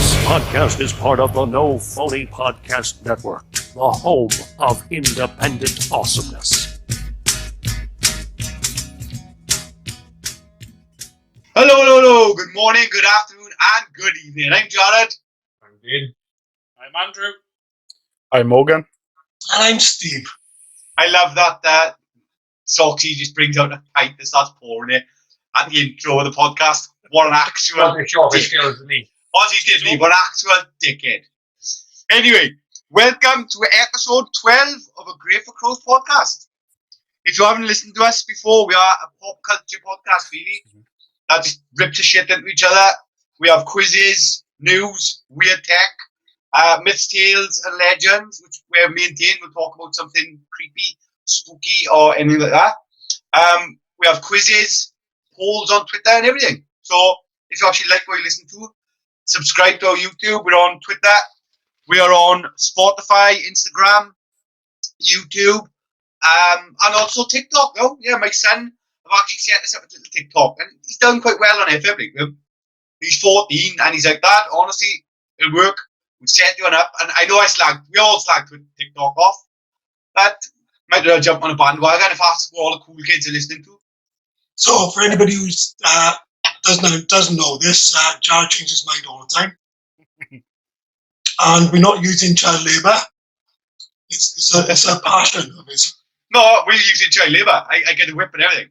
This podcast is part of the No Phony Podcast Network, the home of independent awesomeness. Hello. Good morning, good afternoon, and good evening. I'm Jared. I'm Dane. I'm Andrew. I'm Morgan. And I'm Steve. I love that Soxy just brings out a pint and starts pouring it at the intro of the podcast. What an actual dick. Ozzy's Disney, what an actual dickhead. Anyway, welcome to episode 12 of a Grateful Crows podcast. If you haven't listened to us before, we are a pop culture podcast, really. That just rips the shit into each other. We have quizzes, news, weird tech, myths, tales, and legends, where me and Dane will talk about something creepy, spooky, or anything like that. We have quizzes, polls on Twitter, and everything. So if you actually like what you listen to, subscribe to our YouTube. We're on Twitter. We are on Spotify, Instagram, YouTube, and also TikTok. Oh, yeah, my son have actually set us up a little TikTok, and he's done quite well on it. He's 14, and he's like, Dad, honestly, it'll work. We set you one up, and I know we all slagged TikTok off, but might as well jump on a bandwagon if that's what all the cool kids are listening to. So, for anybody who doesn't know this, Jared changes his mind all the time. And we're not using child labour. It's a passion of his. No, we're using child labour. I get a whip and everything.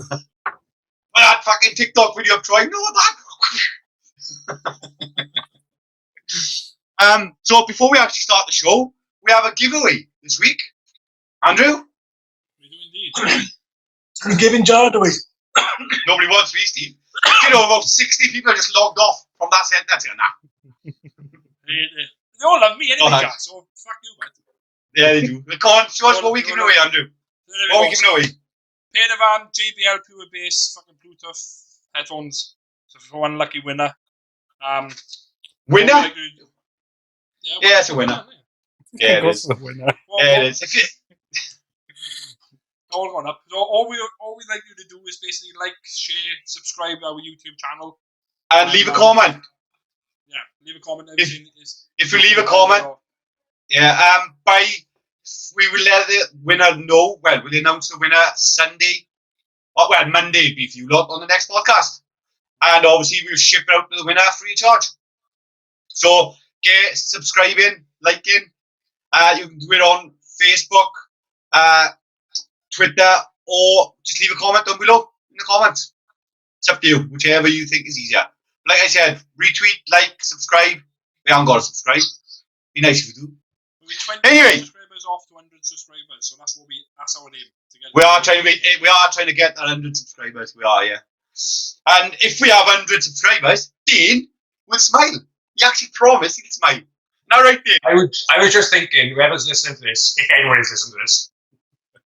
Well, that fucking TikTok video of Troy, no, that. So before we actually start the show, we have a giveaway this week. Andrew? We do indeed. We're giving Jared away. Nobody wants me, Steve. About 60 people just logged off from that sentence. They all love me anyway, Jack, so fuck you, man. Yeah, they do. Come on, show us what we're giving away, Andrew. What are we giving away? Padovan, JBL Pure Bass, fucking Bluetooth headphones. So for one lucky winner. Winner? Yeah, it's a winner. Yeah, it is. The winner. Yeah, it is. All gone up. So all we like you to do is basically like, share, subscribe to our YouTube channel. And leave a comment. Yeah, leave a comment. If you leave a comment, we will let the winner know. Well, we'll announce the winner Sunday. Monday if you lot on the next podcast. And obviously we'll ship it out to the winner free of charge. So get subscribing, liking. You can do it on Facebook, Twitter, or just leave a comment down below in the comments. It's up to you, whichever you think is easier. Like I said, retweet, like, subscribe. We haven't got to subscribe. Be nice if you do. We're 20 Anyway, subscribers off to 100 subscribers, so that's our aim. We are trying to get that 100 subscribers. We are, yeah. And if we have 100 subscribers, Dane will smile. He actually promised he'll smile. Now, right, Dane? I was just thinking, whoever's listening to this, if anyone is listening to this,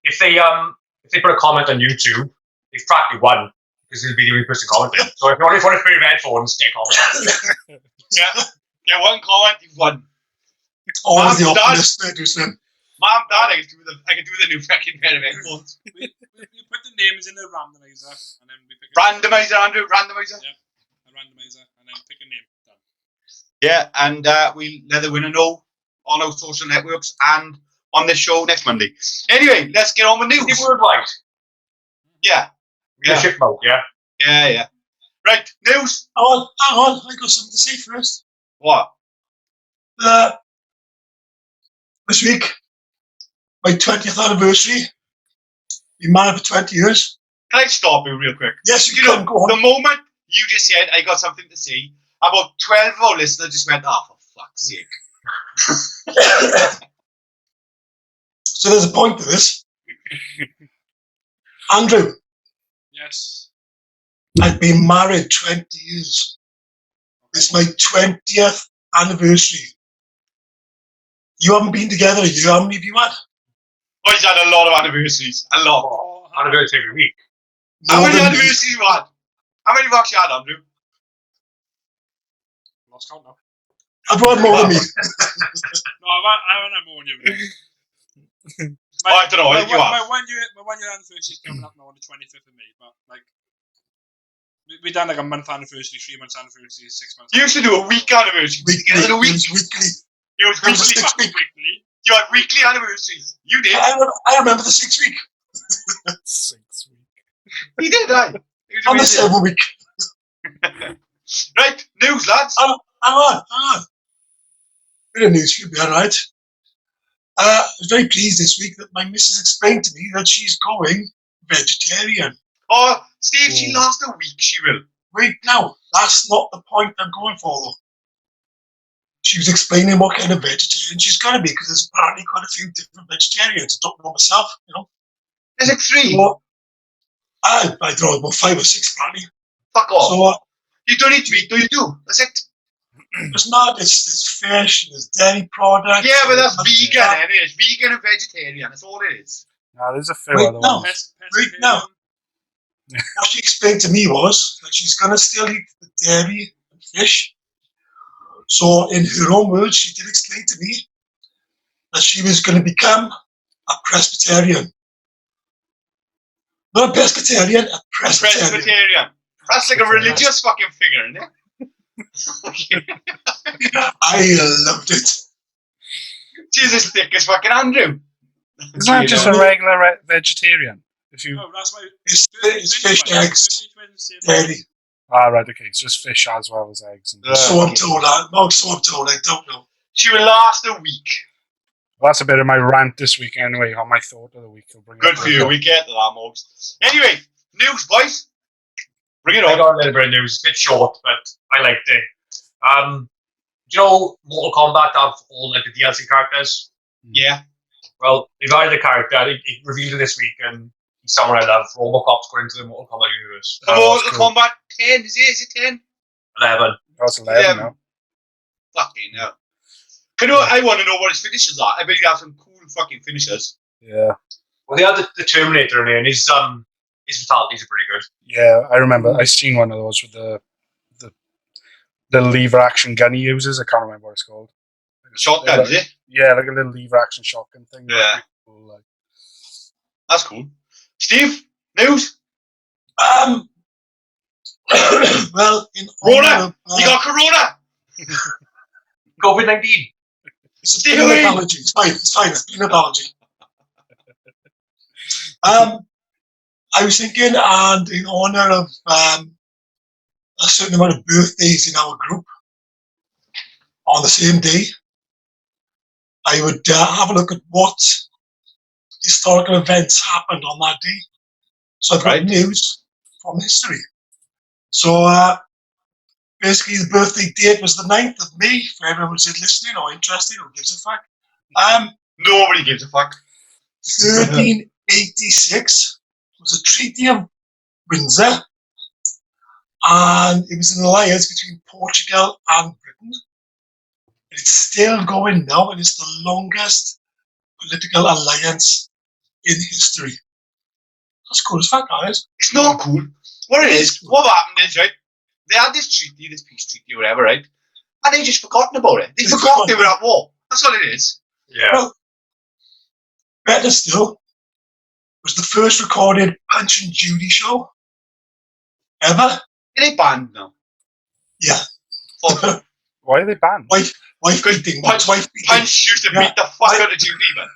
if they put a comment on YouTube, they've practically won because they'll be the only person commenting. So if you want to put your headphones, get a comment. Yeah, one comment, you've won. Always the optimist. Mom, Dad, I can do the new fucking pair of headphones. We put the names in the randomizer, and then we pick Randomizer, Andrew, randomizer. Yeah, a randomizer, and then pick a name. Done. Yeah, and we'll let the winner know on our social networks and on this show next Monday. Anyway, let's get on with news. The word right. Yeah. Yeah. Ship mode, yeah. Yeah. Right, news. Hang on. I got something to say first. What? This week, my 20th anniversary. Been married for 20 years. Can I stop you real quick? Yes, you can. Go on. The moment you just said I got something to say, about 12 of our listeners just went, oh, for fuck's sake. So there's a point to this. Andrew. Yes. I've been married 20 years. It's my 20th anniversary. You haven't been together a year. How many have you had? Oh, he's had a lot of anniversaries. A lot. Anniversary every week. How many anniversaries you had? How many have you actually had, Andrew? Lost count now. I've had more than me. No, I haven't had more than you. I don't know. My 1 year anniversary is coming up now on the 25th of May, but like We done like a month anniversary, 3 months anniversary, 6 months. You used to do a week anniversary. Weekly. Together a week. It was weekly. It was It was weekly. 6 week. Weekly. You had weekly anniversaries. You did. I remember the 6 week. 6 week. He did, right? It was On the amazing. 7 week. Right, news, lads. Hang on. Bit of news for you, alright? I was very pleased this week that my missus explained to me that she's going vegetarian. Oh, Steve, she lasts a week, she will. Wait, now, that's not the point I'm going for, though. She was explaining what kind of vegetarian she's going to be, because there's apparently quite a few different vegetarians. I don't know myself, you know. There's like 3. So, I don't know, about 5 or 6 apparently. Fuck off. So, You don't eat meat, do you do? That's it. it's not, it's fish, there's dairy products. Yeah, but that's vegan, anyway. It's vegan and vegetarian. That's all it is. No, there's a few Wait, other no. ones. Right now. What she explained to me was that she's going to still eat the dairy and fish. So, in her own words, she did explain to me that she was going to become a Presbyterian. Not a pescatarian, a Presbyterian. Presbyterian. That's like a religious fucking figure, isn't it? I loved it. Jesus, Thickest fucking Andrew. Isn't that just a regular vegetarian? If you Oh, that's my. It's fish, eggs, dairy. right, okay, it's just fish as well as eggs. And So I'm told. I don't know. She will last a week. Well, that's a bit of my rant this week anyway, on my thought of the week. I'll bring it Good up for you. later. We get to that, Mugs. Anyway, news, boys. Bring it I on. got a little bit of news. A bit short, but I liked it. Do you know Mortal Kombat have all like the DLC characters? Yeah. Well, they've added a character. It revealed it this week, and he's someone I love. Robocop's going into the Mortal Kombat universe. Mortal cool. Kombat 10. Is it 10? 11. That's 11 now. Fucking hell. I want to know what his finishes are. I bet you have some cool fucking finishes. Yeah. Well, they had the Terminator in there, and his fatalities are pretty good. Yeah, I remember. I seen one of those with the lever action gun he uses. I can't remember what it's called. Shotgun, is it? Yeah, like a little lever action shotgun thing. Yeah. Cool, like. That's cool. Steve, news? Well, in Corona! You got Corona! COVID-19. it's a peanut allergy. It's fine. It's peanut allergy. I was thinking, and in honor of a certain amount of birthdays in our group on the same day, I would have a look at what historical events happened on that day. So I've got news from history. So basically, the birthday date was the 9th of May for everyone who's listening or interested or gives a fuck. Nobody gives a fuck. 1386 was a Treaty of Windsor, and it was an alliance between Portugal and Britain. And it's still going now, and it's the longest political alliance in history. That's cool as fuck, guys. It's not cool. What it is, what happened is, right, they had this treaty, this peace treaty, whatever, right, and they just forgotten about it. They forgot they were at war. That's all it is. Yeah. Well, better still, was the first recorded Punch and Judy show ever. It ain't banned now. Yeah. Fuck. Why are they banned? Wife beating. Wife beating. Punch used to beat the fuck out of Judy, man.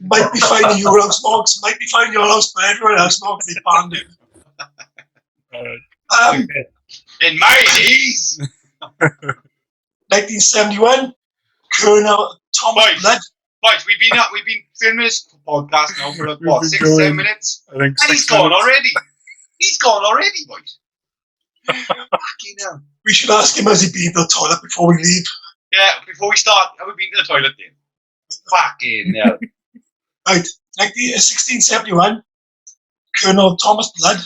Might be finding your house, Mogs. Might be finding your house, but everyone else, Mogs, they banned it. In my days. 1971, Colonel Thomas Blood. Boys, we've been filming this podcast now for We've what, been 6 or 7 minutes? I think And he's 6 gone minutes. already. He's gone already, boys. Fucking hell. We should ask him, has he been to the toilet before we leave? Yeah, before we start, have we been to the toilet then? Fucking hell. Right, 1671, Colonel Thomas Blood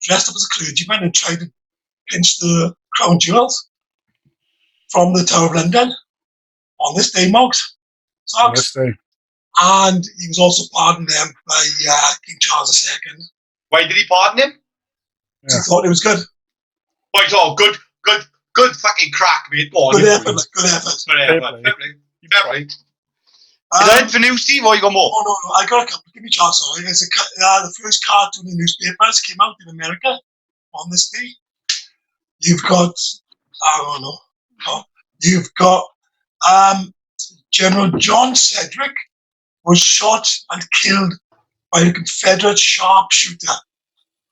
dressed up as a clergyman and tried to pinch the crown jewels from the Tower of London on this day, Mogs. This day. And he was also pardoned them by King Charles II. Why did he pardon him? He thought it was good. Boys, oh, good fucking crack, mate. Go on. Good effort. Fair play. Is that it for news, Steve, or you got more? No, I got a couple. Give me a chance. Sorry. There's the first cartoon in newspapers came out in America on this day. You've got, I don't know. You've got General John Cedric was shot and killed by a Confederate sharpshooter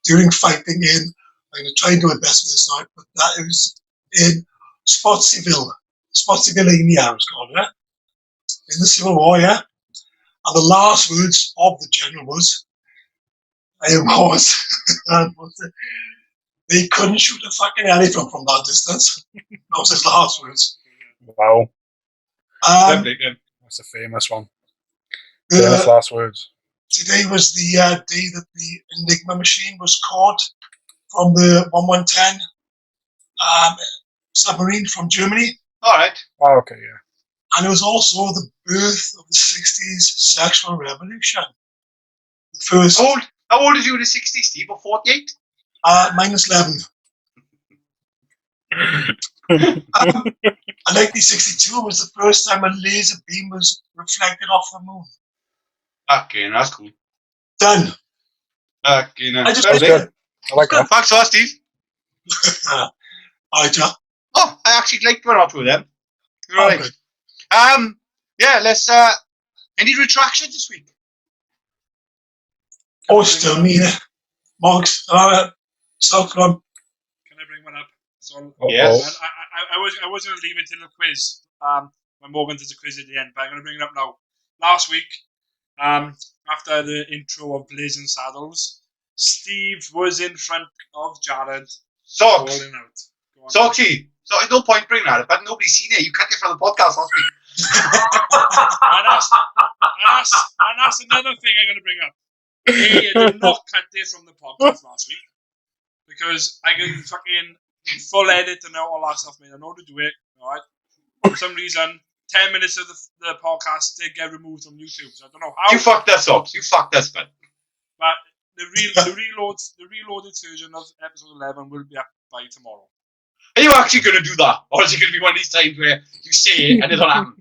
during fighting in, I'm going to try and do my best with this now, but that was in Spotsylvania, it was called, yeah? In the Civil War, yeah? And the last words of the general was, they couldn't shoot a fucking elephant from that distance. That was his last words. Wow. That's a famous one. Famous last words. Today was the day that the Enigma machine was caught from the 1110 submarine from Germany. All right. Oh, okay, yeah. And it was also the birth of the 60s sexual revolution. The first. How old did you in the 60s, Steve? Or 48? Minus 11. 1962 was the first time a laser beam was reflected off the moon. Okay, that's cool. Done. Okay, no. I just That was good. I like that. Thanks for that, Steve. Alright, yeah. Oh, I actually liked one or two of them. You're right. Okay. Yeah, let's, any retractions this week? Oh, still me, Monks. So from. Can I bring one up? So Yes. I was going to leave it till the quiz. When Morgan does a quiz at the end, but I'm going to bring it up now. Last week, after the intro of Blazing Saddles, Steve was in front of Jared. Socks. Calling out. Soxy. So there's no point bringing that up, but nobody's seen it. You cut it from the podcast last week. and that's another thing I'm going to bring up. Hey, I did not cut this from the podcast last week because I can fucking full edit and all that stuff, man. I know to do it, alright? For some reason, 10 minutes of the podcast did get removed from YouTube, so I don't know how. You fucked us up. You fucked us, man. But the reloaded version of episode 11 will be up by tomorrow. Are you actually going to do that? Or is it going to be one of these times where you say it and it don't happen?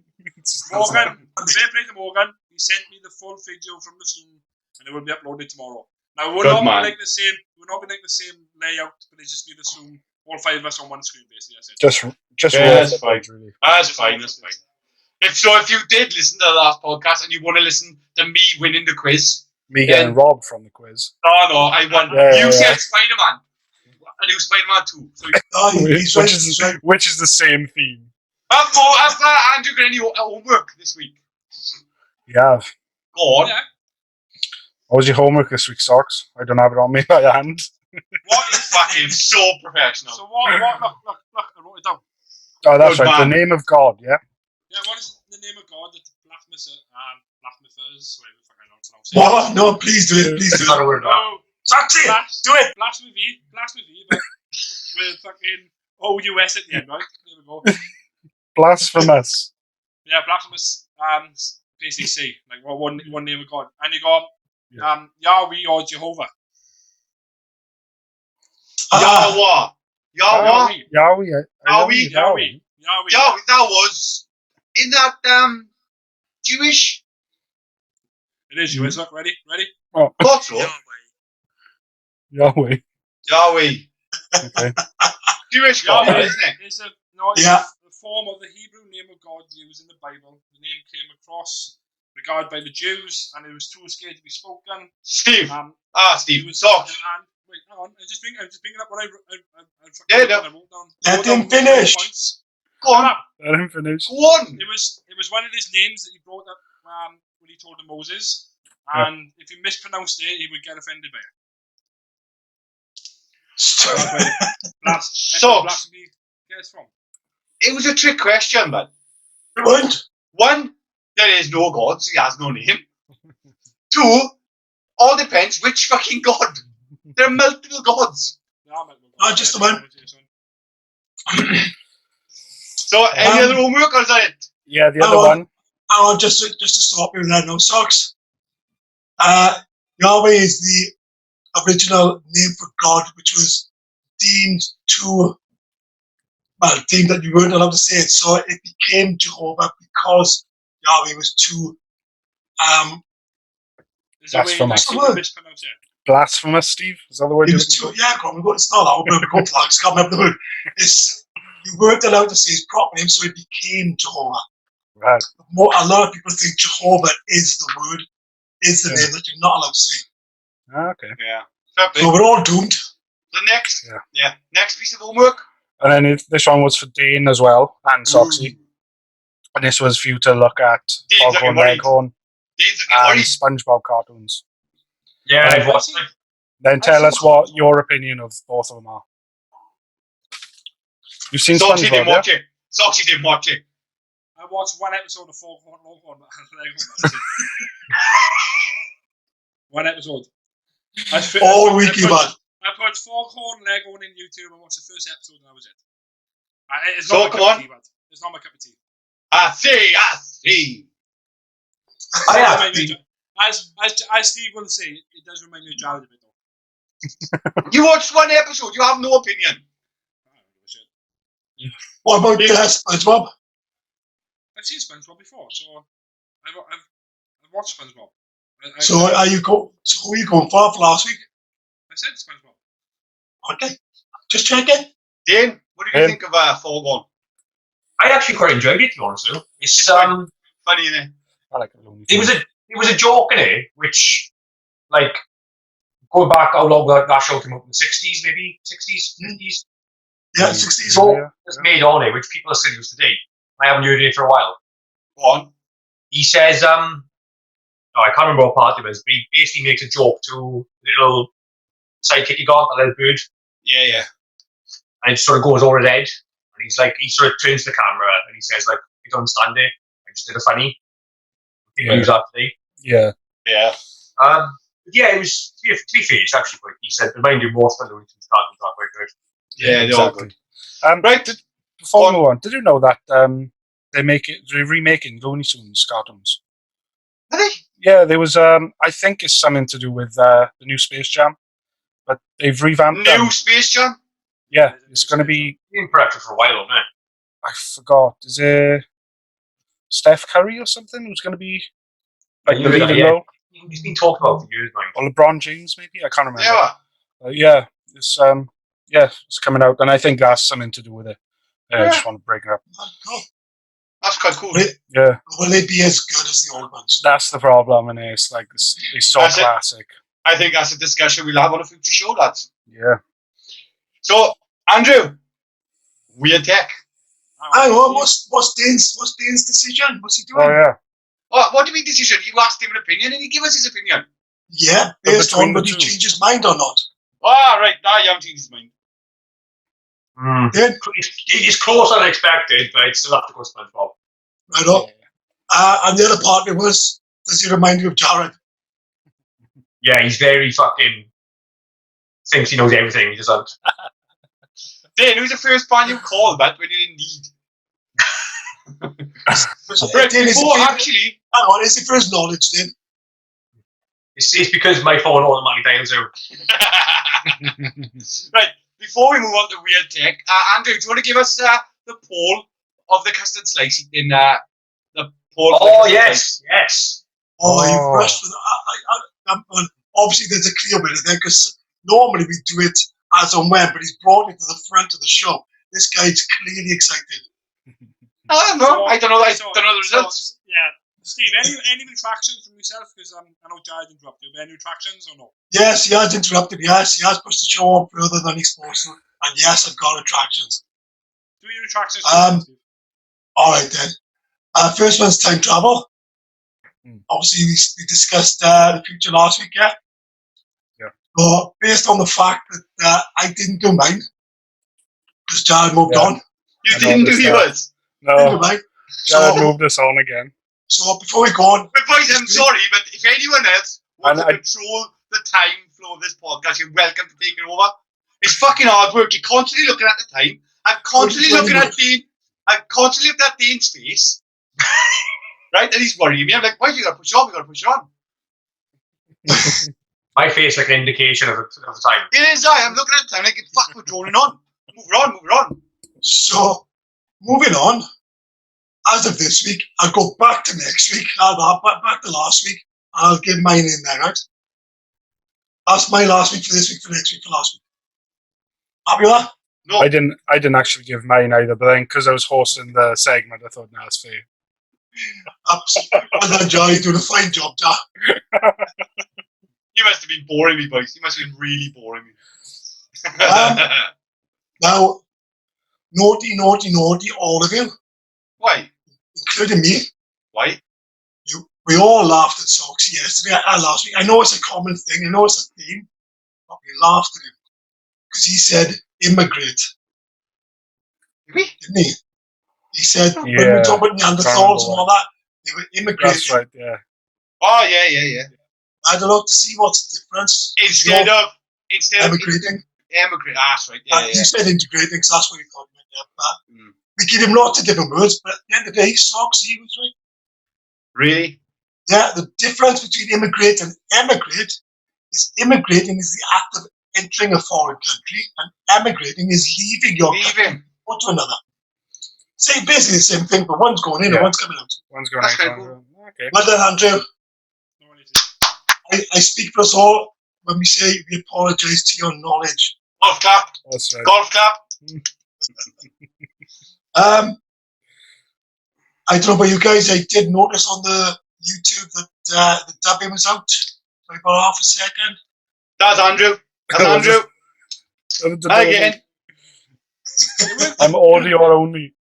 Morgan, fair play to Morgan. He sent me the full video from the Zoom, and it will be uploaded tomorrow. Now it will not be like the same. It will not be like the same layout, but it's just be the Zoom. All five of us on one screen, basically. That's it. Just Yeah, that's fine. really. That's fine. That's fine. If you did listen to the last podcast and you want to listen to me winning the quiz, Me getting robbed from the quiz. no, I won. Yeah, you said Spider-Man. I do Spider-Man 2. So Which is the same theme. have Andrew got any homework this week? Yeah. Go on. Yeah. What was your homework this week, Socks? I don't have it on me by hand. What is fucking so professional? So what? Look, I wrote it down. Oh, that's Good right. man. The name of God, yeah? Yeah, what is the name of God that Blackmithers? Whatever the fuck I know it's now. What? No, please do it. Please do it. No, Soxy, do it. blasphemy, but with fucking OUS at the end, right? There we go. Blasphemous. Yeah, blasphemous. PCC, like one name of God, and you got Yahweh or Jehovah. Yahweh. Yahweh. Yahweh. That was in that Jewish. It is Jewish. Look, ready? Oh, Thought so. Yahweh. Yahweh. Okay. Jewish God, Yahweh isn't it? It's a form of the Hebrew name of God used in the Bible. The name came across regarded by the Jews, and it was too scared to be spoken. Steve. Steve. Wait, Socks. hang on. I'm just bringing up what I wrote down. Let him finish. Go on. Let him finish. Go on. It was one of his names that he brought up when he told Moses, and if he mispronounced it, he would get offended by it. Socks. From. It was a trick question, man. What? One, there is no God, so he has no name. Two, all depends which fucking God. There are multiple gods. Not just the one. So, any other homework, or is that it? Yeah, the other one. Just to stop you there, no Socks. Yahweh is the original name for God, which was deemed that you weren't allowed to say it, so it became Jehovah because Yahweh was too Blasphemous. blasphemous, Steve? Is that the word It you're was looking too, yeah, go on, we've got to start out, but we've got flags coming up the word. It's, you weren't allowed to say his proper name, so it became Jehovah. for? Right. A lot of people think Jehovah is the word, is the Yeah. name that you're not allowed to say. Okay. Yeah. Fair play. So we're all doomed. The next, Yeah. next piece of homework. And then this one was for Dane as well, and Soxy. And this was for you to look at Dane's looking Foghorn worried. Leghorn Dane's and worried. SpongeBob cartoons. Yeah, Right. I've watched it. Then tell seen us what SpongeBob. your opinion of both of them are. You've seen Soxy didn't SpongeBob, yeah? watch it. Soxy didn't watch it. I watched one episode of Foghorn Leghorn. That's it. One episode. All week you've had. I put Foghorn Leghorn in YouTube and watched the first episode and that was it. It's So, not my come cup on. of tea, but it's not my cup of tea. I see. I have. As Steve will say, it does remind me of Jared a bit though. You watched one episode. You have no opinion. What about SpongeBob? I've seen SpongeBob before, so I've watched SpongeBob. So who are you going for last week? I said SpongeBob. Okay, just checking. Dane, what did you think of Foghorn? I actually quite enjoyed it, to be honest with you. It's Funny, innit? I like it. Looney it was Tunes. a joke in it, which, like, going back how long that show came out in the 60s, maybe 60s, 50s. Yeah, 60s. So it's made on it, which people are still used today. I haven't heard it for a while. Go on. He says, I can't remember what part it was, but he basically makes a joke to the little sidekick he got, a little bird, Yeah. and it sort of goes over his head. And he's like, he sort of turns to the camera and he says, like, you don't understand it. I just did a funny. People use that today. Yeah. Yeah. Yeah, it was, to be fair, it's actually quite decent. It reminded me more of the Looney Tunes cartoons are quite good. Yeah, they're all good. Right. Right. Before we move on, did you know that they're remaking Looney Tunes cartoons? Are they? Yeah, there was. I think it's something to do with the new Space Jam, but they've revamped them. New Space Jam? Yeah, it's going to be. Been productive for a while, hasn't it? I forgot. Is it Steph Curry or something? Who's going to be like the leading role? He's been talked about for years, man. Or LeBron James, maybe? I can't remember. Yeah. It's coming out, and I think that's something to do with it. I just want to break it up. That's quite cool. Yeah, Will they be as good as the old ones? that's the problem, and it's like it's so That's it. classic. I think that's a discussion we'll have on a future show, lads. Yeah. So, Andrew, Weird Tech. I know. What's Dane's decision? What's he doing? Oh yeah. What do you mean decision? You asked him an opinion and he gave us his opinion. Yeah, based between on the whether he two. changed his mind or not. Ah, right. Now you haven't changed his mind. Then, It's closer than expected, but I'd still have to go SpongeBob. right on. And the other part of it was, does he remind you of Jared? Yeah, he's very fucking thinks he knows everything. He doesn't. Dane, who's the first man you called that when you're in need? Right, Dane, before actually, hang on, is it for his knowledge then? It's because my phone automatically dials out. right, before we move on to Weird Tech, Andrew, do you want to give us the poll of the custard slice in the poll? Oh yes, yes. Oh, you've rushed for that. Obviously, there's a clear winner there because normally we do it as and when, but he's brought it to the front of the show. This guy's clearly excited. I don't know. I don't know the results. Yeah. Steve, any retractions from yourself? Because I know Jared interrupted you, but any retractions or no? Yes, he has interrupted. Yes, he has pushed the show on further than he's supposed to. And yes, I've got retractions. Do your retractions? Steve? All right then. First one's time travel. Obviously, we discussed the future last week, yeah? Yeah. But based on the fact that I didn't do mine, because Jared moved on. You I didn't do noticed that. yours. Didn't do No, mine. Jared So, moved us on again. so before we go on, But boys, I'm sorry, but if anyone else wants And to control the time flow of this podcast, you're welcome to take it over. It's fucking hard work. You're constantly looking at the time. I'm constantly looking at Dane. I'm constantly looking at Dane's face. Right? And he's worrying me. I'm like, why you gotta push it on? We gotta push it on. My face like an indication of the time. It is I'm looking at the time like, fuck, we're droning on. Move it on. so moving on, as of this week, I'll go back to next week, back to last week, and I'll give mine in there, right? That's my last week for this week, for next week, for last week. Happy with that? No. I didn't actually give mine either, but then because I was hosting the segment, I thought, nah, it's fair. Absolutely. Well done, Joe. You're doing a fine job, Joe. You must have been boring me, boys. You must have been really boring me. Now, naughty, all of you, Why? including me. Why? We all laughed at Soxy yesterday, last week. I know it's a common thing. I know it's a theme, but we laughed at him because he said immigrate. Did we? Didn't he? He said when we Yeah, talk about Neanderthals and all that, they were immigrating. That's right, yeah. Oh, yeah. I'd love to see what's the difference. Instead of emigrating. Emigrate. Ah, that's right. Yeah. You said integrating, so that's what we thought. We give him lots of different words, but at the end of the day, Soxy was right. Really? Yeah, the difference between immigrate and emigrate is immigrating is the act of entering a foreign country, and emigrating is leaving your country go to another. Say basically the same thing, but one's going in and one's coming out. One's going That's out. cool. Okay. Well done, Andrew. I speak for us all when we say we apologise to your knowledge. Golf clap. That's right. Golf clap. I don't know about you guys, I did notice on the YouTube that the dubbing was out for about half a second. That's Andrew. That's Andrew. Again. I'm audio only.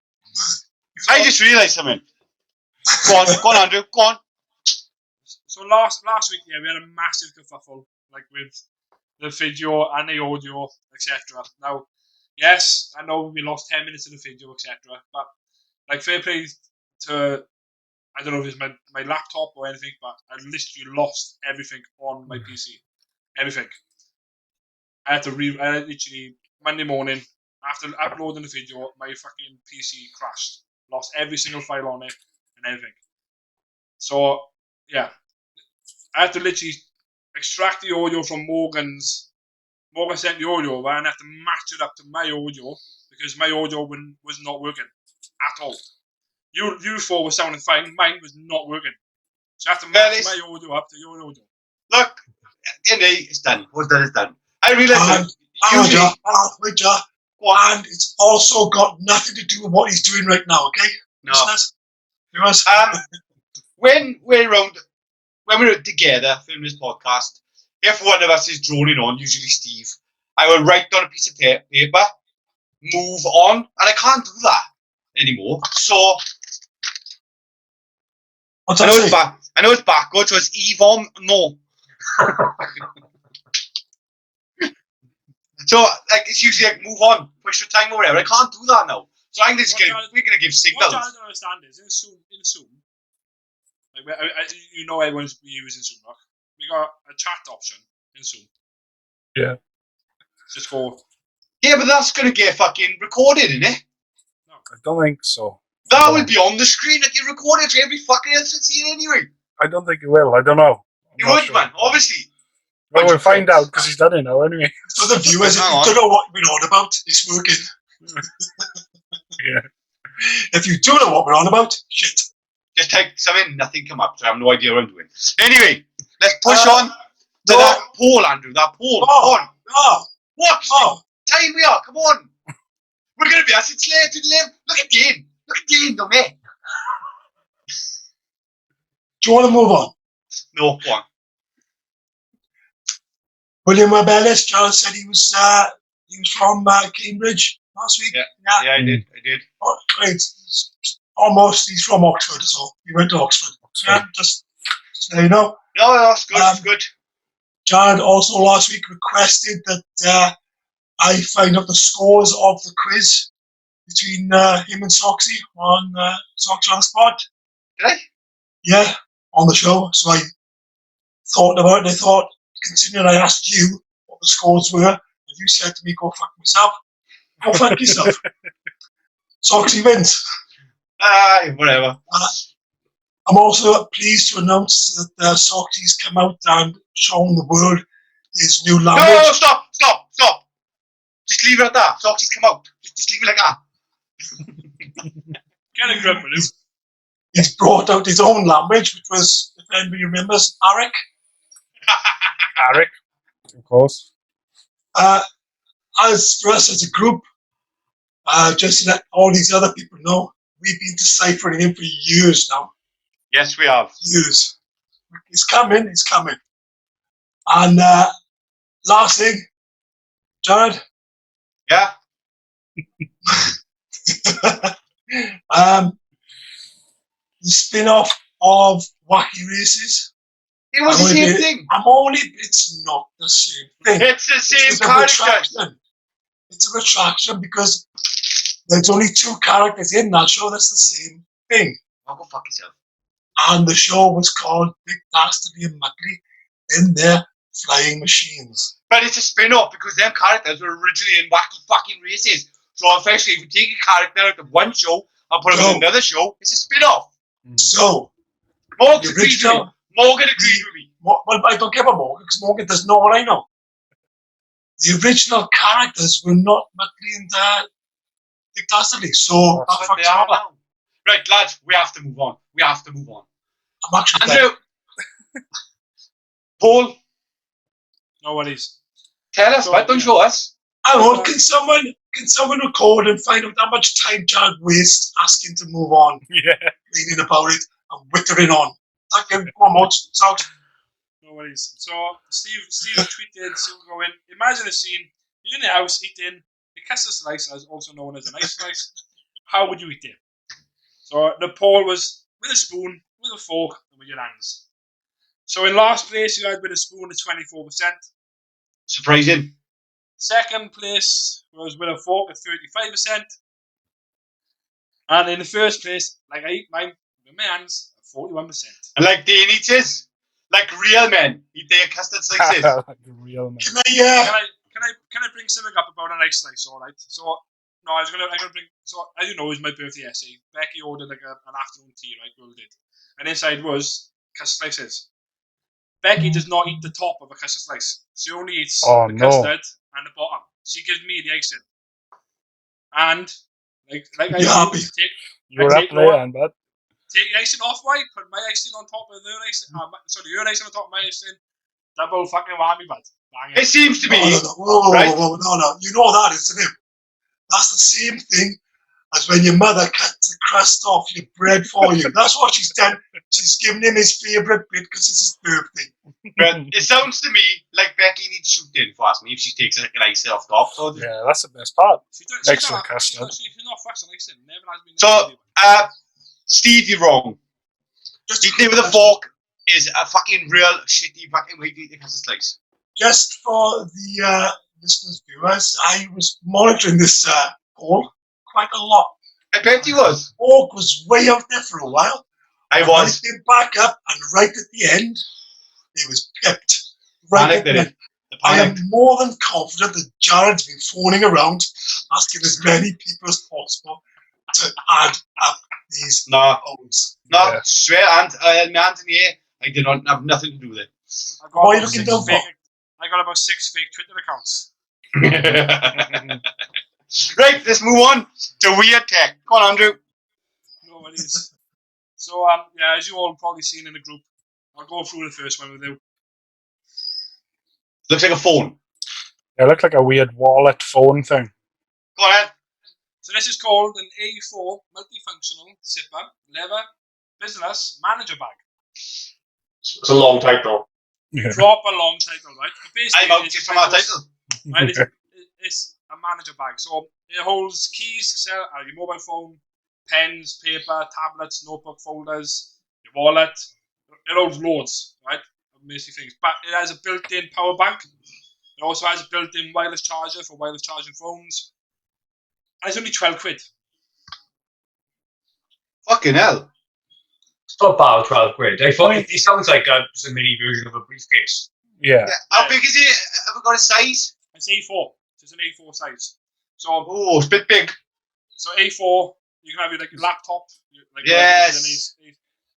I just realised something. Go on, Andrew. Go on. So last week, we had a massive kerfuffle, like with the video and the audio, etc. Now, yes, I know we lost 10 minutes of the video, etc. But like fair play to, I don't know if it's my laptop or anything, but I literally lost everything on my PC. Everything. I literally Monday morning after uploading the video, my fucking PC crashed. Lost every single file on it and everything. So yeah, I had to literally extract the audio from Morgan's. Morgan sent the audio over, and I had to match it up to my audio because my audio was not working at all. You four were sounding fine, mine was not working. So I had to match my audio up to your audio. Look, at the end of the day, it's done. What's done is done. I realised and it's also got nothing to do with what he's doing right now, okay? No. When we're together filming this podcast, if one of us is droning on, usually Steve, I will write on a piece of paper, move on, and I can't do that anymore. So I know it's backwards, so it's Evon no. So like it's usually like move on, push the time or whatever. I can't do that now. So I'm just we're gonna give signals. What I don't understand is in Zoom, like you know everyone's using Zoom. Look, we got a chat option in Zoom. Yeah. Just go. Yeah, but that's gonna get fucking recorded, isn't it? No, I don't think so. That will be on the screen, like you recorded for every fucking else to see it anyway. I don't think it will. I don't know. You would, man, obviously. Well, we'll find out because he's done it now anyway. For the viewers, if you don't know what we're on about, it's working. Yeah. If you do know what we're on about, shit. Just type something, nothing come up, so I have no idea what I'm doing. Anyway, let's push on to that poll, Andrew. That poll. Come on. What? Time we are. Come on. We're going to be acid slayer to live. Look at Dane. Look at Dane, don't we? Do you want to move on? No, go on. William Webellis, Charles said he was from Cambridge last week. Yeah, I did. Oh, almost. He's from Oxford, so he went to Oxford. Yeah, just so you know. No, that's good. That's good. Jared also last week requested that I find out the scores of the quiz between him and Soxy on Soxy on the Spot. Did I? Yeah, on the show. So I thought about it. I thought, considering I asked you what the scores were, and you said to me, go fuck myself. Go fuck yourself. Soxy wins. Whatever. I'm also pleased to announce that Soxy's come out and shown the world his new language. No, stop. Just leave it at that. Soxy's come out. Just leave it like that. Get a grip with him. He's brought out his own language, which was, if anybody remembers, Arik. Arik. Of course. As for us as a group, just to let all these other people know, we've been deciphering him for years now. Yes, we have. Years. He's coming. And last thing, Jared. Yeah. The spin-off of Wacky Races. It was the same thing. It's not the same thing. It's the same It's a character. retraction. It's a retraction because there's only 2 characters in that show that's the same thing. Oh, go fuck yourself. And the show was called Big Dastardly and Mugly in their flying machines. But it's a spin-off because them characters were originally in Wacky fucking Races. So effectively, if you take a character out of one show and put him in another show, it's a spin-off. So, Morgan agreed with me. Morgan agreed with me. Well, I don't care about Morgan because Morgan doesn't know what I know. The original characters were not Mugly and Dick Dastardly, so that But they fucks are over. now. Right, lads, we have to move on. I'm actually Andrew, Paul, No worries. tell us, what? Don't show us. I don't know, can someone record and find out how much time Jared wastes asking to move on, Yeah. reading about it, and wittering on? Thank you. Come on, so No worries. So Steve tweeted, so going, imagine a scene, you're in the house eating a custard slice, as also known as an ice slice. How would you eat it? So the poll was with a spoon, with a fork, and with your hands. So in last place, you had with a spoon at 24%. Surprising. Second place was with a fork at 35%. And in the first place, like I eat mine with my hands, at 41%. And like Dane eats his, like real men eat their custard slices. Like a real man. Can I bring something up about an ice slice? All right. So no, I'm gonna bring. So as you know, it was my birthday essay. Becky ordered like an afternoon tea, right? Girl did, and inside was custard slices. Becky does not eat the top of a custard slice. She only eats the custard and the bottom. She gives me the icing. And like You're happy. You're up there, bud. Take the icing off, right? Put my icing on top of their icing. Your icing on top of my icing. Double fucking whammy, bud. Bang It seems to be. No. You know that, isn't it? That's the same thing as when your mother cuts the crust off your bread for you. That's what she's done. She's given him his favourite bit because it's his birthday. But it sounds to me like Becky needs shooting for me if she takes an icing off top. So Yeah, that's the best part. Next to the She's custard. not fussing icing. Never has been. So, Steve, you're wrong. Eating it with a fork is a fucking real shitty fucking way to eat a custard slice. Just for the listeners, viewers, I was monitoring this poll quite a lot. I bet he was. Fork was way out there for a while. I And was. when it came back up, and right at the end, it was pipped. Right Panic, at the did end. it? The I am panic. more than confident that Jared's been phoning around, asking as many people as possible to add up these No, polls. no, Yeah. swear, and my hands in the air. I did not have nothing to do with it. What are you looking down for? I got about 6 fake Twitter accounts. Right, let's move on to weird tech. Go on, Andrew. No worries. So, yeah, as you all probably seen in the group, I'll go through the first one with you. Looks like a phone. It looked like a weird wallet phone thing. Go on, Ed. So this is called an A4 multifunctional zipper leather business manager bag. It's a long title. Yeah. Proper long title, right? But basically, I'm out just from our title. Right, it's a manager bag. So it holds keys, your mobile phone, pens, paper, tablets, notebook folders, your wallet. It holds loads, right? Of basic things. But it has a built-in power bank. It also has a built-in wireless charger for wireless charging phones. And it's only 12 quid. Fucking hell. It's not about 12 quid. I thought it sounds like just a mini version of a briefcase. Yeah. How big is it? Have we got a size? It's A4. So it's an A4 size. So Oh, it's a bit big. So A4, you can have your laptop. Yes.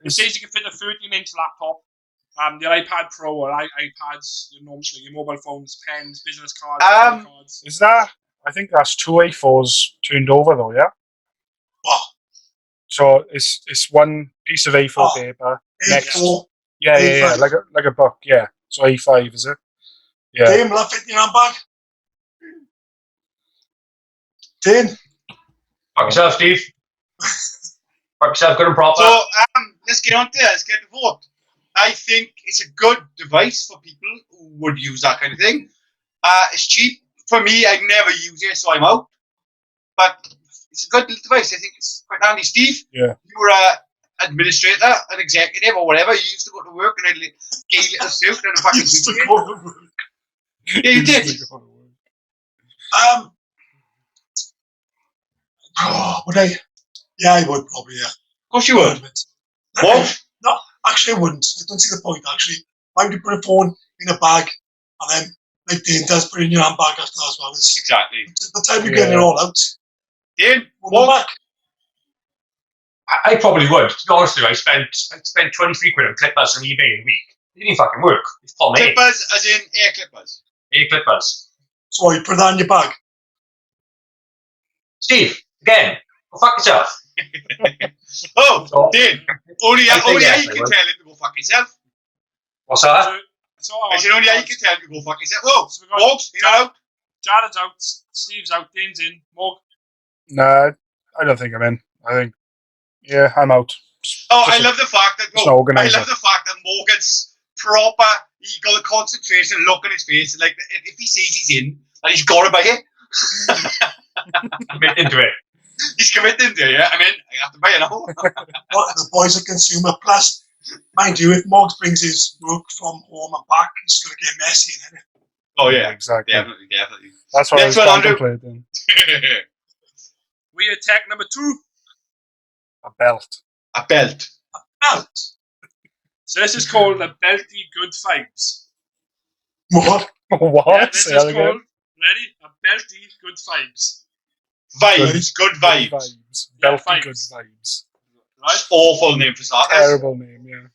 It says you can fit a 13-inch laptop, your iPad Pro or iPads, your mobile phones, pens, business cards, credit cards. Is that? I think that's 2 A4s turned over though, yeah? What? So it's one piece of A4 paper. Next. A4. Yeah, A5. like a book, yeah. So A5, is it? Yeah. Dane, will that fit in your handbag? Dane? Fuck yourself, Steve. Fuck yourself, good and proper. So let's get on to it. Let's get to vote. I think it's a good device for people who would use that kind of thing. It's cheap. For me, I've never used it, so I'm out. But it's a good device. I think it's quite handy. Steve, Yeah. you were an administrator, an executive, or whatever. You used to go to work and I gave you a suit and a fucking Used to suit. go to work. Yeah, you did. Would I? Yeah, I would probably, yeah. Of course you would. What? No, actually I wouldn't. I don't see the point, actually. Why would you put a phone in a bag and then, like Dane does, put it in your handbag after that as well? It's, Exactly. the time you get it all out, Dane, put it back. I probably would. To be honest with you, I spent 23 quid on clippers on eBay in a week. It didn't fucking work. It's pomade. Clippers as in air clippers. Air clippers. So you put that in your bag. Steve, again, go fuck yourself. Oh, So- Dane, only I think I yes, I can would. tell him to go fuck himself. What's that? So I said only I can tell him to go fuck himself. Whoa, So we got folks, you're out. Jared's out, Steve's out, Dane's in, Morg. Nah, I don't think I'm in. I think, yeah, I'm out. Oh, Just I love the fact that just an I organizer. love the fact that Morgan's proper. He got a concentration look on his face, like if he says he's in, and he's got to buy it. Commit into it. He's committed to it. Yeah, I mean, I have to buy it now. But the boys are consumer. Plus, mind you, if Moggs brings his work from home and back, it's going to get messy, isn't it? Oh yeah, exactly. definitely. That's what Next I was one, Andrew. contemplating. We attack number 2. A belt. A belt. Belt. So this is called the Belty Good Vibes. What? What? Yeah, this Say is that again. called, ready? A Belty Good Vibes. Vibes, good vibes. Vibes. Yeah, Belty vibes. good vibes. Right? Awful name for starters. Terrible name, yeah.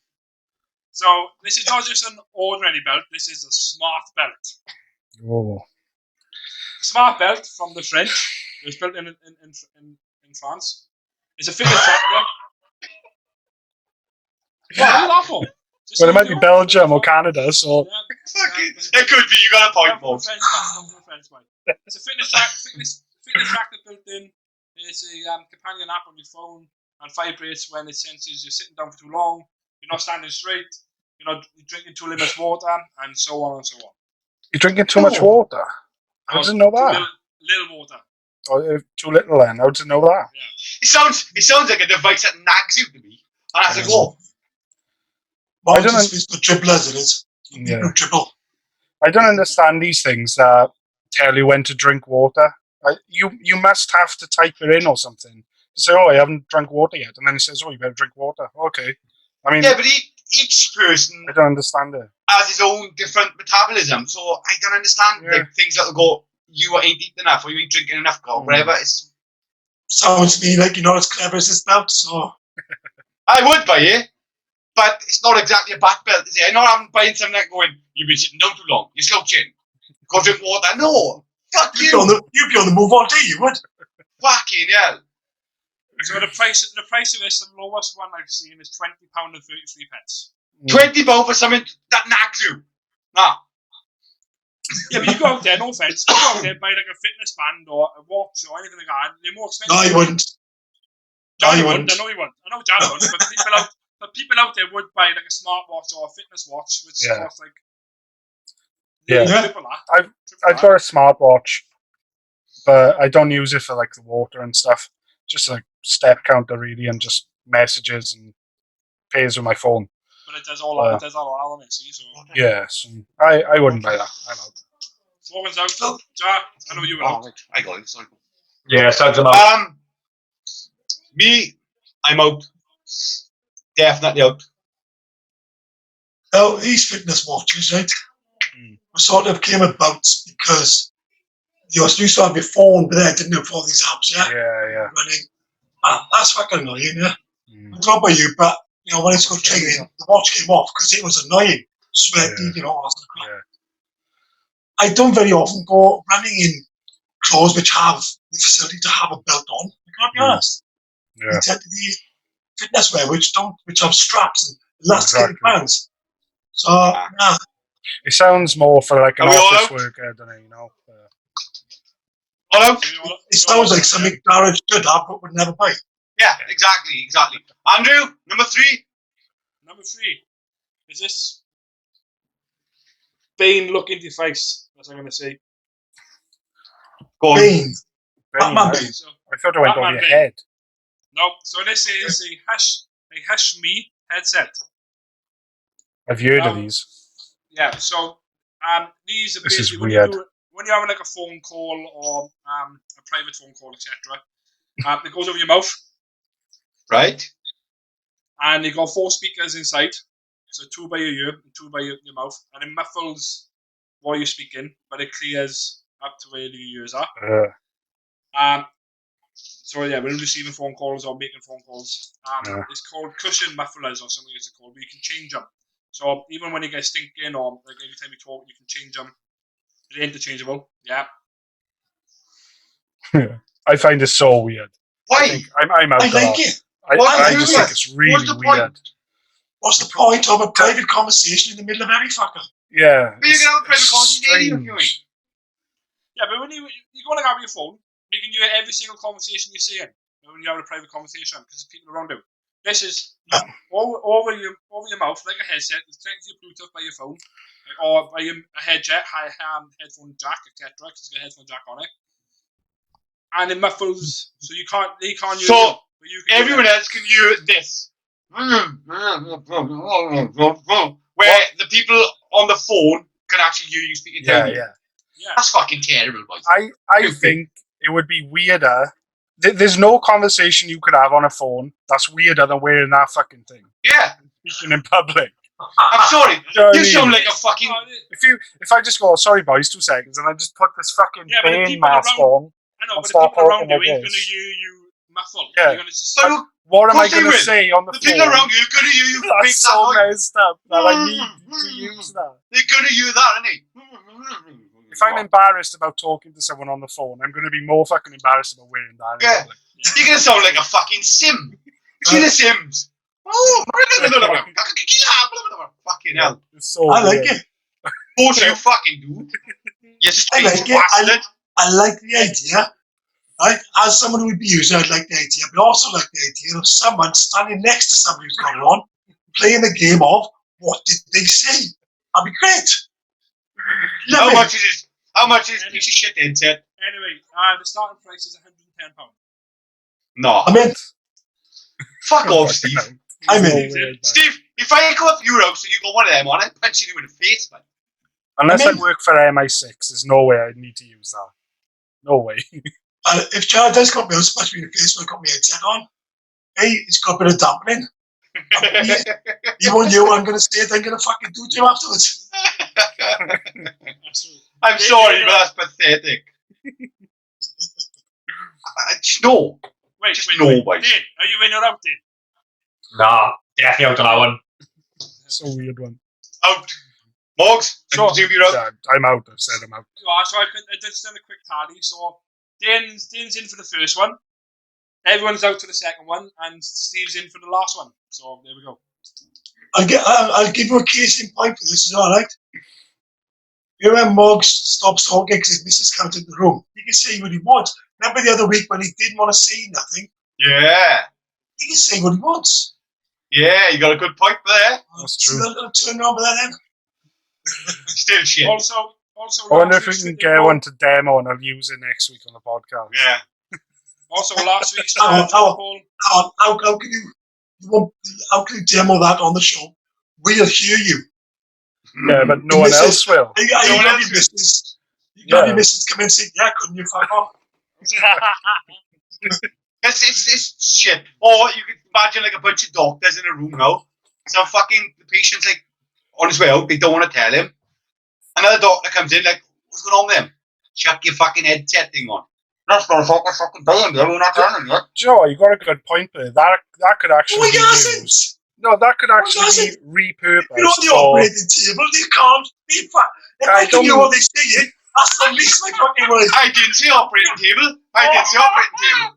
So this is not just an ordinary belt, this is a smart belt. Oh. Smart belt from the French. It was built in France. It's a fitness tractor. What are you laughing for? Just Well, it so might you be know, Belgium or yeah, Canada, so Fuck it. It could be. You got a point, Come from folks. the French, man. Come from the French, man. It's a fitness tractor built in. It's a companion app on your phone and vibrates when it senses you're sitting down for too long, you're not standing straight, you're drinking too little much water, and so on and so on. you're drinking too much water. I didn't know Too that. little water. Or too little then. I didn't know that. It sounds like a device that nags you to me. And I think, oh, Moggs don't is for dribblers, it is. Yeah. People dribble. I don't understand these things that tell you when to drink water. You must have to type it in or something to say, oh, I haven't drank water yet. And then it says, oh, you better drink water. Okay. I mean, yeah, but each person I don't understand it. has his own different metabolism. So I don't understand Yeah. like, things that go, you ain't eating enough or you ain't drinking enough or whatever. It's, Sounds to me like you're not as clever as this belt, so I would buy it, but it's not exactly a back belt, is it? I'm not buying something like going, you've been sitting down too long, you're slouching, go drink water. No, fuck you'd be on the move all day, you would. Fucking hell. So the price of this, the lowest one I've seen is £20.33. £20 for something that nags you. Nah. Yeah, but you go out there, no offense, you go out there and buy like a fitness band or a watch or anything like that, they're more expensive. No, you wouldn't. Johnny No, you wouldn't. wouldn't. I know he wouldn't. I know John wouldn't, but people out there would buy like a smartwatch or a fitness watch, which Yeah. costs like Yeah. triple that. I've got a smartwatch, but I don't use it for like the water and stuff. Just like step counter really, and just messages and pays with my phone. But it does all that. It does all on it. See, so Yeah, so I wouldn't buy that. I'm out. Morgan's out. Ja, I know you were out. Right. I got it. Sorry. Yeah, sounds about. Me, I'm out. Definitely out. Oh, these fitness watches, right? Sort of came about because you used to have your phone, but then didn't have all these apps, yeah? Yeah. Running. That's fucking annoying, yeah? I don't know about you, but, when I used to go training, the watch came off because it was annoying. Sweaty, all that crap. Yeah. I don't very often go running in clothes which have the facility to have a belt on. I can't be honest. Yeah. They tend to be fitness wear which have straps and elasticated Exactly. bands. So, nah. It sounds more for like an Are we all office out? worker, don't it, you know? All out? It sounds like something Garage should have, but would never buy. Yeah, exactly. Andrew, number 3. Number 3. Is this Dane look into your face? That's what I'm going to say. Go on. Bane. Batman Bane. Bane. So, I thought it went over Batman your Bane. head. no, so this is a Hush Me headset. I've heard of these. Yeah, so these are This is basically weird. when you're having like a phone call or a private phone call, etc. It goes over your mouth, Right? and you got 4 speakers inside. So 2 by your ear and 2 by your mouth, and it muffles while you're speaking, but it clears up to where your ears are. So yeah, when receiving phone calls or making phone calls, it's called cushion mufflers or something. It's called. But you can change them. So even when you get stinking or like every time you talk, you can change them. They're interchangeable. Yeah. I find it so weird. Why? I'm out I of like that. it. I just it. think it's really the point? weird. What's the point of a private conversation in the middle of every fucker? Yeah. But you can have a private conversation strange. Yeah, but when you go on your phone, you can hear every single conversation you're saying when you have a private conversation because there's people around you. This is over your mouth like a headset. It's connected to your Bluetooth by your phone, or by a headset, headphone jack, etc. Because it's got a headphone jack on it, and it muffles, so they can't hear you. So But you can everyone else can hear this. Where the people on the phone can actually hear you speaking to you. Yeah. That's fucking terrible, boys. I think it would be weirder. There's no conversation you could have on a phone that's weirder than wearing that fucking thing. Yeah. Speaking in public. I'm sorry. You know what I You mean? sound like a fucking... If I just go, sorry boys, 2 seconds, and I just put this fucking but the Bane people mask around, on, I know, and but the start people around talking you like ain't going to this. hear you muffle. Yeah. You're going to just But look, what am I course they going to will. say on the the phone? people around you are going to hear you make That's that so noise. messed up that I need to use that. They're going to hear that, aren't they? If I'm embarrassed about talking to someone on the phone, I'm going to be more fucking embarrassed about wearing that in Yeah. public. You're going to sound like a fucking sim. See the Sims. Oh, fucking hell. It's so I like weird. it. Of course you fucking do. You I strange like it. bastard. I like the idea. Right? As someone who would be using, I'd like the idea, but I also like the idea of someone standing next to somebody who's got it on, playing the game of what did they say? That'd be great. How much is this piece of shit headset? Anyway, the starting price is £110. No. I mean, Fuck off, Steve. I'm So in. weird, man. Steve, if I go up your house and you got one of them on, I'd punch you in the face, man. Unless I I mean- work for MI6, there's no way I'd need to use that. No way. If Jared does got me out, punch me in the face when I got my headset on, hey, it's got a bit of dampening. You won't know what I'm going to say, then I'm going to fucking do to him afterwards. I'm sorry, but that's pathetic. Just no. Wait, no, Dane, boys. are you in or out, Dane? Nah, definitely out on that one. It's a weird one. Out. Morgs, I So- presume you're out. Yeah, I'm out. I've said I'm out. So I did send a quick tally. So Dane's in for the first one. Everyone's out for the second one, and Steve's in for the last one. So there we go. I'll give you a case in point for this, is all right? You know when Moggs stops talking because his missus comes into the room? He can say what he wants. Remember the other week when he didn't want to say nothing? Yeah. He can say what he wants. Yeah, you got a good point there. That's So true. I'm going to turn around with that then. Still shit. Also, I wonder if we last can week's get one to demo and I'll use it next week on the podcast. Yeah. Also, last week's Oh, poll. How can how can you demo that on the show? We'll hear you. Yeah, but no one else will. You No one got else your missus. You got your missus come in and say, yeah, couldn't you fuck off? It's shit. Or you could imagine like a bunch of doctors in a room now. Some fucking the patient's like on his way out, they don't want to tell him. Another doctor comes in like, what's going on with him? Chuck your fucking headset thing on. That's not fucking brilliant, we're not telling you. Do you know what? You got a good point there. That could actually Oh, be he hasn't. used. No, that could actually hasn't. be repurposed. You're on the for- operating table, you can't be fuck. If I I can don't hear mean- what they're saying, that's the least my fucking words. I didn't say operating table. I didn't say operating table.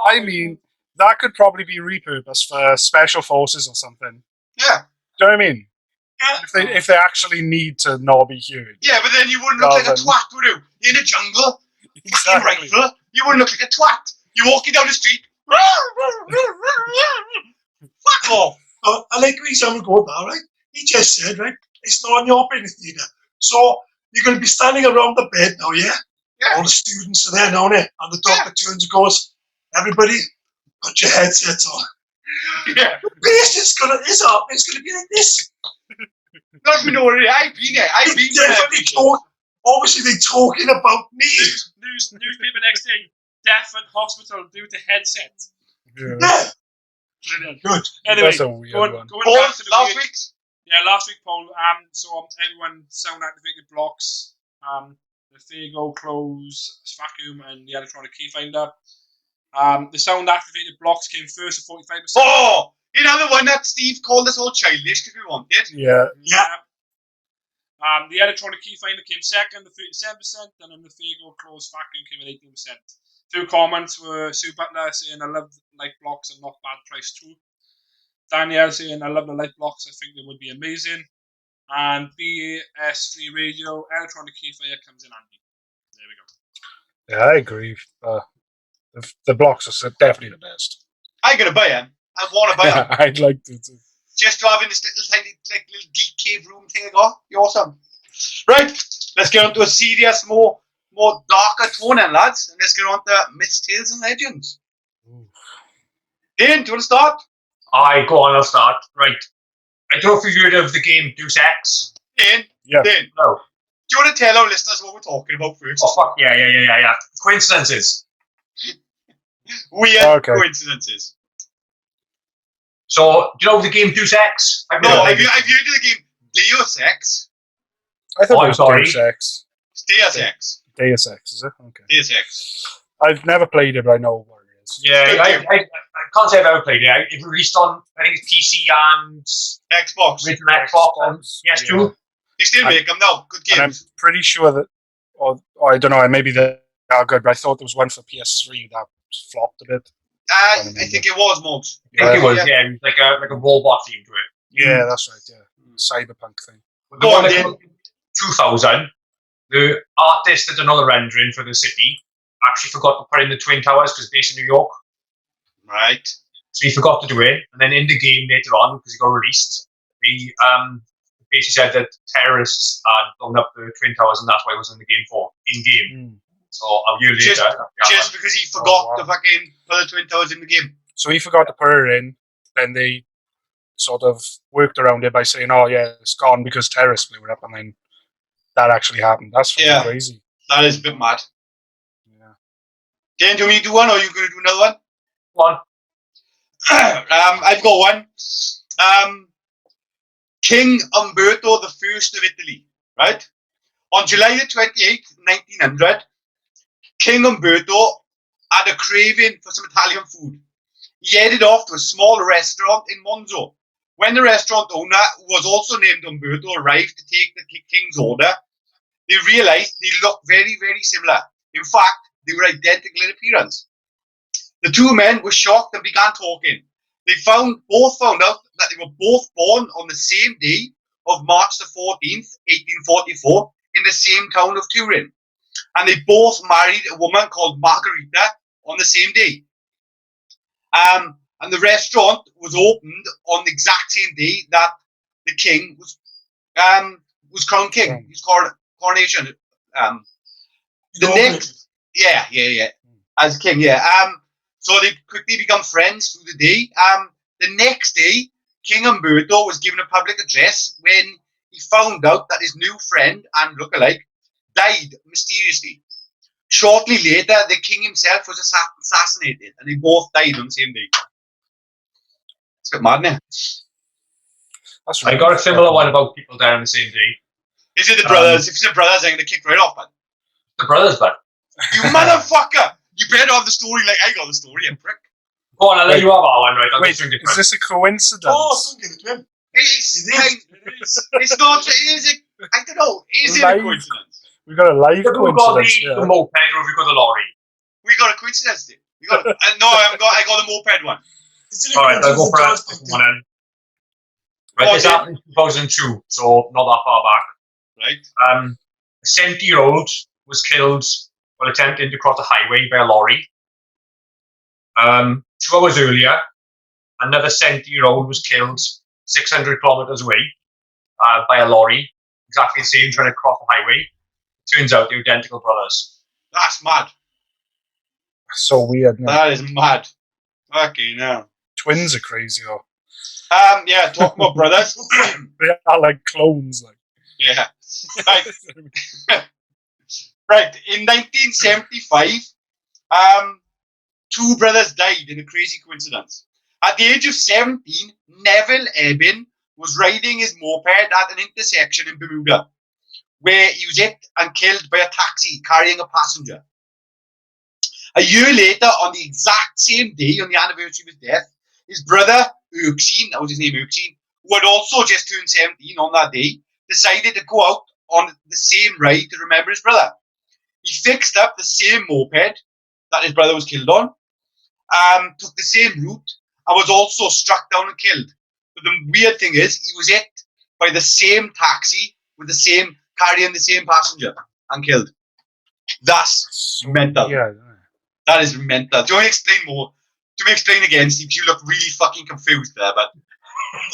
I mean, that could probably be repurposed for special forces or something. Yeah. Do you know what I mean? If they actually need to not be heard. Yeah, but then you wouldn't look like a twat, would you? You're in a jungle, fucking rifle. You wouldn't look like a twat. You're walking down the street. Fuck off. I like where he's having a go about, right? He just said, right, it's not in the operating theatre. So you're going to be standing around the bed now, yeah? All the students are there now, and the doctor turns and goes, everybody, put your headsets on. Yeah. The bass is going to be like this. Let me know. I've been there. Obviously, they're talking about me. Newspaper next day. Death at hospital due to headset. Yeah. Brilliant. Good. Anyway, That's a weird one. Going Paul, back to the last week's. Yeah, last week, Paul. So everyone sound activated blocks. The Fago, close, vacuum, and the electronic key finder. The sound activated blocks came first at 45%. Oh, you know the one that Steve called us all childish because we wanted. Yeah. The electronic key finder came second at 37%, and then the Fago closed vacuum came at 18%. Two comments were Sue Butler saying, I love light blocks and not bad price too. Danielle saying, I love the light blocks, I think they would be amazing. And BS3 radio, electronic key fire comes in handy. There we go. Yeah, I agree. The blocks are definitely the best. I'm going to buy them. I want to buy them. I'd like to too. Just to have in this little tiny, little geek cave room thing I got. You're awesome. Right, let's get on to a serious, more darker tone then, lads. And let's get on to myths, tales, and legends. Dane, do you want to start? Go on, I'll start. Right. I don't know if you've heard of the game Deus Ex. Dane? Yeah. Dane, No. do you want to tell our listeners what we're talking about first? Oh, fuck. Yeah. Coincidences. Weird coincidences. So, do you know the game Deus Ex? Have you heard of the game Deus Ex? I thought it was sorry. Deus Ex. Deus Ex. Deus Ex, is it? Okay. Deus Ex. I've never played it, but I know what it is. Yeah, I can't say I've ever played it. It released on, I think it's PC and Xbox. original Xbox and PS2. They still make them now. Good games. And I'm pretty sure that, or I don't know, maybe they are good, but I thought there was one for PS3 that flopped a bit. I think it was, Mugs. I think it was, yeah. It was like a robot theme to it. Yeah, that's right, yeah. Cyberpunk thing. But the one that came out in 2000, the artist that did another rendering for the city actually forgot to put in the Twin Towers because it's based in New York. Right. So he forgot to do it. And then in the game later on, because it got released, he basically said that terrorists had blown up the Twin Towers and that's why it was in the game in-game. So a year later. Just because he forgot to fucking put the Twin Towers in the game. So he forgot to put it in, then they sort of worked around it by saying, oh yeah, it's gone because terrorists blew it up, and then that actually happened. That's crazy. That is a bit mad. Yeah. Dan, do you want me to do one, or are you going to do another one? One. I've got one. King Umberto I of Italy, right? On July the 28th, 1900, King Umberto had a craving for some Italian food. He headed off to a small restaurant in Monzo. When the restaurant owner, who was also named Umberto, arrived to take the king's order, they realized they looked very, very similar. In fact, they were identical in appearance. The two men were shocked and began talking. They both found out that they were both born on the same day of March the 14th, 1844, in the same town of Turin. And they both married a woman called Margherita on the same day. And the restaurant was opened on the exact same day that the king was crowned king. His coronation. As king, yeah. So they quickly become friends through the day. The next day, King Umberto was given a public address when he found out that his new friend and lookalike died mysteriously. Shortly later, the king himself was assassinated, and they both died on the same day. It's a bit mad, isn't it? I got a similar one about people dying on the same day. Is it the brothers? If it's the brothers, I'm going to kick right off, man. The brothers, but You motherfucker! You better have the story like I got the story, you prick. go on, I'll let you have that one, right? I'll Wait, just is this a coincidence? Don't give it to him. It's not. Is it? I don't know. Is it a coincidence? We got a live Have we got coincidence. the moped or have we got the lorry? We got a coincidence. Dude. We got. No, I got the moped one. Alright, I'll go for that one then. Right, this happened in 2002, so not that far back. Right. A 70-year-old was killed while attempting to cross a highway by a lorry. 2 hours earlier, another 70-year-old was killed 600 kilometers away by a lorry, exactly the same, trying to cross the highway. Turns out they're identical brothers. That's mad. So weird. No? That is mad. Okay, now. Twins are crazy, though. Yeah, talking about brothers. They are like clones. Like. Yeah. Right. Right. In 1975, 2 brothers died in a crazy coincidence. At the age of 17, Neville Ebin was riding his moped at an intersection in Bermuda, where he was hit and killed by a taxi carrying a passenger. A year later, on the exact same day, on the anniversary of his death, his brother, Erskine, that was his name, Erskine, who had also just turned 17 on that day, decided to go out on the same ride to remember his brother. He fixed up the same moped that his brother was killed on, took the same route, and was also struck down and killed. But the weird thing is, he was hit by the same taxi with carrying the same passenger and killed. That's mental. Yeah. That is mental. Do you want to explain more? Do you want to explain again, Steve? You look really fucking confused there, but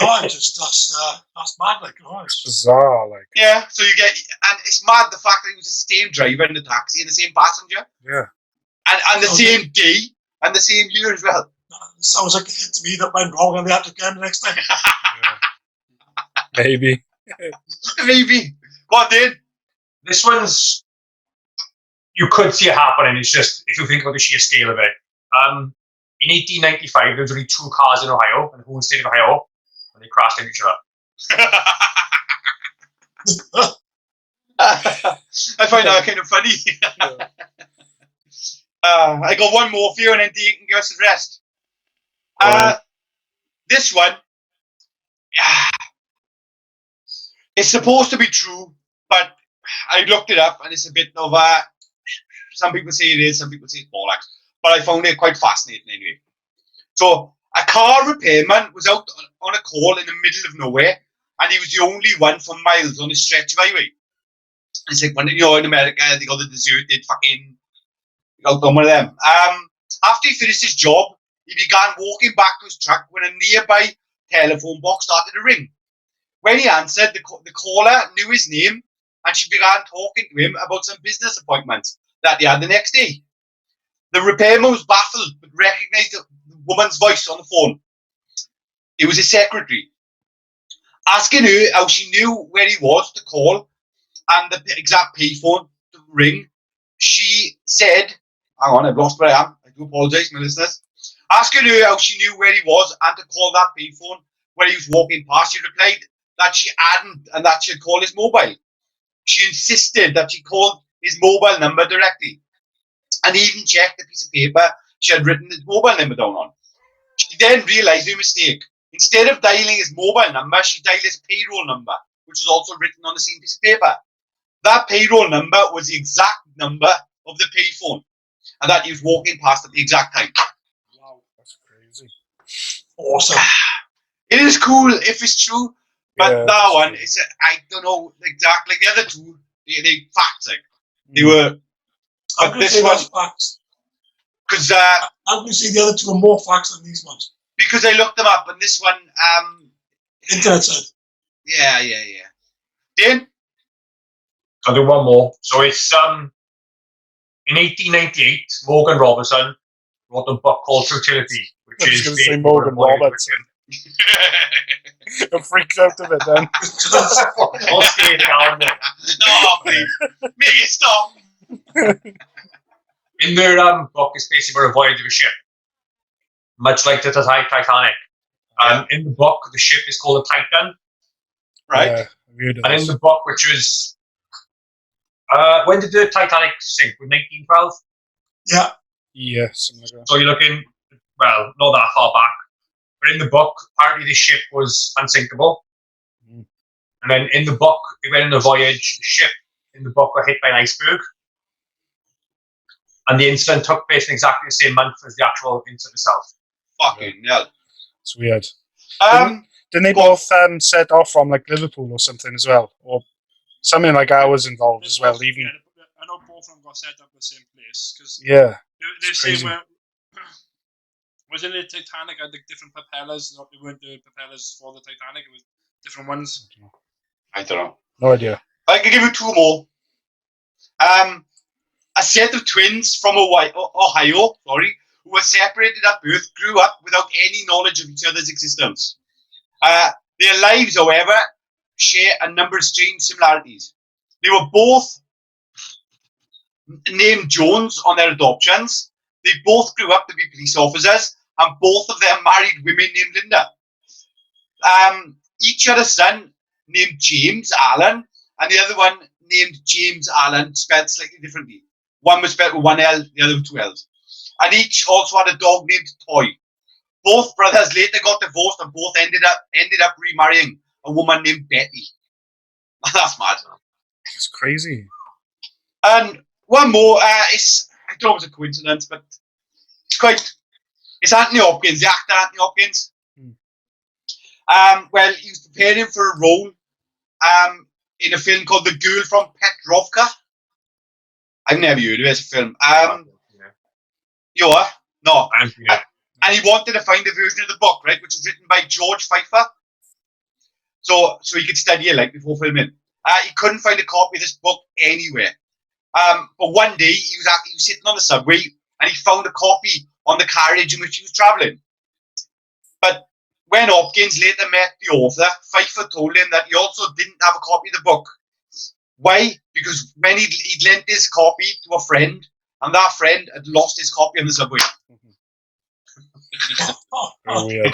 No, that's mad. Like, It's bizarre. Like. yeah. So you get, and it's mad the fact that he was the same driver in the taxi and the same passenger, Yeah. and the same day and the same year as well. it sounds like it hit me that went wrong and they had to go the next time. Yeah. Maybe. Maybe. Go on, Dane. This one's, you could see it happening. It's just, if you think about the sheer scale of it. In 1895, there was only 2 cars in Ohio, in the whole state of Ohio, and they crashed into each other. I find that kind of funny. I got one more for you, and then Dane can give us the rest. This one, it's supposed to be true, but I looked it up, and it's a bit of a. Some people say it is, some people say it's bollocks, but I found it quite fascinating anyway. So, a car repairman was out on a call in the middle of nowhere, and he was the only one for miles on a stretch of highway. It's like when in America they got the deserted fucking out on one of them. After he finished his job, he began walking back to his truck when a nearby telephone box started to ring. When he answered, the caller knew his name, and she began talking to him about some business appointments that he had the next day. The repairman was baffled but recognized the woman's voice on the phone. It was his secretary. Asking her how she knew where he was to call and the exact payphone to ring, she said, hang on, I've lost where I am. I do apologise, my listeners. Asking her how she knew where he was and to call that payphone when he was walking past, she replied that she hadn't and that she'd call his mobile. She insisted that she called his mobile number directly and even checked the piece of paper she had written his mobile number down on. She then realised her mistake. Instead of dialing his mobile number, she dialed his payroll number, which was also written on the same piece of paper. That payroll number was the exact number of the payphone, and that he was walking past at the exact time. Wow, that's crazy. Awesome. It is cool if it's true, but Yeah, that one, I don't know exactly. The other two, they facts, like, they were. I'm But going to this say one, that's facts. because I'm going to say the other two are more facts than these ones. I looked them up, and this one, Internet said. yeah. Dane? I'll do one more. So it's in 1898, Morgan Robertson wrote a book called Futility, which I was is going to say basically Morgan what Robertson. I'm freaked out of it then. I'll stay down there. No, please. Make it stop. In their book, it's basically about a voyage of a ship, much like the Titanic. In the book, the ship is called the Titan. Right? Yeah, weird. And in the book, which was when did the Titanic sink? With 1912. Yeah. Yeah, something like that. So you're looking, well, not that far back. But in the book, apparently the ship was unsinkable. Mm. And then in the book, they went on a voyage. The ship in the book got hit by an iceberg. And the incident took place in exactly the same month as the actual incident itself. Fucking hell. It's weird. Didn't they both set off from like Liverpool or something as well, or something like I was involved as well? Even I know both of them got set up in the same place because yeah, they're saying where wasn't it Titanic had like different propellers? Not they weren't the propellers for the Titanic. It was different ones. I don't know. No idea. I can give you two more. A set of twins from Ohio, who were separated at birth, grew up without any knowledge of each other's existence. Their lives, however, share a number of strange similarities. They were both named Jones on their adoptions. They both grew up to be police officers, and both of them married women named Linda. Each had a son named James Allen, and the other one named James Allen, spelled slightly differently. One was spelled with one L, the other with two L's. And each also had a dog named Toy. Both brothers later got divorced, and both ended up remarrying a woman named Betty. That's mad. It's crazy. And one more, I don't know if it's a coincidence, but it's Anthony Hopkins, the actor Anthony Hopkins. Well, he was preparing for a role in a film called The Girl from Petrovka. I've never heard of it as a film. You are? No. And he wanted to find a version of the book, right, which was written by George Pfeiffer. So he could study it like before filming. He couldn't find a copy of this book anywhere. But one day he was sitting on the subway and he found a copy on the carriage in which he was travelling. But when Hopkins later met the author, Pfeiffer told him that he also didn't have a copy of the book. Why? Because when he'd lent his copy to a friend, and that friend had lost his copy on the subway. Oh, yeah.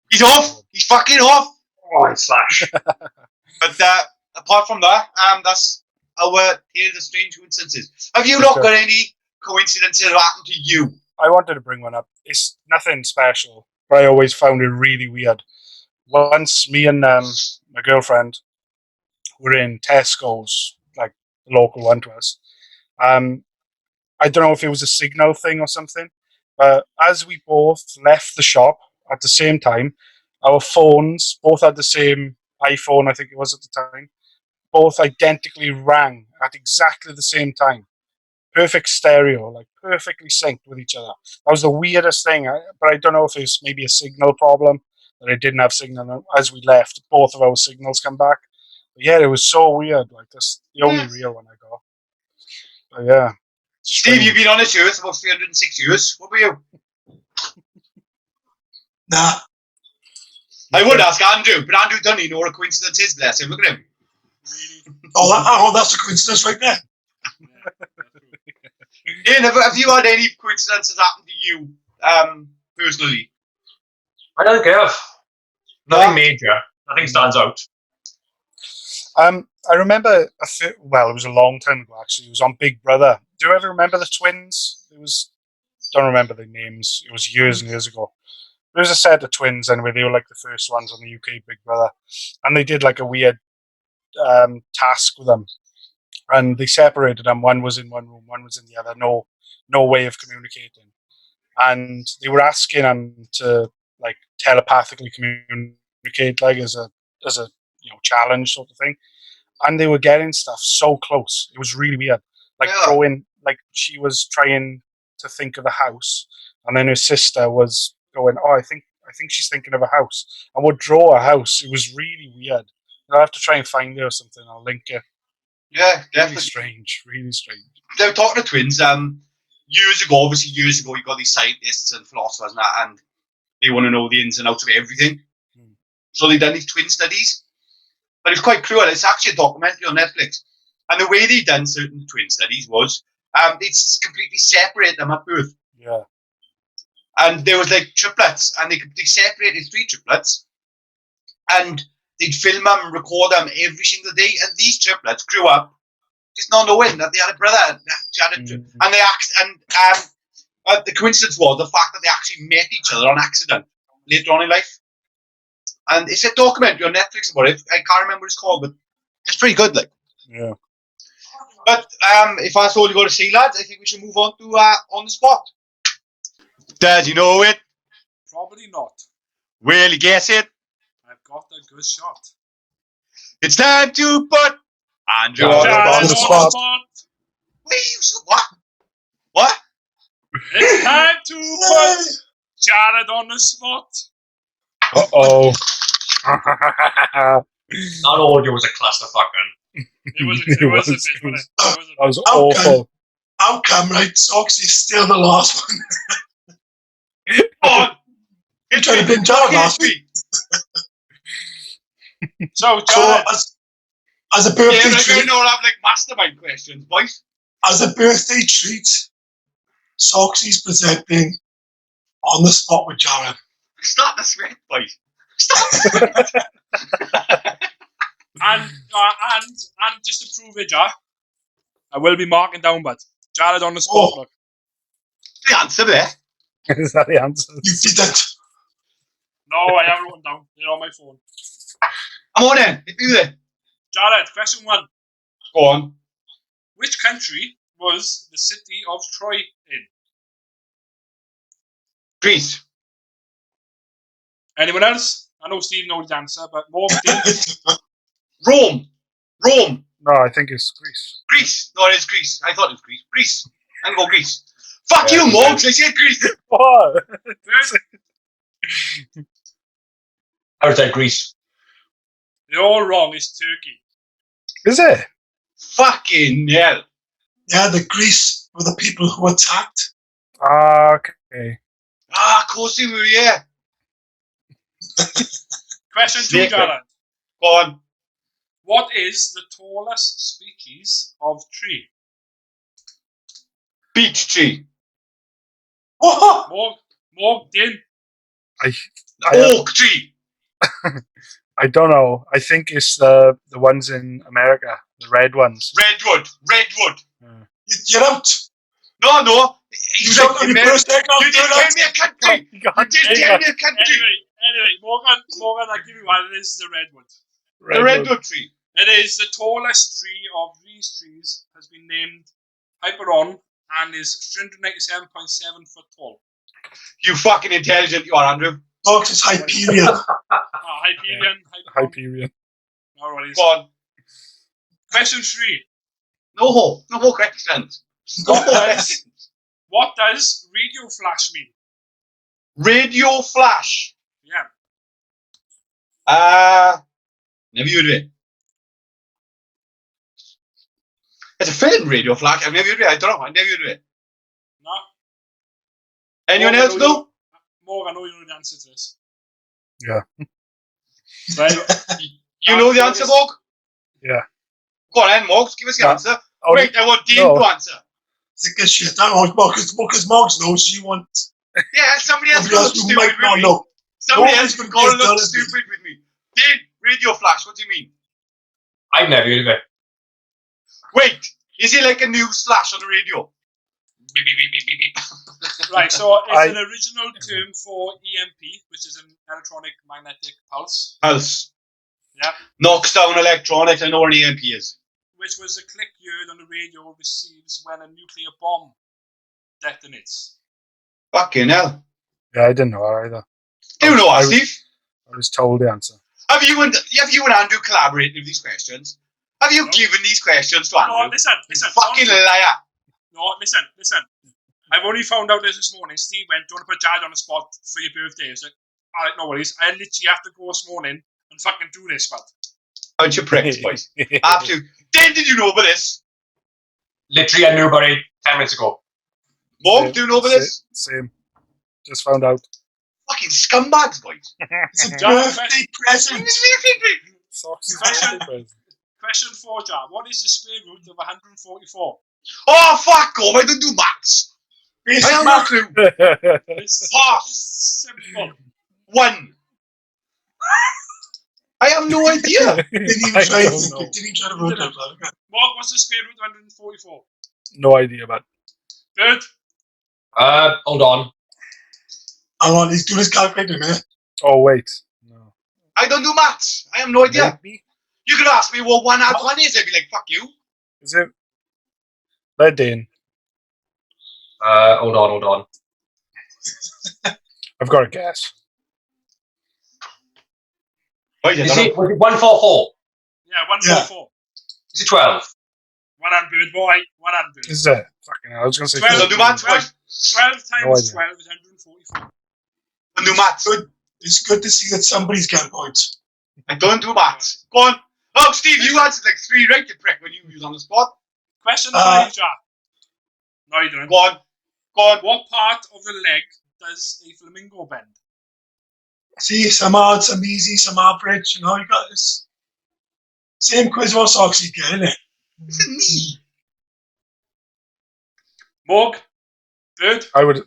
He's off. He's fucking off. Oh, slash. But apart from that, that's our Tales of Strange Coincidences. Have you not got any coincidences that happened to you? I wanted to bring one up. It's nothing special, but I always found it really weird. Once, me and my girlfriend were in Tesco's, like the local one to us. I don't know if it was a signal thing or something, but as we both left the shop at the same time, our phones both had the same iPhone, I think it was at the time, both identically rang at exactly the same time. Perfect stereo, like perfectly synced with each other. That was the weirdest thing, but I don't know if it was maybe a signal problem, that it didn't have signal as we left. Both of our signals come back. But yeah, it was so weird. Like, that's the only real one I got. But yeah. Steve, you've been on this earth about 306 years. What were you? Nah. I would ask Andrew, but Andrew doesn't even know what a coincidence is, bless him. Look at him. Oh, that's a coincidence right there. Dane, have you had any coincidences happen to you personally? I don't think I have. Nothing major. Nothing stands out. I remember, it was a long time ago actually, it was on Big Brother. Do you ever remember the twins? Don't remember the names, it was years and years ago. There was a set of twins anyway, they were like the first ones on the UK Big Brother. And they did like a weird task with them. And they separated them, one was in one room, one was in the other, no way of communicating. And they were asking them to like telepathically communicate, like as a challenge sort of thing. And they were getting stuff so close. It was really weird. Like throwing, like she was trying to think of a house, and then her sister was going, "Oh, I think she's thinking of a house," and would draw a house. It was really weird. I'll have to try and find it or something. I'll link it. Yeah, definitely. Really strange. They were talking to twins. Years ago, you got these scientists and philosophers and that, and they want to know the ins and outs of everything. So they've done these twin studies. But it's quite cruel. It's actually a documentary on Netflix. And the way they done certain twin studies was they'd completely separate them at birth. Yeah. And there was like triplets, and they separated 3 triplets, and they'd film them and record them every single day. And these triplets grew up just not knowing that they had a brother. And the coincidence was the fact that they actually met each other on accident later on in life. And it's a documentary on Netflix about it. I can't remember what it's called, but it's pretty good, like. Yeah. But if that's all you got to see, lads, I think we should move on to On the Spot. Dad, you know it? Probably not. Really guess it? I've got a good shot. It's time to put Andrew Yeah, on Jared on on the the spot. spot. What? What? It's time to put Jared on the spot. Uh-oh. That audio was a clusterfuck, man. It was a bit, wasn't it? It was a That bit. was awful. How come, right? Soxy's still the last one. Oh, You tried to pin Jared last week. So, So, Jared, as a Yeah, birthday but I treat, don't have like mastermind questions, boys. as a birthday treat, Soxy's presenting on the spot with Jared. Start the sweat, boys. Start the sweat. and just to prove it, Jar, I will be marking down, but Jared on the spot. Oh. Look. The answer there. Is that the answer? You didn't. No, I haven't written down. They're on my phone. I'm on then. Hit me with it. Jared, question 1. Go on. Which country was the city of Troy in? Greece. Anyone else? I know Steve knows the answer, but Morgan didn't. Rome. Rome. No, I think it's Greece. Greece. No, it is Greece. I thought it was Greece. Greece. I'm going to go Greece. Fuck Yeah, you, Morgs. I said Greece. What? I would say Greece. You're all wrong. It's Turkey. Is it? Fucking hell. Yeah, the Greece were the people who attacked. Okay. Ah, of course you were, yeah. Question 2, Snake Jared. Go on. What is the tallest species of tree? Beech tree. What? Morg Din. I Oak tree. I don't know. I think it's the ones in America, the red ones. Redwood. Redwood. You're out. No. You He's don't like, know your first egg you didn't tell me a country. You didn't tell me a country. Anyway, Morgan, I'll give you one. It is the redwood. The redwood tree. It is the tallest tree of these trees, has been named Hyperon and is 397.7 foot tall. You fucking intelligent you are, Andrew. Dogs is Hyperion. Hyperion. Hyperion. No worries. Go on. Question 3. No more questions. No more questions. What does radio flash mean? Radio flash. Yeah. Never heard of it. It's a film, radio flash. I've never heard of it. I don't know. I've never heard of it. No? Anyone else know? Morgan, I know you know the answer to this. Yeah. Right. You know the answer, Morg? Yeah. Go on then, Morg. Give us the No. answer. Oh, Wait, I want Dean to answer. Sick of shit. I don't know, because Moggs knows you want. Yeah, somebody else Somebody got else who stupid might with not me. know. Somebody No else one's could gonna call be it jealous. stupid with me. Dean, radio flash. What do you mean? I've never heard of it. Wait, is it like a news flash on the radio? Beep, beep, beep, beep, beep, beep. Right, so it's an original term for EMP, which is an electronic magnetic pulse. Pulse. Yeah. Knocks down electronics. I know what an EMP is. Which was a click you heard on the radio receives when a nuclear bomb detonates. Fucking hell. Yeah, I didn't know that either. Do you know what, Steve? I was told the answer. Have you and Andrew collaborated with these questions? Have you No. given these questions to Andrew? No, listen. Fucking liar. No, listen. I've only found out this morning. Steve went, do you want to put Jared on the spot for your birthday? I was like, alright, no worries. I literally have to go this morning and fucking do this, but. Bunch of pricks, boys. Absolute. Dane, did you know about this? Literally, I knew about it 10 minutes ago. Morg, do you know about this? Same. Just found out. Fucking scumbags, boys. It's a Jared, birthday present. Question 4, Jar. What is the square root of 144? Oh, fuck off. I don't do maths. I Basic have no math. clue. It's Pass. simple. 1. I have no idea. Didn't even I try don't know. to work out that. What's the square root of 144? No idea, but Good. Hold on. Hang on, he's doing his calculator in a minute. oh wait, no. I don't do maths. I have no idea. Maybe? You could ask me what 1 add 1 is. I'd be like, fuck you. Is it? Let Dane. Hold on. I've got a guess. Wait, Was it 144? Yeah, 144. Is it 12? One hand bird boy, one hand bird. Is it? Fucking hell, I was going to say... 12, So do maths, 12 times No idea. 12 is 144. do maths. Good. It's good to see that somebody's getting points. I don't do maths. Go on. Oh, Steve, you answered like 3 right, you prick, when you was on the spot. Question 5, Jack. No, you didn't. Go on. Go on. What part of the leg does a flamingo bend? See, some hard, some easy, some average. You know, you got this. Same quiz what socks you get, innit? It's a knee. Morg? Bird? I would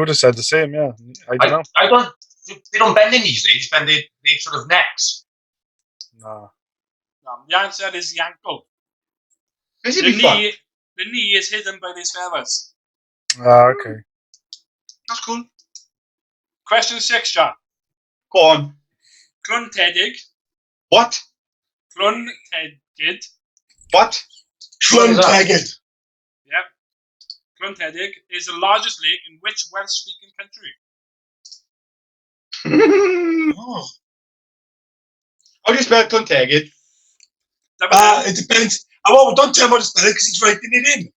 have said the same, yeah. I don't know. I don't. They don't bend their knees. They just bend their sort of necks. No. The answer is the ankle. This would be fun. The knee is hidden by these feathers. Okay. That's cool. Question 6, Jack. Go on. Cluntedig. What? Cluntedig. What? Cluntagged. Yep. Cluntedig is the largest lake in which Welsh-speaking country? Oh. How do you spell Clontagged? It depends. Oh, don't tell him how to spell it because he's writing it in.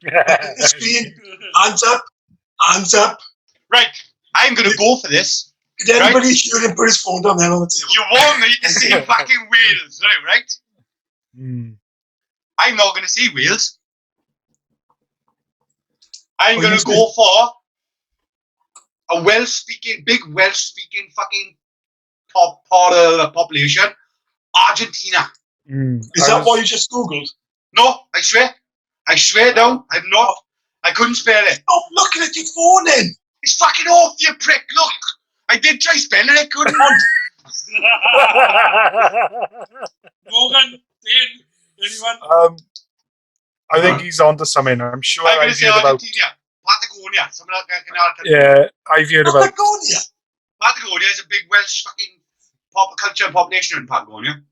The screen. Hands up. Hands up. Right. I'm going to go for this. Did anybody hear him put his phone down there on the table? You want me to say fucking Wales, right? Hmm. I'm not going to say Wales. I'm Oh, going you to go for a Welsh-speaking, big Welsh-speaking fucking part of the population. Argentina. Is that what you just Googled? No, I swear. I swear down. I'm not. I couldn't spell it. Stop looking at your phone then. It's fucking off, you prick. Look. I did try spelling it. I couldn't. Morgan, Dane, anyone? I think he's onto something. I'm sure I'm going to I've say heard about... Argentina. Patagonia. Something like that. Yeah, I've heard about... Patagonia. Patagonia is a big Welsh fucking pop culture and population in Patagonia.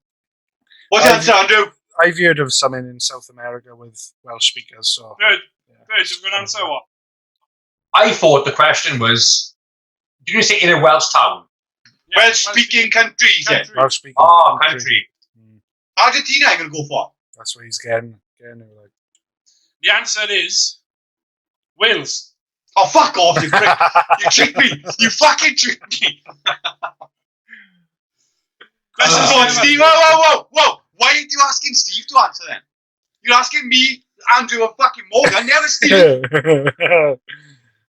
What's the answer, Andrew? I've heard of something in South America with Welsh speakers, so... Good. Yeah. Good. You've got an answer what? I thought the question was, did you say in a Welsh town? Yeah, Welsh-speaking country, he said. Welsh speaking Country. Argentina, I'm going to go for. That's what he's getting. Like. The answer is Wales. Oh, fuck off, you prick. You tricked me. You fucking tricked me. Question Go on, 7. Steve. Whoa. Why aren't you asking Steve to answer then? You're asking me, Andrew, and fucking Morgan, never Steve.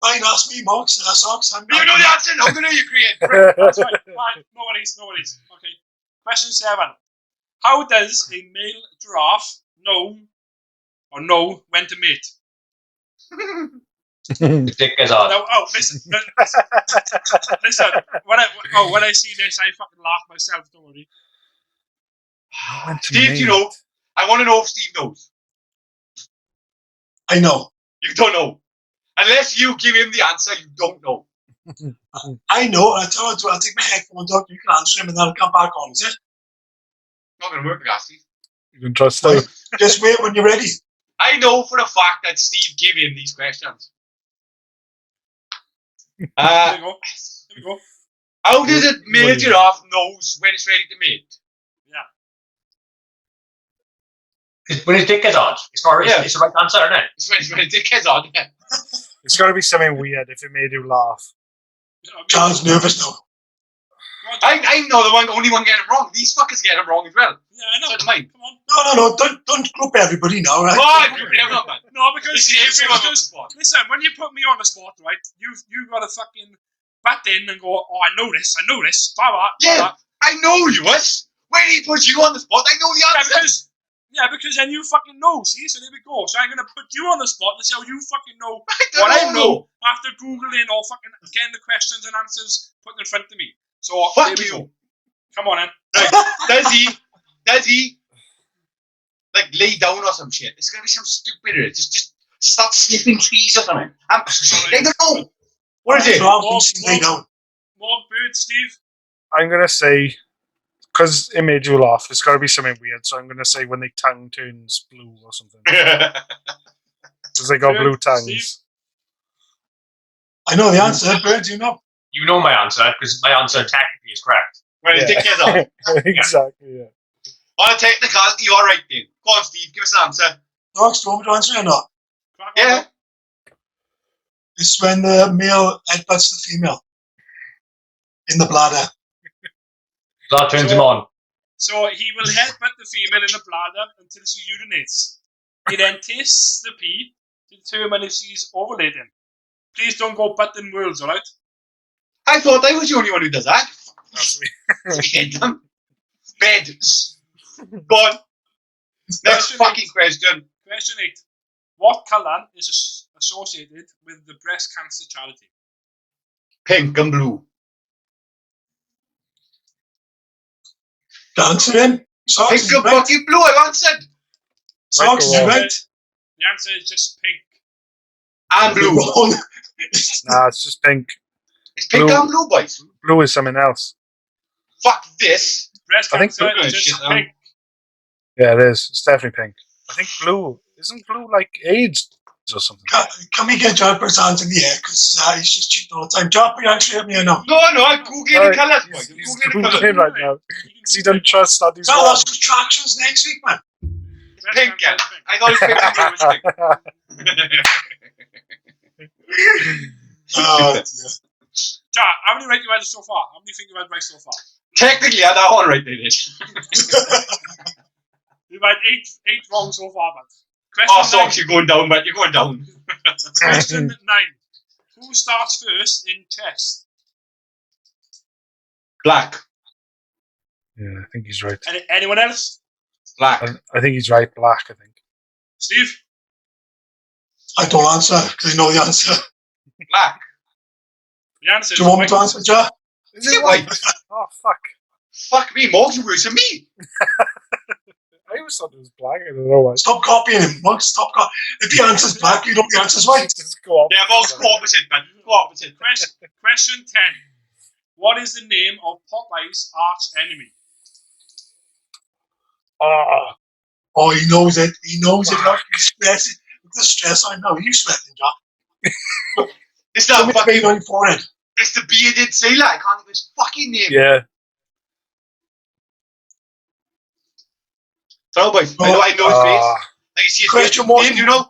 Fine, ask me, Mark. Socks. You know the answer. No, I'm going to agree. That's right. Right. No worries. Okay. Question 7. How does a male giraffe know when to mate? The dick is on. No, listen. Listen. When I see this, I fucking laugh myself. Don't worry. Steve, you know. I want to know if Steve knows. I know. You don't know. Unless you give him the answer, you don't know. I know. I tell you, I'll take my headphones out. You can answer him, and then I'll come back on. Is it? Not going to work, that, Steve. You can trust him. Just wait when you're ready. I know for a fact that Steve gave him these questions. Here we go. How does a male giraffe knows when it's ready to mate? When his dick is on, it's the right answer, isn't it? It's when his dick is on. Yeah. It's got to be something weird if it made you laugh. John's nervous now. I know the only one getting it wrong. These fuckers get it wrong as well. Yeah, I know. So do mine. Come on. No. Don't group everybody now, right? Oh, I'm not, man. No, because This is everyone on the spot. listen, when you put me on the spot, right? You got to fucking butt in and go. Oh, I know this. Blah blah. Yeah, I know you was. When he puts you on the spot, I know the answer. Because then you fucking know. See, so there we go. So I'm gonna put you on the spot to see how you fucking know I know after googling or fucking getting the questions and answers put in front of me. So Fuck there we you. go. Come on, then. Right. Does he like lay down or some shit? It's gonna be some stupid. Just start sniffing trees or something. I don't know. What is it? Lay down. More bird, Steve. I'm going to say, because it made you laugh, it's got to be something weird. So I'm going to say when their tongue turns blue or something. Because they got blue tongues. Steve? I know the answer. Bird, you know. You know my answer, because my answer technically is correct. When his dick is off. Exactly, yeah. On a technicality, you are right, Dane. Go on, Steve, give us an answer. Dogs, do you want me to answer or not? Yeah. It's when the male headbutts the female in the bladder. That turns him on. So he will headbutt the female in the bladder until she urinates. He then tastes the pee to determine if she's ovulating. Please don't go butting worlds, alright? I thought I was the only one who does that. That's me. Hate them. Bed. Go on. Next fucking question. Question 8. What colour is associated with the breast cancer charity? Pink and blue. Dancing. Socks Pink is and right. fucking blue, I've answered. Socks is Right, right. The answer is just pink. And blue. Wrong. Nah, it's just pink. It's pink Blue. and blue, boys. Blue is something else. Fuck this. Breast I think cancer blue is is just shit, pink. Yeah, it is. It's definitely pink. I think blue. Isn't blue like AIDS or something? Can we get Jarper's hands in the air? Because he's just cheating all the time. Jarper, you actually help me or not? No, I'm Googling the colours, boys. I'm He's Googling the colours. Googling right now. Because he doesn't trust that he's Tell wrong. us retractions next week, man. It's pink, yeah. I thought it was pink and blue was pink. Oh, dear. Ja, how many right you had so far? How many think you had right so far? Technically, I had that one right, they did. You've had eight wrong so far, man. Oh, Question socks, you're going down, mate. You're going down. Question 9. Who starts first in chess? Black. Yeah, I think he's right. Anyone else? Black. I think he's right. Black, I think. Steve? I don't answer because I know the answer. Black. The answer is Do you want me to white. answer, Jar? Is it white? Oh, fuck. Fuck me, Morgs are worse than me. I always thought it was black. I don't know why. Stop copying him, Mug. Stop copying. If the answer's black, you know the answer's white. Just go on. Yeah, Morgs, go opposite, man. Go opposite. Question 10. What is the name of Popeye's arch enemy? Oh, he knows it. He knows it. Look, he's stressing. Look at the stress I know. You sweating, Jar? It's Tell that me to fucking... be on your forehead. It's the bearded sailor. I can't think of his fucking name. Yeah. Sorry, boys. I know his face. I can see his Question face. was- Name, do you know?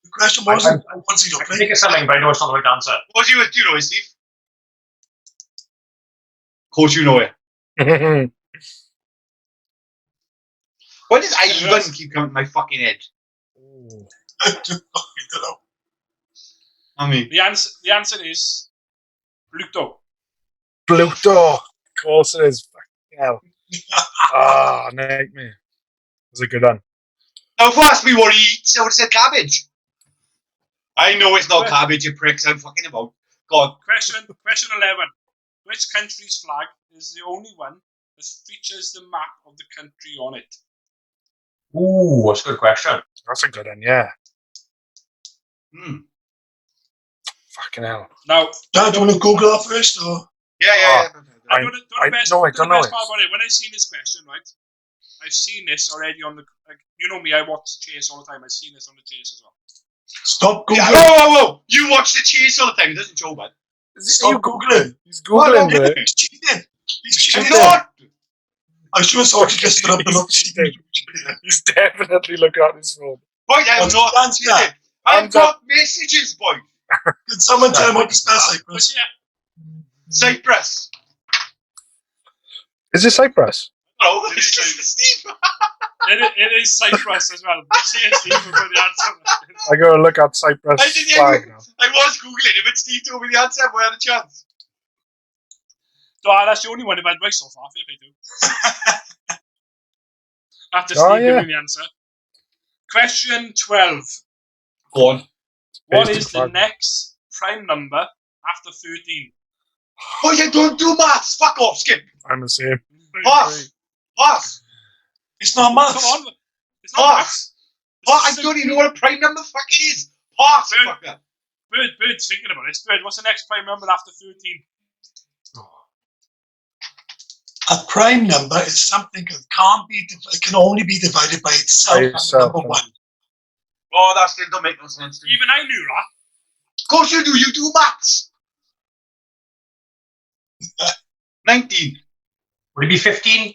The question wasn't, what's he I doing? can think of something, but I know it's not the right answer. What do you know, Steve? Of course you know it. Why does Ivan keep coming to my fucking head? I don't know. I mean, The answer is Pluto. Pluto. Of course it is. Fucking hell. Ah, nightmare. That's a good one. now if you asked me what he eats, I would have said cabbage. I know it's not cabbage, you pricks. I'm fucking about. Go on. Question 11. Which country's flag is the only one that features the map of the country on it? Ooh, that's a good question. That's a good one, yeah. Hmm. Fucking hell. Now, Dad, do you want to Google that first? Or? Yeah. I the don't best know part it. about it, when I seen this question, right, I've seen this already on the, like, you know me, I watch the Chase all the time. I've seen this on the Chase as well. Stop Googling. Yeah, whoa. You watch the Chase all the time. It doesn't show, man. Stop Googling. He's Googling it. He's cheating. He's I'm cheating. not. I should have thought you just stood up and looked. He's He's definitely looking at his phone. Boy, I'm What's not. the answer? I've I'm got messages, boy. Can someone tell me what to spell But Cyprus? yeah, Cyprus. Is it Cyprus? No, it's just Steve. it is Cyprus as well. See, Steve will put the answer. I gotta look at Cyprus I didn't flag now. I was Googling it, but Steve told me the answer. Why had a chance? So that's the only one I've had right so far. Fair play to. After Oh, Steve yeah. giving the answer. Question 12. Go on. What Basic is the flag. next prime number after 13? Oh, you don't do maths. Fuck off, Skip. I'm the same. Pass. It's not maths. Come on. It's not Pass. I don't even know what a prime number fucking is. Pass, Bird. fucker. Bird's thinking about this. Bird, what's the next prime number after 13? A prime number is something that can't be. It can only be divided by itself. By as itself, number one. Oh, that still don't make no sense to me. Even I knew that. Of course you do. You do maths. 19. Would it be 15?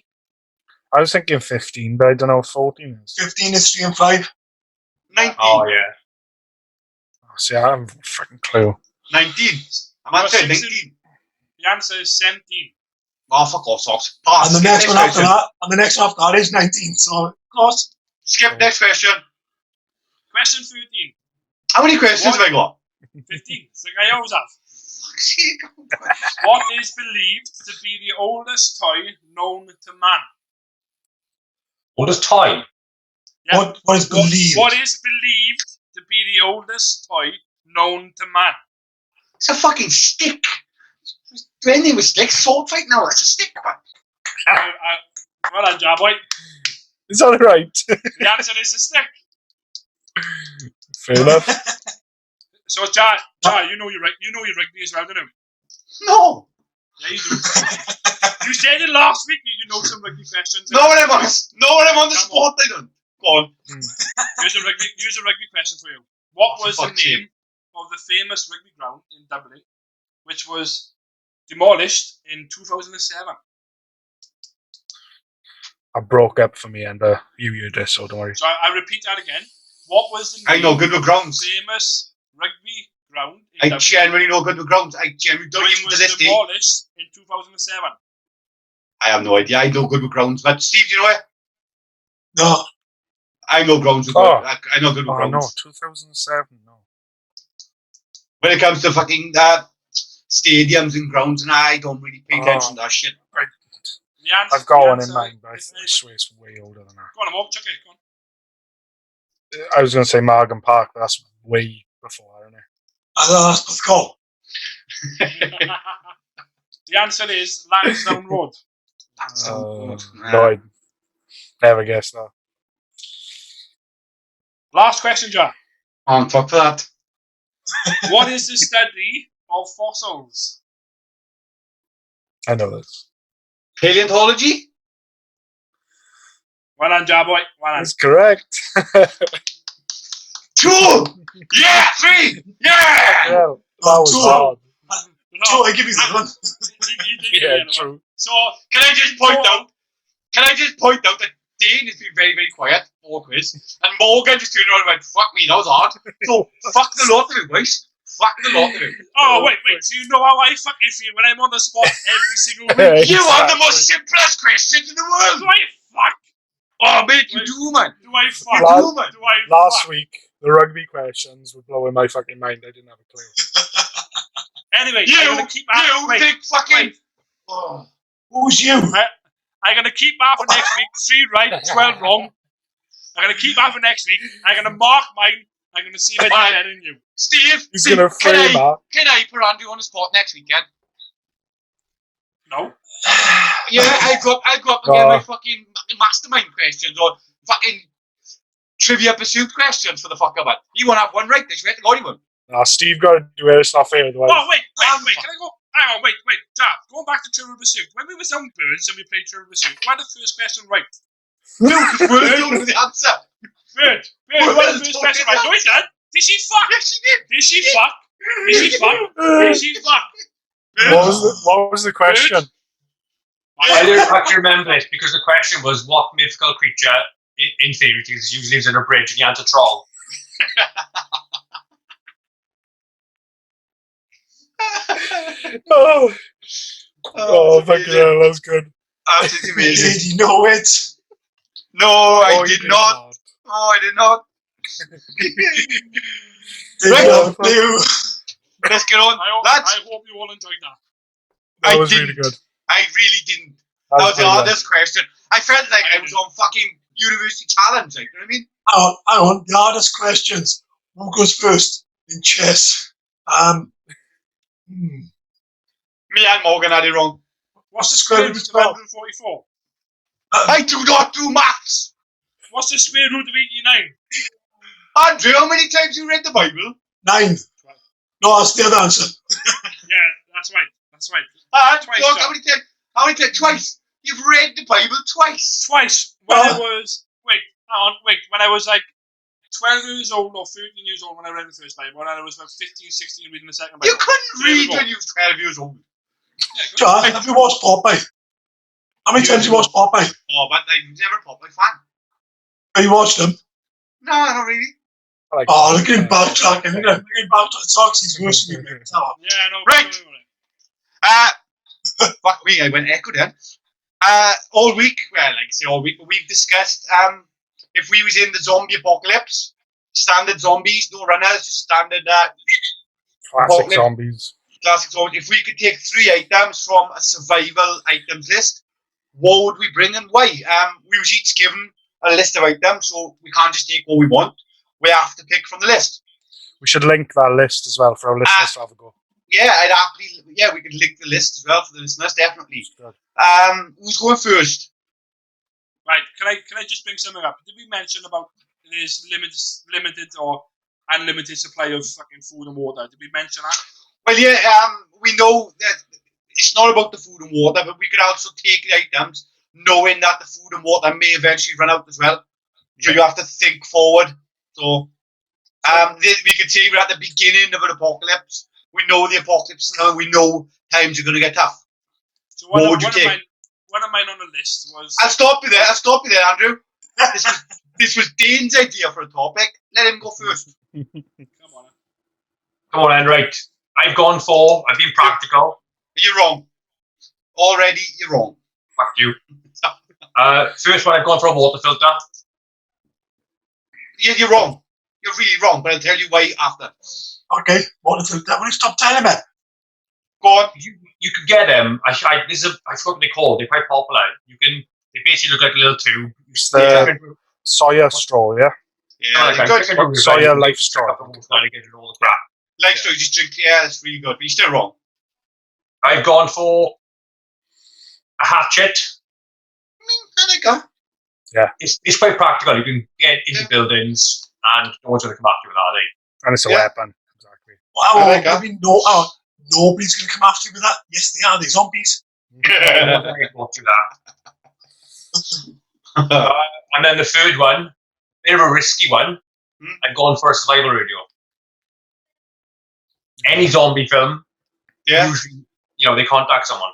I was thinking 15, but I don't know what 14 is. 15 is 3 and 5. 19. Oh, yeah. See, I haven't a freaking clue. 19. I'm answering 19. The answer is 17. Oh, fuck off, socks. Pass. And the Skip next one after question. that, and the next one after that is 19. So, of course. Skip next question. Question 13. How many questions have I got? 15. It's like I always have. Fuck's sake. What is believed to be the oldest toy known to man? Oldest toy? Yeah. What is believed? What is believed to be the oldest toy known to man? It's a fucking stick. Do anything with sticks? Sword fight? No, it's a stick, man. Well done, Jar Boy. Is that right? The answer is a stick. Fair enough. So, Jar, you know your rugby as well, don't you? No. Yeah, you do. You said it last week. You know some rugby questions. No one I'm on the spot. I don't. Go on. Here's a rugby question for you. What was the name of the famous rugby ground in Dublin, which was demolished in 2007? I broke up for me and you did, so don't worry. So I repeat that again. What was the name I know good with grounds. of the famous rugby ground in I Dublin, genuinely know good with grounds. I genuinely don't which even to was this day. demolished in 2007? I have no idea. I know good with grounds. But Steve, do you know it? No. I know grounds with Oh. good. I know good with Oh, grounds. no, 2007, no. When it comes to fucking stadiums and grounds, and I don't really pay attention to that shit. The answer, I've got the one in answer mind, but I is- swear it's way older than that. Go on, Mark, check it. Go on. I was going to say Margam Park, but that's way before, isn't it? I know that's what's called. The answer is Lansdowne Road. That's so good. No, I never guessed that. Last question, John. On top of that. What is the study of fossils? I know this. Paleontology? Well done, Jar Boy. Well done. That's correct. 2! Yeah! 3! Yeah! Well, that was Two. hard. So I give you that one. You did Yeah, get it. true. So, Can I just point out that Dane has been very, very quiet for quiz, and Morgan just turned around and went, fuck me, that was hard. So, fuck the lot of it, boys. Fuck the lot of it. oh, wait. So you know how I fucking feel when I'm on the spot every single week? You are the most simplest questions in the Do world! I fuck? Oh, mate, you do, man. Do I fuck? You do, man. Do I Last fuck? week, the rugby questions were blowing my fucking mind. I didn't have a clue. Anyway, You, I'm going to keep you think fucking... wait. Oh. Who's you? I'm going to keep that for next week. 3 right, 12 wrong. I'm going to keep that for next week. I'm going to mark mine. I'm going to see if I do better than you. Steve, He's going to frame that. can I put Andrew on the spot next weekend? No. Yeah, I go up and get my fucking mastermind questions or fucking trivia pursuit questions for the fucker, man. You won't have one right this week, or you won't. Steve got to do it. It's not fair. Otherwise. Oh, wait. Can I go? Hang on, wait. Dad, going back to Trivial Pursuit. When we were on Birds and we played Trivial Pursuit, who had the first question right? No, because we're told the answer. Bird, who had the first question right? No, he did. Did she fuck? Yes, she did. Did she fuck? Did she fuck? Did she fuck? What was the question? I don't actually remember this because the question was what mythical creature in fairy tales usually lives in a bridge and you had to troll. Oh, fucking hell, that's good. Absolutely amazing. Did you know it? No, I did not. Oh, I did not. Did Right. you do? Let's get on. I hope you all enjoyed that. That I was didn't. really good. I really didn't. That was the really good. hardest question. I felt like I was on fucking university challenge. Like, you know what I mean? Hang on. The hardest questions. Who goes first in chess? Me and Morgan had it wrong. What's the square root of 144? I do not do maths. What's the square root of 89? Andrew, how many times you read the Bible? 9. No, that's the other answer. Yeah, that's right. Twice, Look, Jack. how many times? Twice. You've read the Bible twice. Twice. When I was when I was like 12 years old or 13 years old when I read the first Bible, and I was about 15, 16 reading the second Bible. You couldn't There we read go. when you were 12 years old. Yeah, good. John, have you watched Popeye? How many times you watched Popeye? Oh, but I'm never a Popeye fan. Have you watched them? No, not really. I like Oh, look at him backtracking. Look at him backtracking. Talks he's worse than you, mate. Oh. Yeah, I know. Right. Fuck me, I went echo then. All week, well, like I say all week, but we've discussed if we was in the zombie apocalypse, standard zombies, no runners, just standard Classic apocalypse. zombies. Classic zombies. If we could take 3 items from a survival items list, what would we bring and why? We was each given a list of items, so we can't just take what we want. We have to pick from the list. We should link that list as well for our listeners to have a go. Yeah, we could link the list as well for the listeners, definitely. Who's going first? Right, can I just bring something up? Did we mention about this limited or unlimited supply of fucking food and water? Did we mention that? Well, yeah, we know that it's not about the food and water, but we could also take the items knowing that the food and water may eventually run out as well. So you have to think forward. So we could say we're at the beginning of an apocalypse. We know the apocalypse is coming. We know times are going to get tough. So what would you take? One of mine on the list was... I'll stop you there, Andrew. This was Dane's idea for a topic. Let him go first. Come on, then, right. I've gone for, I've been practical. You're wrong. Already, you're wrong. Fuck you. First one, I've gone for a water filter. You're wrong. You're really wrong, but I'll tell you why after. Okay, water filter. Will you stop telling me? Go on. You could get them. I forgot what they call. They're quite popular. They basically look like a little tube. It's the soya straw, yeah? Yeah, soya life straw. Life straw, you just drink, yeah, it's really good, but you're still wrong. I've gone for a hatchet. I like that. Yeah. It's quite practical. You can get into buildings and no one's going to come after you with that, are they? And it's a weapon. Exactly. Wow, like nobody's going to come after you with that. Yes, they are. They're zombies. We'll do that. And then the third one, bit of a risky one. I've gone for a survival radio. Any zombie film, usually, they contact someone.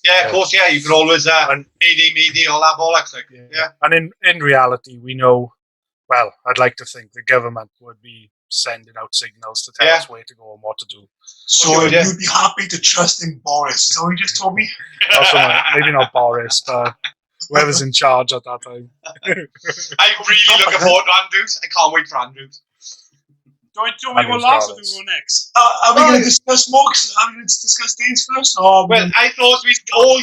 Yeah, of course, yeah. You could always Mayday, all that bollocks. Like, yeah. And in reality, we know, well, I'd like to think the government would be sending out signals to tell us where to go and what to do. So you'd be happy to trust in Boris. Is that what you just told me? Maybe not Boris, but whoever's in charge at that time. I'm really looking forward to Andrews. I can't wait for Andrews. Do you want me to go last or do we go next? Are we going to discuss Smokes? Are we going to discuss Dane's first? Or well, I thought we'd all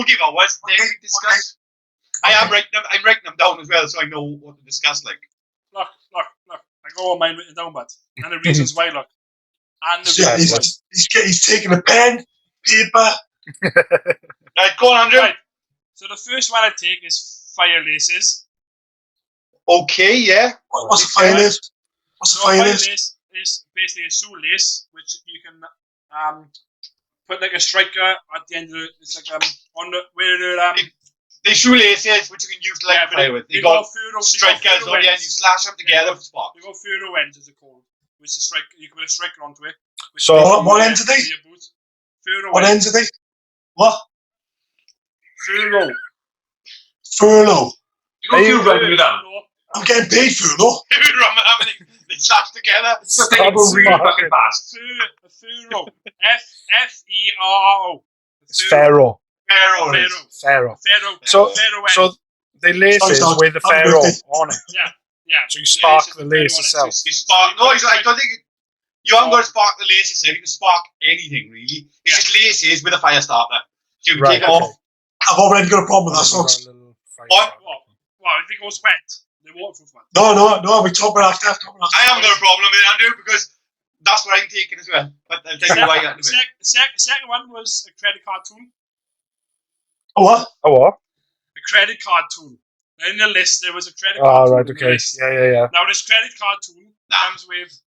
give ours, then we discuss. Okay. I'm writing them down as well, so I know what to discuss. Like, look. I got all mine written down, but and the reasons why. Look, and the reasons why. He's taking a pen, paper. Right, go on, Andrew. Right. So the first one I take is fire laces. Okay, yeah. What's a fire lace? What's a fire lace? Is basically a shoelace which you can put like a striker at the end of it. It's like on the where the shoelaces which you can use to like play with. You got strikers on the end. You slash them together with spot. You got furo ends, as it called. Which is striker. You can put a striker onto it. So what ends are they? What ends are they? What? Furlough. Furlough. You run with them. I'm getting paid furlough. They slash together. They go really fucking fast. Furrow. F-E-R-R-O. It's Pharaoh. Pharaoh. So the laces with the Pharaoh on it. Yeah. So you spark the lace itself. You spark. No, I don't think you haven't got to spark the lace itself. You can spark anything really. It's just laces with a fire starter. So you can take it off. I've already got a problem with that, Socks. What? If it goes wet, the waterproof one. No, we talk about after. I haven't got a problem with it, Andrew, because that's what I'm taking as well. But I'll tell you why. The second one was a credit card tool. A what? A credit card tool. In the list, there was a credit card tool. Right, okay. Yeah. Now, this credit card tool comes with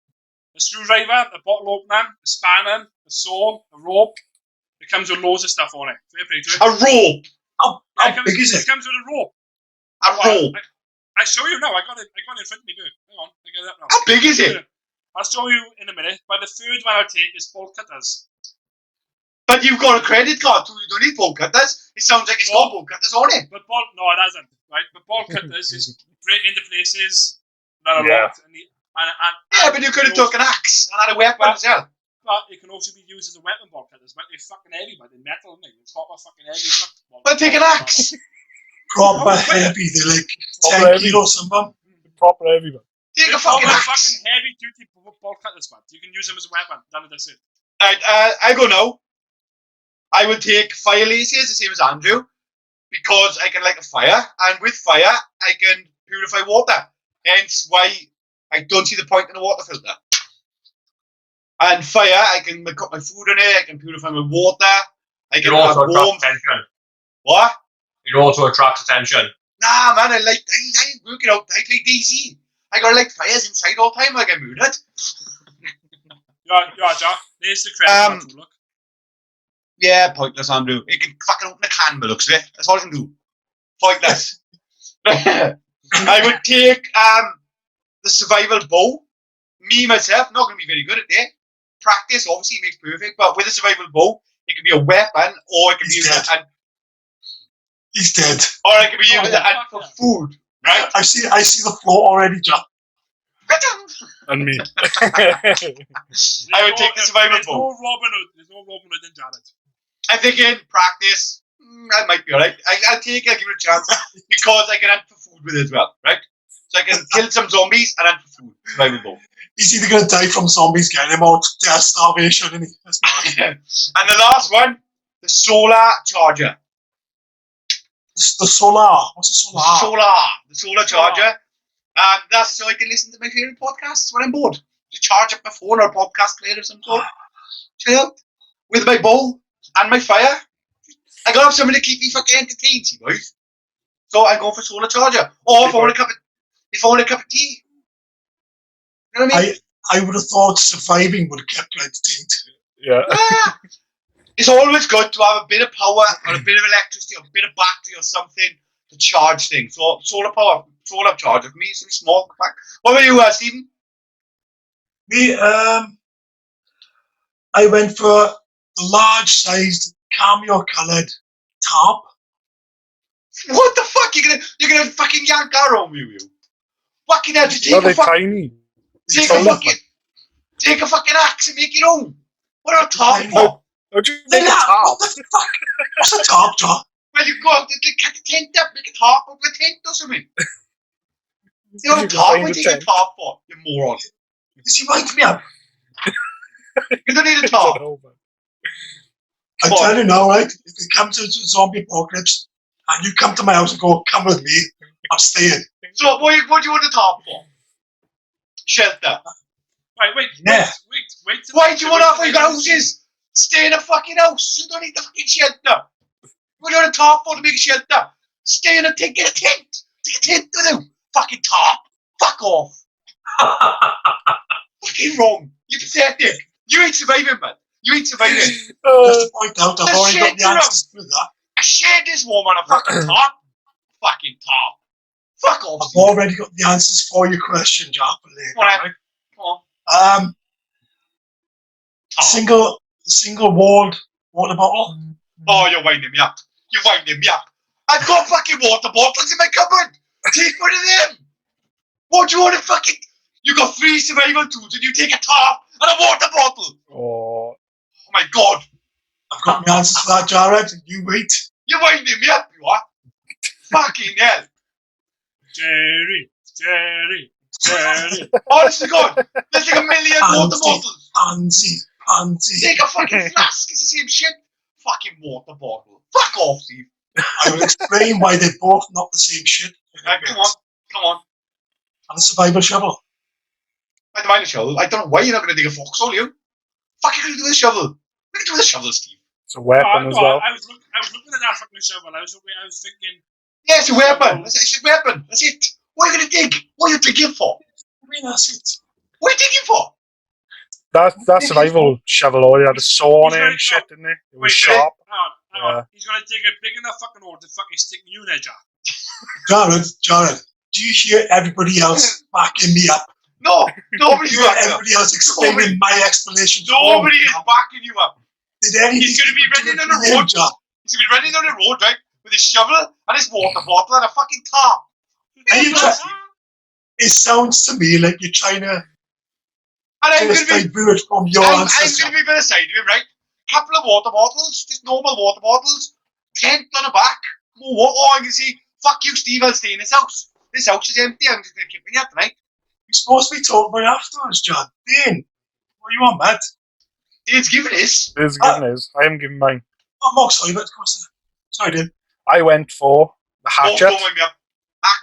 a screwdriver, a bottle opener, a spanner, a saw, a rope. It comes with loads of stuff on it. A rope? How big is it? It comes with a rope. A rope? I show you now. I got it in front of me. Hang on. I get it up now. How big is it? I'll show you in a minute. But the third one I'll take is bolt cutters. But you've got a credit card too. You don't need bolt cutters. It sounds like it's got bolt cutters on it. But no, it hasn't. Right? But bolt cutters is break into places that are Yeah. locked. Yeah, but you could have took an axe and had a weapon as well. But it can also be used as a weapon, bolt cutters. But they're fucking heavy, but they're metal, aren't they? They're proper fucking heavy. But take an axe. Proper heavy. They're like Proper 10 kilos some of them. Proper everybody. Take a They're fucking axe. fucking heavy duty bolt cutters, man. You can use them as a weapon. That's it. I go now. I will take fire laces, the same as Andrew, because I can light a fire, and with fire, I can purify water. Hence why I don't see the point in a water filter. And fire, I can cook my food in it, I can purify my water, I It can have also attracts warmth. attention. What? It also attracts attention. Nah, man, I work it out. I play DC. I gotta light fires inside all the time, I get murdered. Yeah, Jack. There's the credit card too, look. Yeah, pointless, Andrew. It can fucking open a can by the looks of it. That's all it can do. Pointless. I would take the survival bow. Me, myself, not going to be very good at it. Practice, obviously, makes perfect. But with a survival bow, it can be a weapon, or it can be used He's dead. or it can be used for food. Right? I see the floor already, Jack. And me. I would take the survival bow. There's no Robin Hood in Jared. I'm thinking practice. I might be alright. I'll give it a chance because I can hunt for food with it as well, right? So I can kill some zombies and hunt for food. Survival bow. He's either going to die from zombies getting him or starvation, isn't he? That's mad. And the last one, the solar charger. The solar. What's a solar? The solar charger. That's so I can listen to my favourite podcasts when I'm bored. To charge up my phone or a podcast player of some sort. Chill out. With my bowl and my fire. I gotta have something to keep me fucking entertained, see, boys. So I go for solar charger. Or if I want a cup of tea. You know what I mean? I would have thought surviving would have kept you entertained. Yeah. It's always good to have a bit of power or a bit of electricity or a bit of battery or something to charge things. So solar charger for me is small. What about you, Stephen? Me, I went for the large-sized cameo-coloured tarp. What the fuck? You're gonna fucking yank our own you. Fucking hell, just Well, they're tiny. take a fucking axe and make your own. What are a tarp for? How'd you make a What tarp? the fuck? What's a tarp, John? Well, you go out and cut the tent up, make a tarp out of a tent or something. You know, a tarp, what do you need a tarp for, you moron? Is he winding me up? You don't need a tarp. I'm telling you now, right? If it comes to zombie apocalypse and you come to my house and go, come with me, I'm staying. So, what do you want a tarp for? Shelter. Right, wait. Why do you want halfway houses? Stay in a fucking house. You don't need the fucking shelter. What do you want a tarp for to make a shelter? Stay in a tent. Get a tent. Take a tent with you. Fucking tarp. Fuck off. Fucking wrong. You're pathetic. You ain't surviving, man. You ain't surviving. Just to point out, I've already got the answers for that. A shed is warm on a fucking tarp. Fucking tarp. Fuck off. I've already got the answers for your question, Jack. Come on. Single walled water bottle. Oh, you're winding me up. You're winding me up. I've got fucking water bottles in my cupboard. Take one of them. What do you want to fucking... You got 3 survival tools and you take a tarp and a water bottle. Oh. Oh my God. I've got my answers for that, Jared. You wait. You're winding me up, you are. Fucking hell. Jerry. Honest to God, there's like a million water bottles. Pansy. Take a fucking flask. It's the same shit. Fucking water bottle. Fuck off, Steve. I will explain why they're both not the same shit. Right, come on. And a survival shovel. I don't mind a shovel. I don't know why you're not going to dig a foxhole, you. Fuck, you going to do with a shovel? What are you doing with a shovel, Steve? It's a weapon as well. I was looking at that fucking shovel. I was thinking... Yeah, it's a weapon. It's a weapon. That's it. What are you going to dig? What are you digging for? I mean, that's it. What are you digging for? That survival shovel already had a saw on it and shit, didn't it? It was sharp. Hang on. He's going to dig a big enough fucking hole to fucking stick you in there, Jack. Jared, do you hear everybody else backing me up? No, nobody's You hear backing up. everybody else explaining my explanation. Nobody is backing you up. Did anything? He's going to be running on the him, road. John? He's going to be running on the road, right, with his shovel and his water bottle and a fucking tarp. Are you trying? It sounds to me like you're trying to And I'm going just to be, divert from your I'm ancestors. going to be by the side of him, right? Couple of water bottles, just normal water bottles, tent on the back, more water. Oh, I can see, fuck you, Steve, I'll stay in this house. This house is empty, I'm just going to keep in here tonight. You're supposed to be talking about afterwards, John. Dane, what are you on, Matt? Dane's giving this. There's giving his. I am giving mine. I'm not sorry, but of course. Sorry, Dane. I went for the Don't hatchet. wind me up.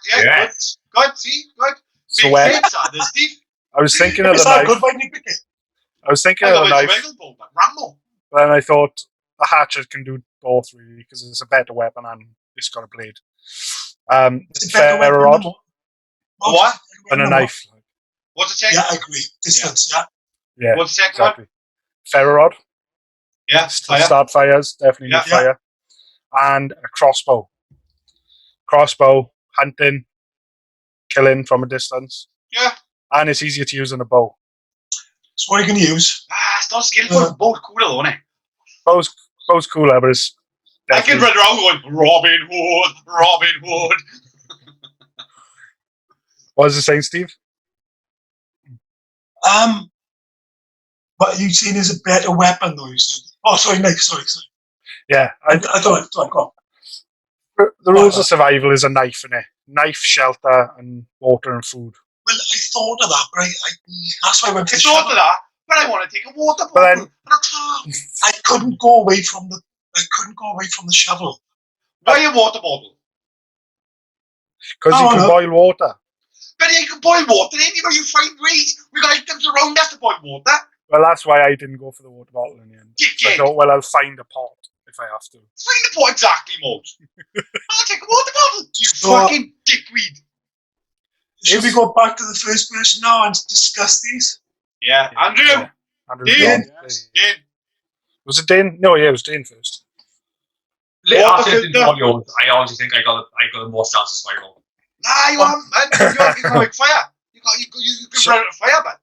Yeah, Yeah. good, see, good. So Makes sense, Anders, Steve. I was thinking of Is the that knife. good when you pick it? I was thinking I of got the my knife, survival ball, but Rambo. but then I thought the hatchet can do both really because it's a better weapon and it's got a blade. It's a better weapon Ferro rod than What? and a knife. What's the second Yeah, I one? agree. Distance, yeah. Yeah, What's the second one? exactly. Ferro rod Yeah, to fire. start fires, definitely Yeah. need fire, and a crossbow. Crossbow, hunting, killing from a distance, Yeah. and it's easier to use than a bow. So what are you going to use? It's not skillful. Both cooler, though, isn't it? Bow's cooler, but it's I can definitely- run around going, Robin Hood, Robin Hood. What was it saying, Steve? But you seen as a better weapon, though, you said. Oh, sorry, knife, sorry. Yeah, I don't go on. the rules of survival is a knife in it. Knife, shelter, and water and food. Well, I thought of that, but that's why I went for I the thought shovel. of that, but I want to take a water But bottle then- and a tarp. I couldn't go away from the shovel. Why a water bottle? Because you Oh, can no. boil water. But you can boil water anywhere you find ways. We got items around us to boil water. Well, that's why I didn't go for the water bottle in the end. You So I did. thought, well, I'll find a pot if I have to. Find the pot exactly, Mose. I'll take a water bottle. You So- fucking dickweed. Should we go back to the first person now and discuss these? Yeah, Andrew. Yeah. Andrew's Dane. gone. Dane. Was it Dane? No, yeah, it was Dane first. After filter. the all yours, I honestly think I got the most chance of survival. Nah, you haven't, man. You have economic fire. You can run out of fire, man.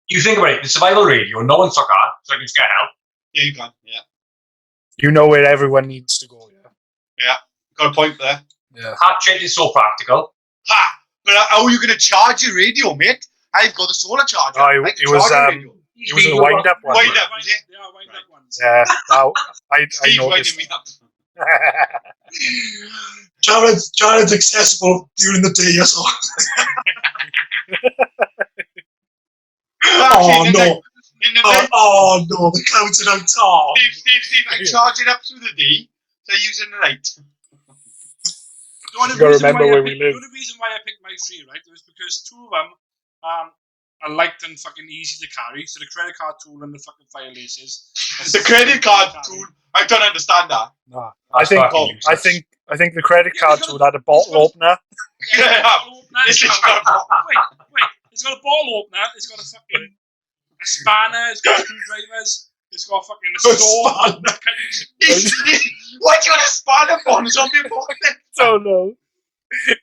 You think about it, the survival radio, no one's stuck on, so I can just get help. Yeah, you can. Yeah. You know where everyone needs to go, yeah. Got a point there. Yeah. Hatchet is so practical. Ha! But how are you going to charge your radio, mate? I've got a solar charger. Oh, I it can was, charge your radio. It was a wind-up one. Wind up, is it? They are wind up ones. Yeah, I Steve's noticed. winding me up. Jared's accessible during the day, yes. Oh, no. In the night, Oh, no, the clouds are out. Oh. Steve, I charge it up through the day, so I use it in the night. The only You gotta reason remember why I where we picked- live. The only reason why I picked my three, right, was because two of them are light and fucking easy to carry. So the credit card tool and the fucking fire laces. The credit card tool, I don't understand that. No, I think the credit Yeah, card it's got tool had a bottle opener. Yeah. Bottle opener, This it's is got- not- wait. It's got a bottle opener. It's got a fucking a spanner. It's got screwdrivers. It's got fucking a Good saw. spanner. What do you want to spanner for? It's on your pocket. Oh no.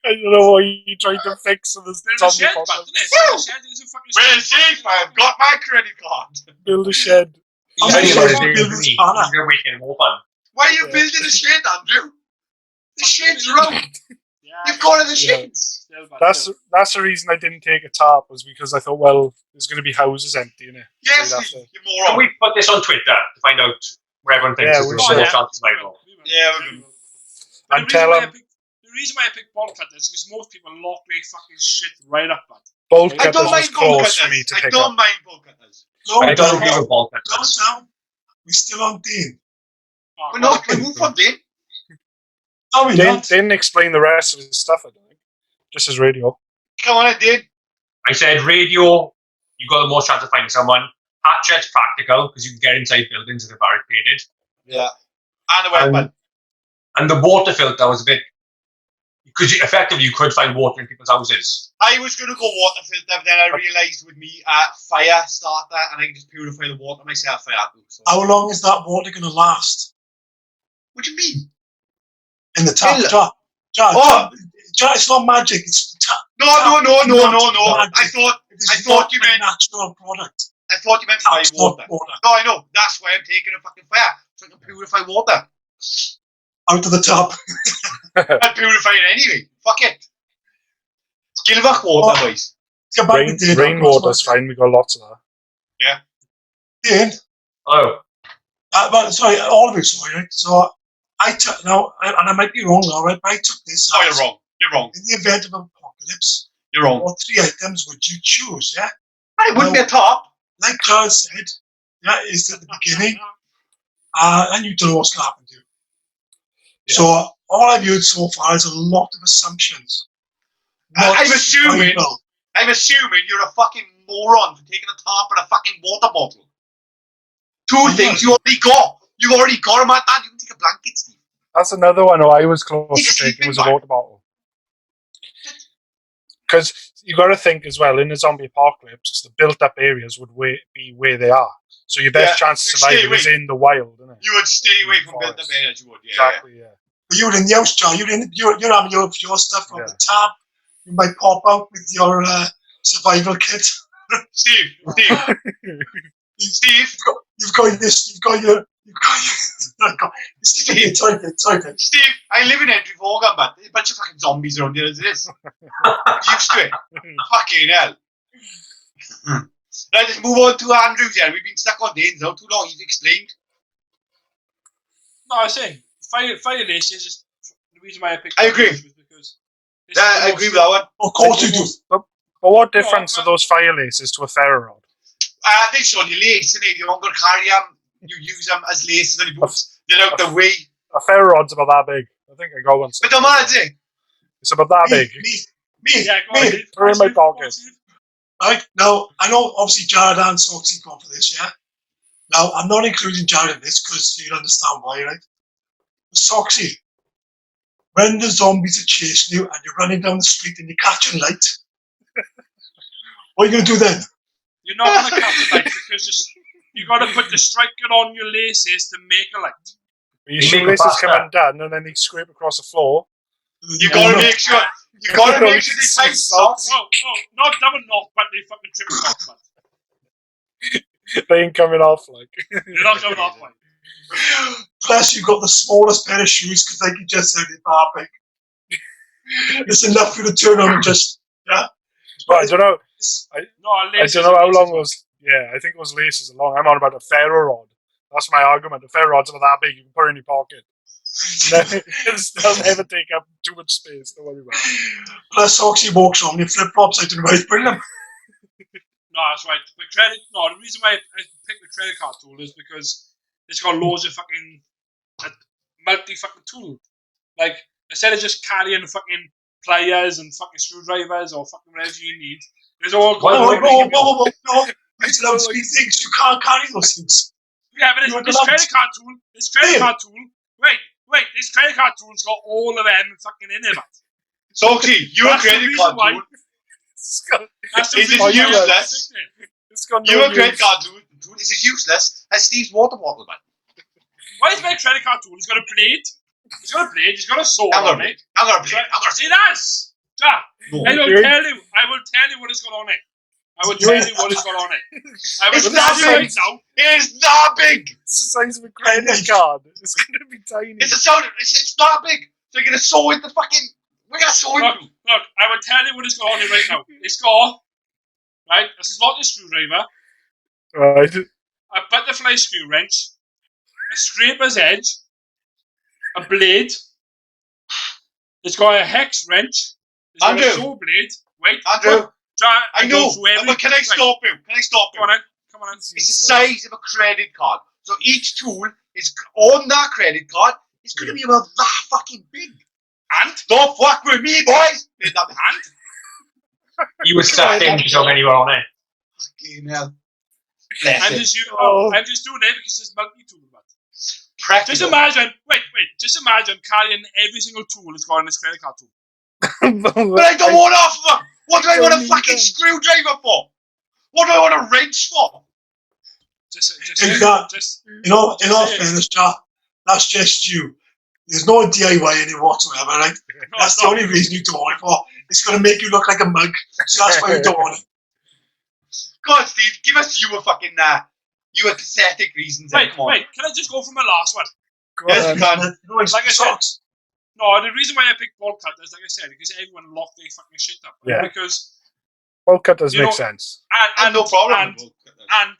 I don't know what you tried to fix in this There's a zombie shed, bottle. but isn't it? There's a shed. There's a fucking Well, shed. see, I've got my credit card. Build a shed. I'm Yeah, sure but it's it's not building me. spanner. You're making it more fun. Why are you Yeah. building a shed, Andrew? The shed's around. Yeah, You've got the Yeah. sheds. still, but That's still. the reason I didn't take a tarp was because I thought, well, there's going to be houses empty in it. Yes, So that's you it. you Can moron. we put this on Twitter to find out where everyone thinks Yeah, is we the should. most chance of survival? Yeah, we will. And tell them The reason why I picked ball cutters is because most people lock their fucking shit right up, bud. bolt I cutters don't was mind ball close for me cutters. to I pick don't up. mind ball cutters. Slow I don't down. agree with ball Slow cutters. down. We're still on Dean. Oh, We're God. not. We move on, Dane. No, we're not. Didn't explain the rest of his stuff, I don't think. Just his radio. Come on, Dane. I said radio, you got the most chance of finding someone. Hatchet's practical because you can get inside buildings that are barricaded. Yeah. And a weapon. And the water filter was a bit, because effectively you could find water in people's houses. I was going to go water filter, but then I realised with me fire starter, and I can just purify the water myself. So. How long is that water going to last? What do you mean? In the tap? Well, Jar, it's not magic. It's the tap. No. I thought It's I thought you a meant. natural product. I thought you meant fire Tap's not water. water. No, I know. That's why I'm taking a fucking fire. So I can purify water. Out of the tap. I'd purify it anyway. Fuck it. Gilbach water, Oh. boys. Let's get back to Dane. Rainwater's fine. We got lots of that. Dane, Oh, but sorry, all of you, sorry, right? So I took, now, and I might be wrong now, right? But I took this. Oh, as, you're wrong. You're wrong. In the event of an apocalypse, You're wrong. what 3 items would you choose, yeah? I wouldn't be a top. Like Charles said, yeah, is at the beginning, and you don't know what's going to happen to you. Yeah. So all I've used so far is a lot of assumptions. I'm assuming Bible. you're a fucking moron for taking a top and a fucking water bottle. Two I things know. you already got. You've already got them at that. You can take a blanket, Steve. That's another one I was close Take a to taking sleeping was a bag. water bottle. Because you got to think as well, in a zombie apocalypse, the built-up areas would be where they are. So your best Yeah, chance you of surviving stay is away. in the wild, isn't it? You would stay away from Forest. built-up areas, you would. Yeah, Exactly, yeah. But you're in the house, John. You're having your stuff from Yeah. the tap. You might pop out with your survival kit. Steve. You've got this. Sorry. Steve, I live in Entry Vaughan, but there's a bunch of fucking zombies around here as it is. I'm used to it. Fucking hell. Right, let's move on to Andrews here. We've been stuck on Danes now too long. He's explained. No, I was saying fire lace is just the reason why I picked. I agree. Was because it's I the agree with most- that one. Of course you do. But what difference No, are those fire laces to a ferro rod? They're just on your lace, and if you want to carry them, you use them as laces on your boots. They're out the way. A ferro rod's about that big. I think I got one. But don't matter, is it? It's about that big. Me. Yeah, go on, Steve. They're in my Steve, go on, pocket. Steve. Right now, I know obviously Jared and Soxy gone for this, yeah. Now I'm not including Jared in this because you'll understand why, right? But Soxy, when the zombies are chasing you and you're running down the street and you're catching light, what are you gonna do then? You're not going to catch a light because you got to put the striker on your laces to make a light. Your You make shoelaces it come faster. undone and then they scrape across the floor. You gotta make sure. You gotta make sure they tight socks. Oh, not double knot, but they fucking triple knot, but They ain't coming off like. they're not coming off like. Plus, you've got the smallest pair of shoes because, like you just said, it's that big. It's enough for you to turn on and just But I don't know. No, I don't know how long it was. Yeah, I think it was laces long. I'm on about a ferro rod. That's my argument. The ferro rod's about that big. You can put it in your pocket. They'll never take up too much space. Don't worry about it. Plus, Soxy walks on your flip flops. I don't know where he's bringing them. No, that's right. But the reason why I picked the credit card tool is because it's got loads of fucking multi fucking tool. Like instead of just carrying fucking pliers and fucking screwdrivers or fucking whatever you need, there's all Whoa. It's allowed to be things. You can't carry those things. Yeah, but You're this allowed credit card tool, wait, this credit card tool's got all of them fucking in it, man. Soxy, your That's the credit reason card why- tool. That's the Is it reason why useless? I picked it. It's got no Your use. credit card tool is as useless as Steve's water bottle, man. Why is my credit card tool? He's got a blade. He's got a sword I'm on gonna it. play. It has. Jack, No. I will You're- tell you what it's got on it. I will tell you what it's got on it. I will It's tell not you right big. now. It's not big. It's the size of a credit card. It's going to be tiny. It's not big. So you're gonna sew it the fucking. We're gonna sew it. Look, I will tell you what it's got on it right now. It's got, right, a slotted screwdriver, Right. a butterfly screw wrench, a scraper's edge, a blade. It's got a hex wrench. It's got Andrew. a saw blade. Wait, Andrew, Jack, I go know. through every- But can I right, stop you? Can I stop Come you? on in. Come on in. It's the size of a credit card. So each tool is on that credit card. It's gonna be about that fucking big. And? Don't fuck with me, boys. It's that big. And? you were stuck in so many were on it. Fucking hell. Bless I'm it. just, Oh. I'm just doing it because it's multi-tool. Man. Practical. Just imagine, just imagine carrying every single tool that's got on this credit card tool. But I don't want half of them. What do I want a don't fucking need them. screwdriver for? What do I want a wrench for? Just Exactly. just In all Yeah. fairness, Jack, that's just you. There's no DIY in it whatsoever, right? That's the only reason you don't want it for. It's going to make you look like a mug. So that's why you don't want it. Go on, Steve. Give us your fucking your pathetic reasons. Wait, Come on. wait. Can I just go for my last one? Yes, you can. Like I said, no, the reason why I picked bolt cutters, like I said, because everyone locked their fucking shit up. Yeah. Because Bolt cutters You make know- sense. And no problem. and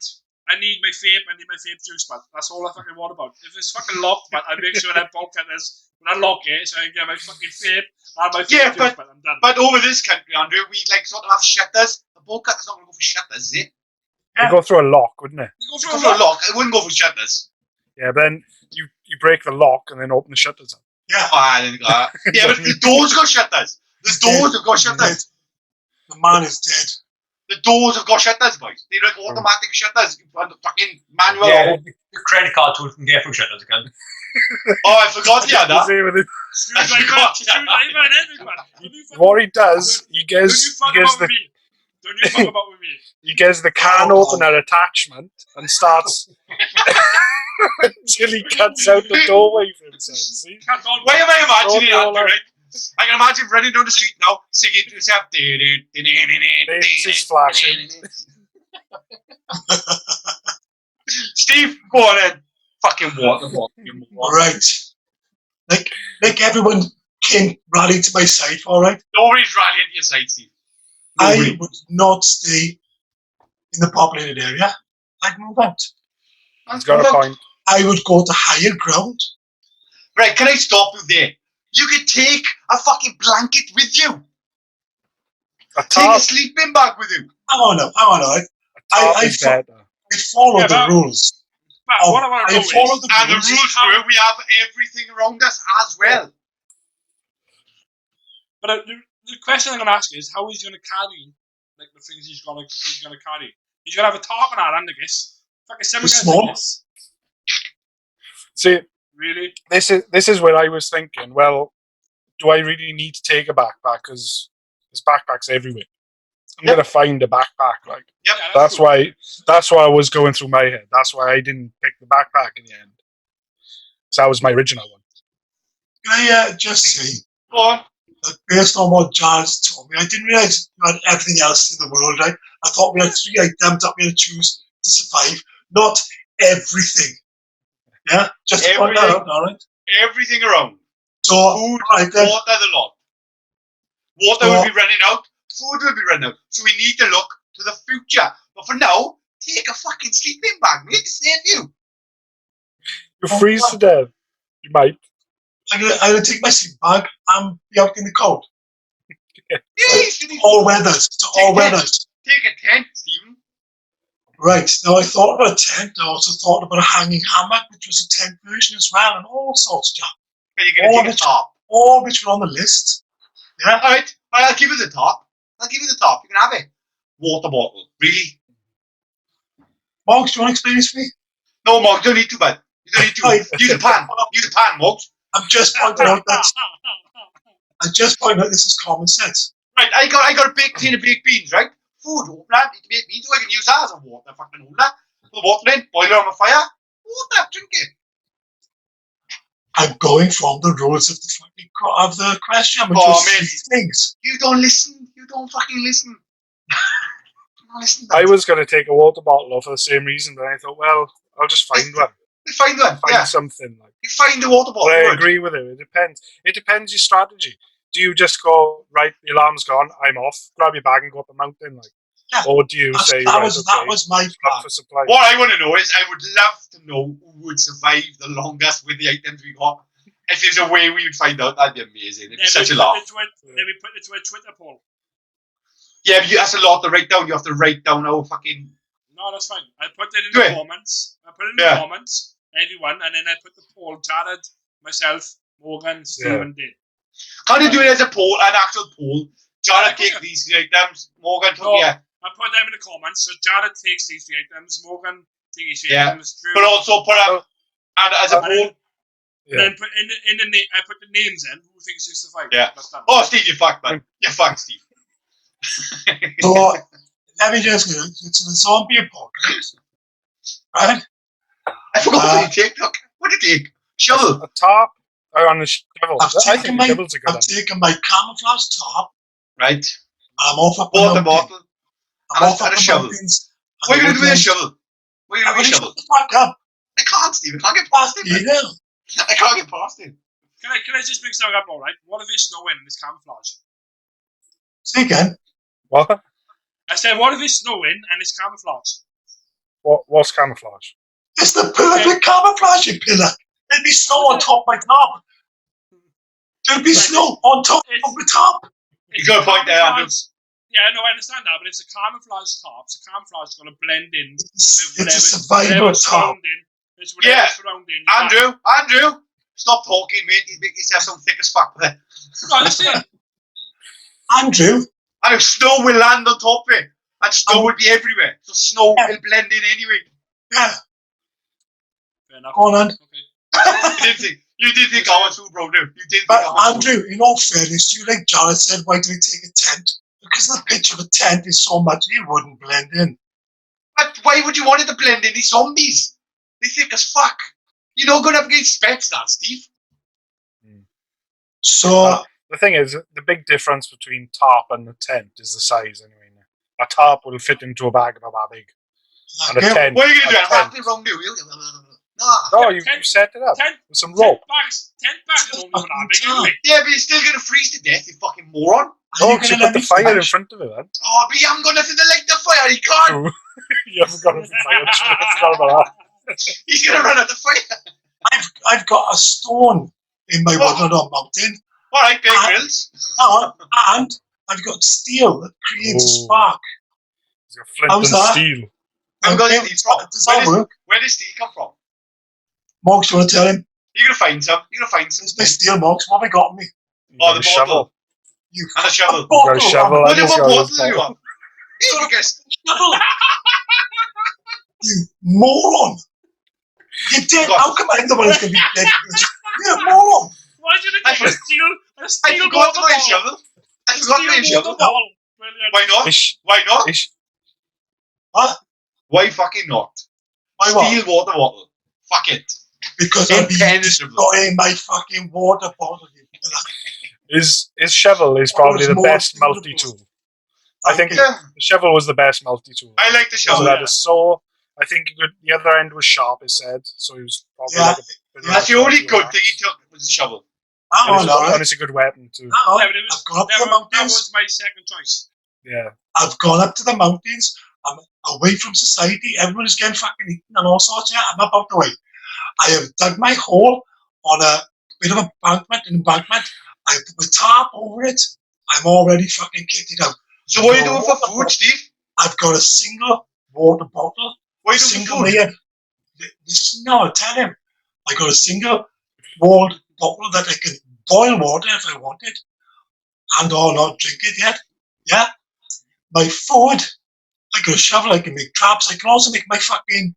I need my vape juice pad. That's all I fucking want about. If it's fucking locked, but I make sure that bolt cutters when I lock it, so I can get my fucking vape and my vape Yeah, juice pad. I'm done. But over this country, Andrew, we like sort of have shutters. The bolt cutter's not going to go for shutters, is it? It'd go through a lock, wouldn't it? They go Go for for a lock. It wouldn't go for shutters. Yeah, but then you break the lock and then open the shutters up. Yeah. Oh, I didn't go that. Yeah, but the doors got shutters. The doors have got shutters. The man is dead. The doors have got shutters, boys. They're like automatic shutters. Fucking manual. Yeah, the credit card tool can get through shutters again. Oh, I forgot you had that. Screwdriver and everything. What he does, he Don't you gives fuck about with me. Don't you fuck about with me. he gets the can opener attachment and starts until he cuts out the doorway for himself. See? Why am I imagining Don't Andrew, all right? I can imagine running down the street now, singing to himself. It's just flashing. Steve, go on then. Fucking water. Right. Like everyone came rallied to my side, all right? Nobody's rallying to your side, Steve. I would not stay in the populated area. I'd move out. He's got a point. I would go to higher ground. Right, can I stop you there? You could take a fucking blanket with you. A Take tarp, a sleeping bag with you. Hang on now. tarp is better. I follow Yeah, the but- rules. But what I want to I know follow is, the And the rules. rules were we have everything around us as well. but the question I'm going to ask is, how is he going to carry like the things he's going to carry? He's going to have a tarp on our hand, I guess. Fucking 7 It's guys small. like this. See, Really? this is where I was thinking. Well, do I really need to take a backpack? Because there's backpacks everywhere. I'm Yep. gonna find a backpack. Like Yep. Yeah, that's cool. why. That's why I was going through my head. That's why I didn't pick the backpack in the end. So that was my original one. Can I just say Go on. that based on what Giles told me, I didn't realise we had everything else in the world, right? I thought we had 3 items that we had to choose to survive, not everything. Yeah? Just to point that out, alright? Everything around. So, Food, alright then. water, the lot. Water will be running out. Food will be running out. So we need to look to the future. But for now, take a fucking sleeping bag, mate, to save you. You freeze to death. You might. I'm gonna take my sleep bag and be out in the cold. Yeah, you need All weathers. To all Take it. weathers. Take a tent, Stephen. Right. Now I thought about a tent. I also thought about a hanging hammock, which was a tent version as well, and all sorts of stuff. And you're going to All take a which- top. All which were on the list. Yeah. Alright, I'll give you the top. I'll give you the top. You can have it. Water bottle. Really? Moggs, do you want to explain this to me? No, Mog, you don't need to, bud. You don't need to. Right. Use a pan. Use a pan, Mogs. I'm just pointing out that this is common sense. Right, I got a big tin of baked beans, right? Food, opener, need to make beans, so I can use that as a water fucking holder. Put the water in, boil it on the fire, water, drink it. I'm going from the rules of the question, which Oh, was man. 3 things. You don't listen. You don't fucking listen. You don't listen. I was gonna take a water bottle for the same reason, but I thought, well, I'll just find one. You find one, Find yeah. something like. You find the water bottle. But I good. agree with it. It depends. It depends your strategy. Do you just go right? The alarm's gone. I'm off. Grab your bag and go up the mountain, like, Yeah. or do you say That right, was my look plan. for supplies? What I want to know is, I would love to know who would survive the longest with the items we got. If there's a way we would find out, that'd be amazing. It'd be such a lot. Then we put it to a Twitter poll. Yeah, but that's a lot to write down. You have to write down our fucking. No, that's fine. I put it in Do the it. comments. Yeah. Everyone, and then I put the poll. Jared, myself, Morgan, Steve, and Dane. Can't you do it as a poll, an actual poll? Jared, Yeah. take these 3 items. Morgan, No. yeah. I put them in the comments. So Jared takes these 3 items. Morgan takes these 3 Yeah. items. Drew, But also put up, and as a and then, poll. and then put in the name. I put the names in. Who thinks you survive? Yeah. That's done. Oh, Steve, you're fucked, man. You're fucked, Steve. So let me just go. It's the zombie apocalypse, right? I forgot what you take. Look, what did you take? Shovel. A tarp on the shovel. I've I taken think my- the shovel's a good I've idea. taken my camouflage top. Right. I'm off up the Water mountain. bottle. I'm off And at a the shovel. mountains. and What are you the going to do with a woodlands. shovel? What are you going to do with a shovel? Shut the fuck up. I can't, Steve. I can't get past it. You man. know. I can't get past it. Can I just bring something up, alright? What if it's snowing and it's camouflage? Say again. What? I said, what if it's snowing and it's camouflage? What's camouflage? It's the perfect camouflage, you pillar. There'd be snow on top of my top. There'd be snow on top of the top. You got a point there, Andrew. Yeah, no, I understand that, but it's a camouflage top. So camouflage is going to blend in It's with a survival whatever's top. surrounding. It's whatever's surrounding. Andrew, stop talking, mate. You make yourself sound thick as fuck there. No, listen. Andrew, And if snow will land on top of it, and snow will be everywhere. So snow will blend in anyway. yeah, Fair enough. go on, Okay. You did think I was too, bro, dude. You did think But I was Andrew, in all fairness, you like Jared said, why do we take a tent? Because the pitch of a tent is so much you wouldn't blend in. But why would you want it to blend in? These zombies. They thick as fuck. You're not going up against spets, that, Steve. So The thing is, the big difference between tarp and a tent is the size. Anyway, a tarp will fit into a bag about that big, and a tent. What are you going to do? a Wrap tent- it around you? Nah. No, you set it up Ten with some rope. bags is only that big anyway. Yeah, but you're still going to freeze to death, you fucking moron. Oh, you put the fire in front of it then. Oh, but you haven't got nothing to light the fire. He can't. You haven't got anything fire. I forgot about that. He's going to run out of fire. I've got a stone in my Oh. woodland mountain, All right, Bear Grylls. and I've got steel that creates a Oh. spark. He's got flint How's and that? steel. I'm going to Okay, steel from. does that work? Where does steel come from? Mox, you want to tell him? You're going to find some. You're going to find some. It's my steel, Mox. What have I got on me? You Oh, got the a shovel. bottle. You And a shovel. You got a shovel. What and he's got bottle his do you bottle. want? You guess. shovel. You moron! You dead. God. How come I'm the one who's going to be dead? You're a moron. Why did you take a steel I steel forgot to water buy a bottle? shovel. I forgot to buy a Steel shovel. water bottle. Brilliant. Why not? Ish, Why not? ish. Why fucking not? Why what? Steel water bottle. Fuck it. Because I'll be Impenetrable. destroying my fucking water bottle. His shovel is probably the more best beautiful. multi-tool. I think Yeah, the shovel was the best multi-tool. I like the Because shovel. it had a saw. I think the other end was sharp, it said. So he was probably Yeah. like a bit of That's a the only multi-tool good axe. thing he took was the shovel. Hang And on, it's, alright. and it's a good weapon too. Hang on. Yeah, but it was, I've gone up to the that mountains. was my second choice. Yeah. I've gone up to the mountains. I'm away from society. Everyone is getting fucking eaten and all sorts. Yeah, I'm about the way. I have dug my hole on a bit of an embankment. I put the tarp over it. I'm already fucking kitted out. So what are you doing for food, Steve? I've got a single water bottle. What are A you doing single for food? layer. No, tell him. I got a single walled bottle that I can boil water if I wanted, and or not drink it yet. Yeah. My food. I got a shovel. I can make traps. I can also make my fucking.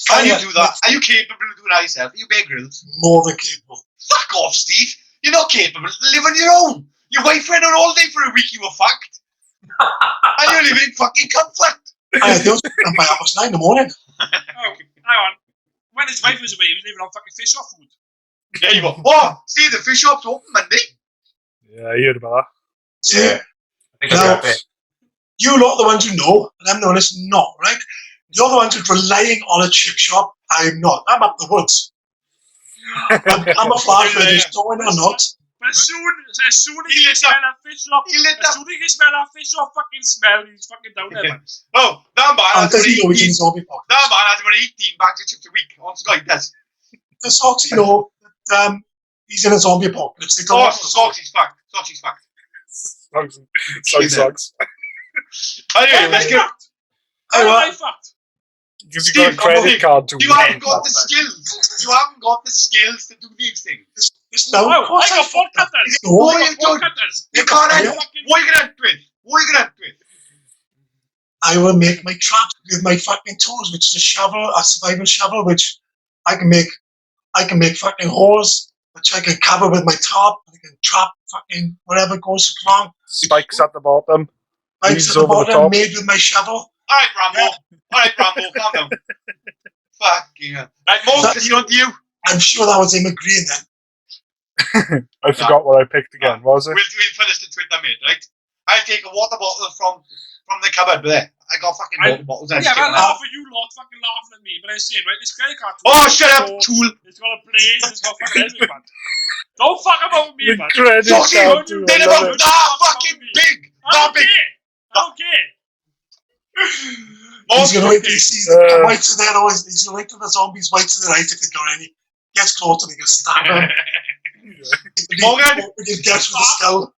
Can you fire. do that? Are you capable of doing that yourself? Are you Bear Grylls? More than capable. Fuck off, Steve. You're not capable. Live on your own. Your wife went on holiday for a week, you were fucked. And you're living in fucking comfort. I had those and by 9:30 in the morning. Oh, hang on. When his wife was away, he was living on fucking fish off food. Yeah, you go, oh, see, the fish shop's open Monday. Yeah, I heard about See, I think Now- I'll be happy. you lot are the ones who know, and I'm the one that's not, right? You're the ones who's relying on a chip shop. I'm not. I'm up the woods. I'm a fly for this, going or not. But as soon as He he lit smell up. that fish off, He lit as up. soon as he smell that fish off fucking smell, he's fucking down there, man. Oh, that man And has does about he know he's in 18, his zombie pocket? that man has about 18 bags of chips a week. On Sky, he does. The socks, you know, that, he's in a zombie apocalypse. They don't Oh, want socks, he's fucked. Socks, he's fucked. Sucks. Anyway, let's get... How am I fucked? Because you got a Steve, credit Steve, card to You haven't rent. got the skills. You haven't got the skills to do these things. No, Oh, of course I got fucked bolt up. cutters. No, What I are got- you doing? Bolt cutters. You can't Yeah. hunt. What are you gonna hunt with? What are you gonna hunt with? I will make my traps with my fucking tools, which is a shovel, a survival shovel, which I can make fucking holes, which I can cover with my tarp. I can trap fucking whatever goes wrong. Spikes at the bottom. Pipes Leaves at the over the bottom, top. made with my shovel. Alright, Rambo. Alright, Rambo, calm down. Fucking hell. Right, Moses, it's on to you. I'm sure that was him agreeing then. I forgot what I picked again. Was it? We'll finish the Twitter, mate, right? I'll take a water bottle from from the cupboard there. I got fucking water bottles. And Yeah, shit but like that. half of you lot fucking laughing at me, but I'm saying, right, this credit card. Oh, shut up, tool! It's got a blade, it's got fucking everything, man. Don't fuck about me, The man. credit Fucking card too, They're I love about it. that fucking big! I That don't big! care. I don't care. He's going to wait till he sees the Uh, whites of their eyes. He's going to wait till the zombies whites of their eyes if they got any. Gets close and he goes, stand on. Morgan! He gets with the skull.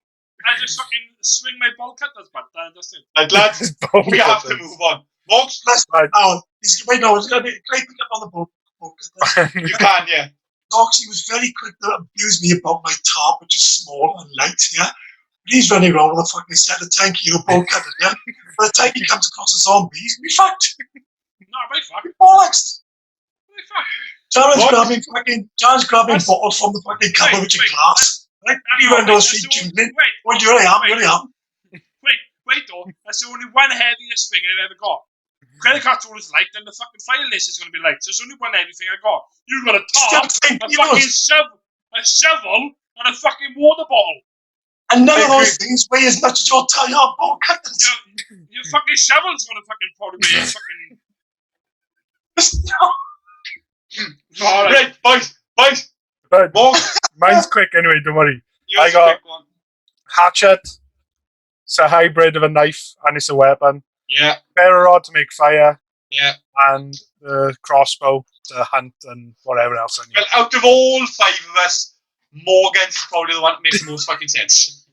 I just fucking swing my ball cutters, man. That's it. Lads, we have to move on. Morgs, Right. Oh, he's wait, no, he's going to be great pick up on the boat. you can, yeah. Dogs, he was very quick to abuse me about my top, which is small and light, yeah. But he's running around with a fucking set of tank hero bolt cutter, yeah. By the time he comes across a zombie, he's gonna be fucked. No, my fuck. Bollocks. My fuck. John's grabbing That's- bottles from the fucking cupboard with your wait, glass. Right? He ran down the street jingling. Well, here I am, here I am. Wait, though. That's the only one heaviest thing I've ever got. Credit card tool is light, then the fucking fire list is going to be light. So there's only one heavy thing I got. You've got a top, a fucking shovel, and a fucking water bottle. And none of those things weigh as much as your tire bolt cutters. Your fucking shovel's going to fucking probably be fucking... Right, boys. Right. Morgs, Mine's quick anyway, don't worry. yours I got- a quick one. Hatchet. It's a hybrid of a knife and it's a weapon. Yeah, Ferro rod to make fire. yeah. And the crossbow to hunt and whatever else I need. Well, out of all five of us, Morgan's probably the one that makes the most fucking sense.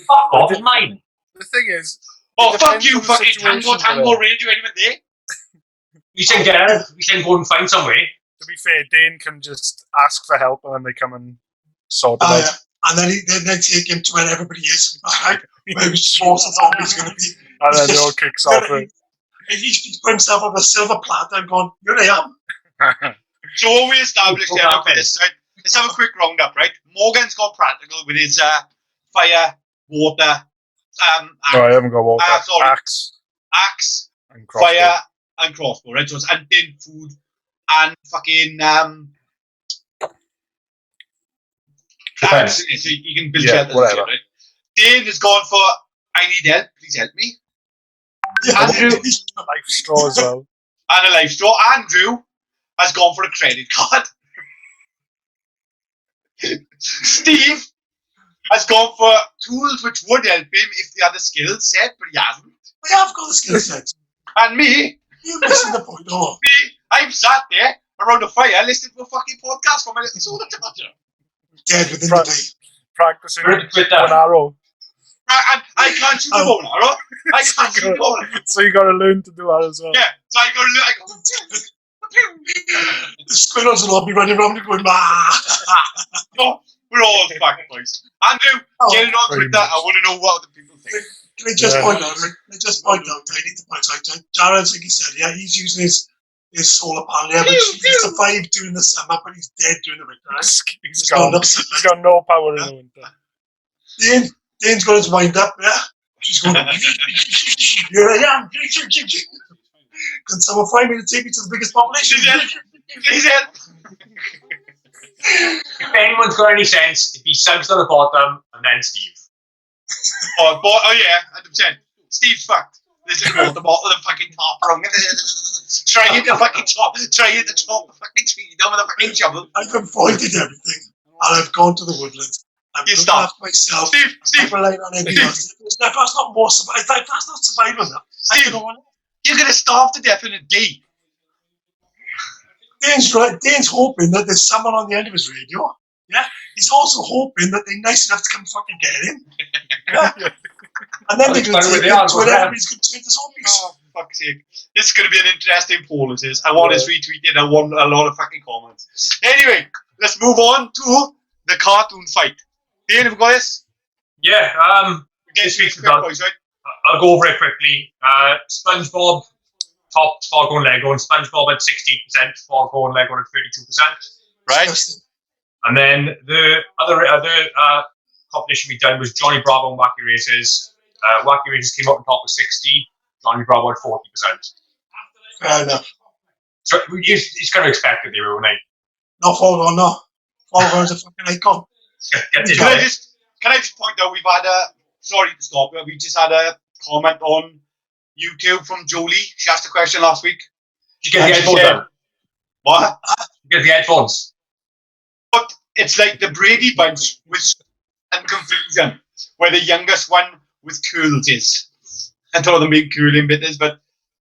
Fuck off, it's mine. The thing is, Oh, it fuck depends you, on the fucking situation, Tango but, Ranger, anyone there? We should get out. We should go and find some way. to be fair, Dane can just ask for help and then they come and sort it Oh, out. yeah. And then they take him to where everybody is. Right? Where the source of zombies going to be. And then it all kicks off. Right? And he put himself on a silver platter and going, here I am. So what we established here for this, right? Let's have a quick roundup, right? Morgan's got practical with his fire, water, No, I haven't got water. sorry. Axe axe, and crossbow. fire, and crossbow, right? So it's hunting, food, and fucking Defense. so you can build Yeah, shelters and whatever. shit, right? Dane has gone for I need help, please help me. Yeah, Andrew. Life straw as well. And a life straw. Andrew has gone for a credit card. Steve has gone for tools which would help him if he had the skill set, but he hasn't. We have got the skill set. And me, You're missing the point, oh. I'm sat there around a fire listening to a fucking podcast from a little soda charger. Dead within Pra- the day. Practicing With one that. arrow. And I can't shoot a bow and arrow. I can't shoot a bow and arrow. So you got to learn to do that as well. Yeah, so I go The squirrels will all be running around and going, ah. no, we're all fucking boys. Andrew, get it on Pretty with that. I much. want to know what other people think. Can I just Yeah. point out, right? Can I just point out, I need to point out, Jared, like he said, yeah, he's using his solar panel, yeah, but he survived during the summer, but he's dead during the winter, right? He's got no power in the winter. Dane's got his wind up, yeah. She's going, here I am. Can someone find me to take me to the biggest population? Please help. If anyone's got any sense, it'd be Suggs at the bottom and then Steve. Oh yeah, 100%. Steve's fucked. This is water bottle and fucking top wrong. Try at the fucking top. Try at the top of the fucking tree. Down with a fucking shovel. I've avoided everything, and I've gone to the woodlands. I'm You looking stop. after myself. Steve, I'm relying on everything else. That's not more survival. That's not survival enough. Steve, you're gonna starve to death in a day. Dane's right. Dane's hoping that there's someone on the end of his radio. Yeah. He's also hoping that they're nice enough to come fucking get him. Yeah. And then they're going to take him to where everybody's going to turn to zombies. Oh, fuck's sake. This is going to be an interesting poll, this is. I want us retweeted. I want a lot of fucking comments. Anyway, let's move on to the cartoon fight. Dane, have you got this? Yeah, Against me, quick boys, right? I'll go over it quickly. SpongeBob topped Fargo and Lego, and SpongeBob had 60%, Fargo and Lego at 32%. Right? Disgusting. And then the other competition we done was Johnny Bravo and Wacky Races. Wacky Races came up on top with 60, Johnny Bravo at 40%. Fair enough. So it's kind of expected they were, wouldn't No, Falcon, no. Falcon's a fucking icon. Get to Can I it. just point out we've had a sorry to stop, but we just had a comment on YouTube from Jolie. She asked a question last week. Did you get the And she headphones said, on? what? Did you get the headphones? But it's like the Brady Bunch with and confusion, where the youngest one with curls is. I don't know the main curling bit is, but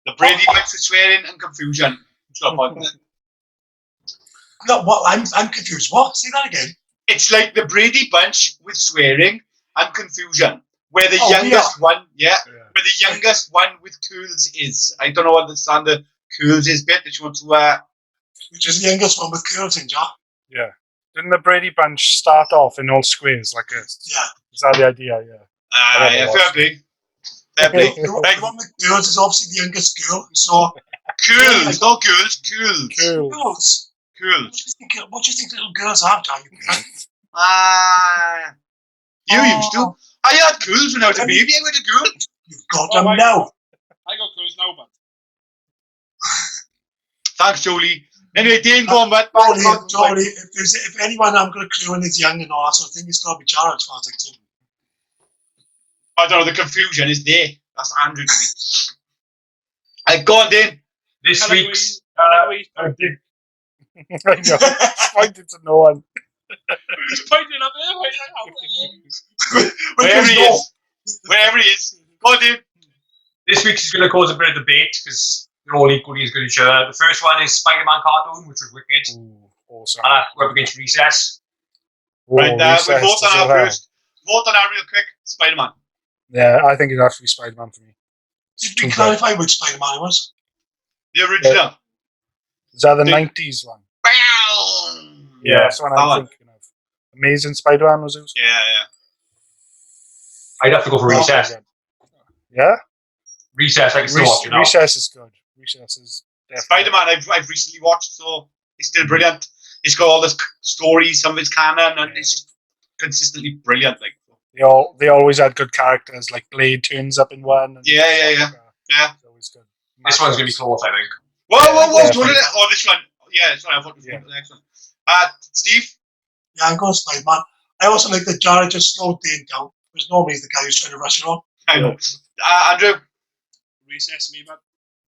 the Brady Bunch with swearing and confusion. No, what? I'm confused. What? Say that again. It's like the Brady Bunch with swearing and confusion, where the Oh, youngest one, Yeah. where the youngest one with curls is. I don't know what the curls is bit that you want to. Which is the youngest one with curls in, Joe? Yeah. Didn't the Brady Bunch start off in all squares like this? Yeah. Is that the idea? Yeah. Yeah, fair play. Fair play. The one with girls is obviously the youngest girl. So Curls, not girls, curls. Cool. girls. Curls. What do you think little girls have, John? You used to. I had curls when I was a baby. I went to girl. You've got Oh, them my now. God. I got clothes now, but Thanks, Jolie. Anyway, Dane, go on, but Jolie, if anyone I'm going to clue in is young and all that sort of thing, it's got to be Jared as far as I can see. I don't know, the confusion is there. That's Andrew to me. Go on, Dane. This Can I week's. I did. I know. It's pointed to no one. he's pointing up there. Wherever he is. Wherever he is. Go on, Dane. This week's is going to cause a bit of debate because they're all equally as good as each other. The first one is Spider-Man cartoon, which was wicked. Ooh, awesome. And we're up against Recess. Right, we Recess vote as on our well. first. Vote on our real quick. Spider-Man. Yeah, I think it'd have to be Spider-Man for me. Did we clarify which Spider-Man it was? The original. Is that the The- 90s one? Bam! Yeah, that's what that I'm one. thinking of. Amazing Spider-Man was it? Yeah. I'd have to go for Well, Recess. Yeah? Recess, I can still watch it now. Recess is good. Recess is definitely. Spider-Man I've recently watched, so it's still brilliant. It's got all this stories, some of it's canon, and it's just consistently brilliant. Like, They always had good characters, like Blade turns up in one. And Yeah. It's always good. This one's going to be close, I think. Whoa! Yeah, Do you want to? Oh, this one. Yeah, sorry, I thought it was Yeah. the next one. Steve. Yeah, I'm going Spider-Man. I also like that Jared just slowed Dane down, because normally he's the guy who's trying to rush it on. I know. Andrew. Recess me, but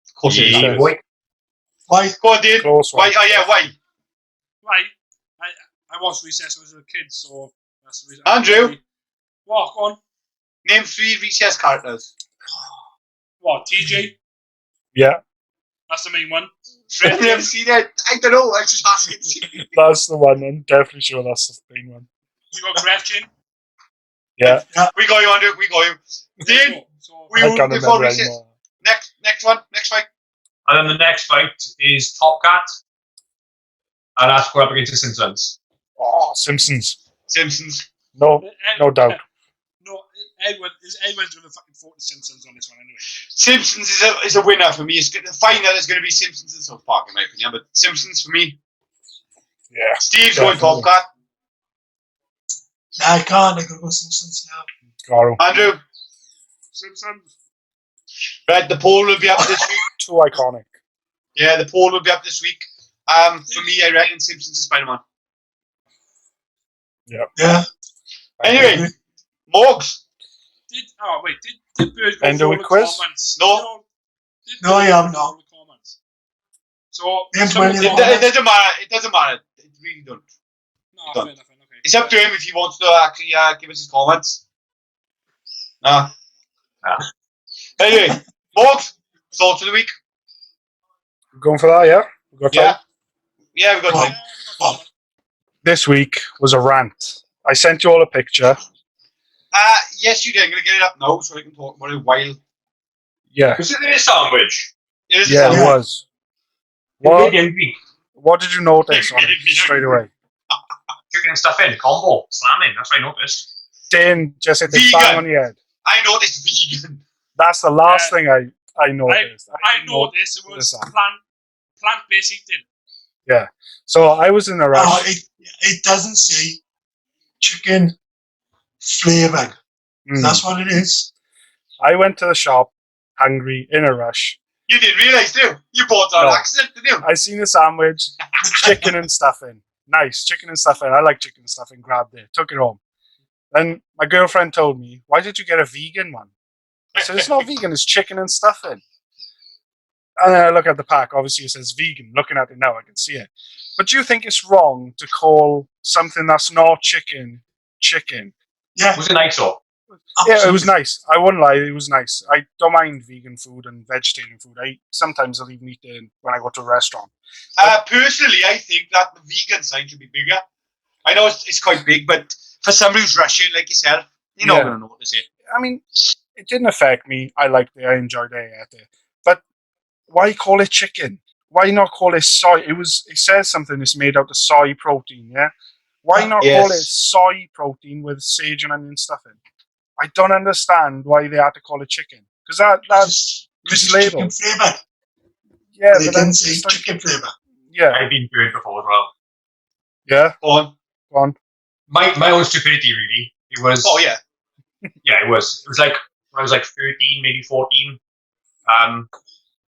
Of course it is. Yeah, boy. Why? Go on, Dave. Close Why? one. Oh, yeah, why? right. I watched Recess when I was a kid, so that's the reason. Andrew? What? Go on. Name 3 Recess characters. What? TJ? Yeah, That's the main one. I've never seen it. I don't know. I just asking. that's the one. I'm definitely sure that's the main one. You got Gretchen. Yeah, We got you, Andrew. We got you. There you Dane. go. So, We I will can't before remember recess. anymore. Next one. Next fight. And then the next fight is Top Cat. And that's going up against the Simpsons. Oh, Simpsons. Simpsons. No doubt. No, Edward's going to fucking fought the Simpsons on this one anyway. Simpsons is a winner for me. The final is going to be Simpsons and South Park in my opinion, but Simpsons for me. Yeah. Steve's going Definitely. Top Cat. Yeah, I can't. I gotta go Simpsons now. Garo. Andrew. Simpsons. Right, the poll will be up this week. Too iconic. Yeah, the poll will be up this week. For me, I reckon Simpsons and Spider-Man. Yeah. Anyway, Morgs. Did Bird go And through do all we the quiz? comments? No. No, I have Did not. all the comments? So Them some of 20 the It comments- doesn't matter. It doesn't matter. It really don't. No, done. fair enough. Okay. It's up to him if he wants to actually give us his comments. Nah. Anyway, Morgs. Thoughts of the week. We're going for that, yeah? We got time? Yeah, we've got time. Well, This week was a rant. I sent you all a picture. Yes, you did. I'm going to get it up now so I can talk about it while. Yeah. Was it a sandwich? It is Yeah, a it song. was. What? What did you notice on it straight away? Chicken and stuff in, combo, slamming. That's what I noticed. Dane just hit the Vegan. bang on the head. I noticed vegan. That's the last thing I noticed. I didn't noticed it was notice that. plant-based eating. So I was in a rush. it doesn't say chicken flavouring. Mm. That's what it is. I went to the shop, hungry, in a rush. You didn't realise, too. You bought it on No. accident, didn't you? I seen a sandwich, chicken and stuffing. Nice, chicken and stuffing. I like chicken and stuffing. Grabbed it, took it home. Then my girlfriend told me, "Why did you get a vegan one?" I said, it's not vegan, it's chicken and stuffing. And then I look at the pack, obviously it says vegan. Looking at it now, I can see it. But do you think it's wrong to call something that's not chicken, chicken? Yeah, Was it nice though? Yeah, it was nice. I wouldn't lie, it was nice. I don't mind vegan food and vegetarian food. Sometimes I'll even eat it when I go to a restaurant. Personally, I think that the vegan sign should be bigger. I know it's quite big, but for somebody who's Russian like yourself, you're not going to know what to say. I mean, it didn't affect me. I liked it. I enjoyed it. I ate it. But why call it chicken? Why not call it soy? It says something is made out of soy protein, yeah? Why not call it soy protein with sage and onion stuffing? I don't understand why they had to call it chicken. Because that's mislabeled. Chicken flavour. Yeah, They but didn't then say it's like, chicken flavour. yeah, I've been burnt before as well. yeah. Go on. My own stupidity, really. It was. Oh, yeah. Yeah, it was. It was like when I was like 13, maybe 14. I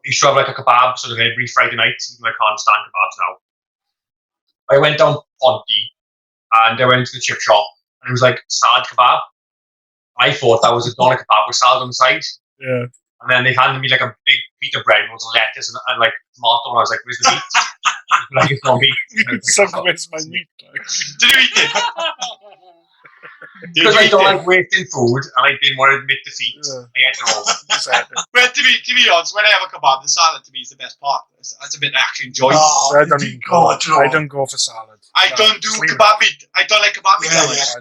used to have like a kebab sort of every Friday night, even though I can't stand kebabs now. I went down Ponty and I went to the chip shop and it was like salad kebab. I thought that was a doner kebab with salad on the side. Yeah. And then they handed me like a big piece of bread with lettuce and like tomato, and I was like, "Where's the meat?" Like it's not meat. It's like, where's my meat? Did you eat it? Because I don't like wasting food and I didn't want to admit defeat. Yeah. I ate it all. Well, to be honest, when I have a kebab, the salad to me is the best part. That's a bit I actually enjoy. Oh, I don't even go. I don't go for salad. I don't do kebab meat. I don't like kebab meat. Yeah, that much. yeah.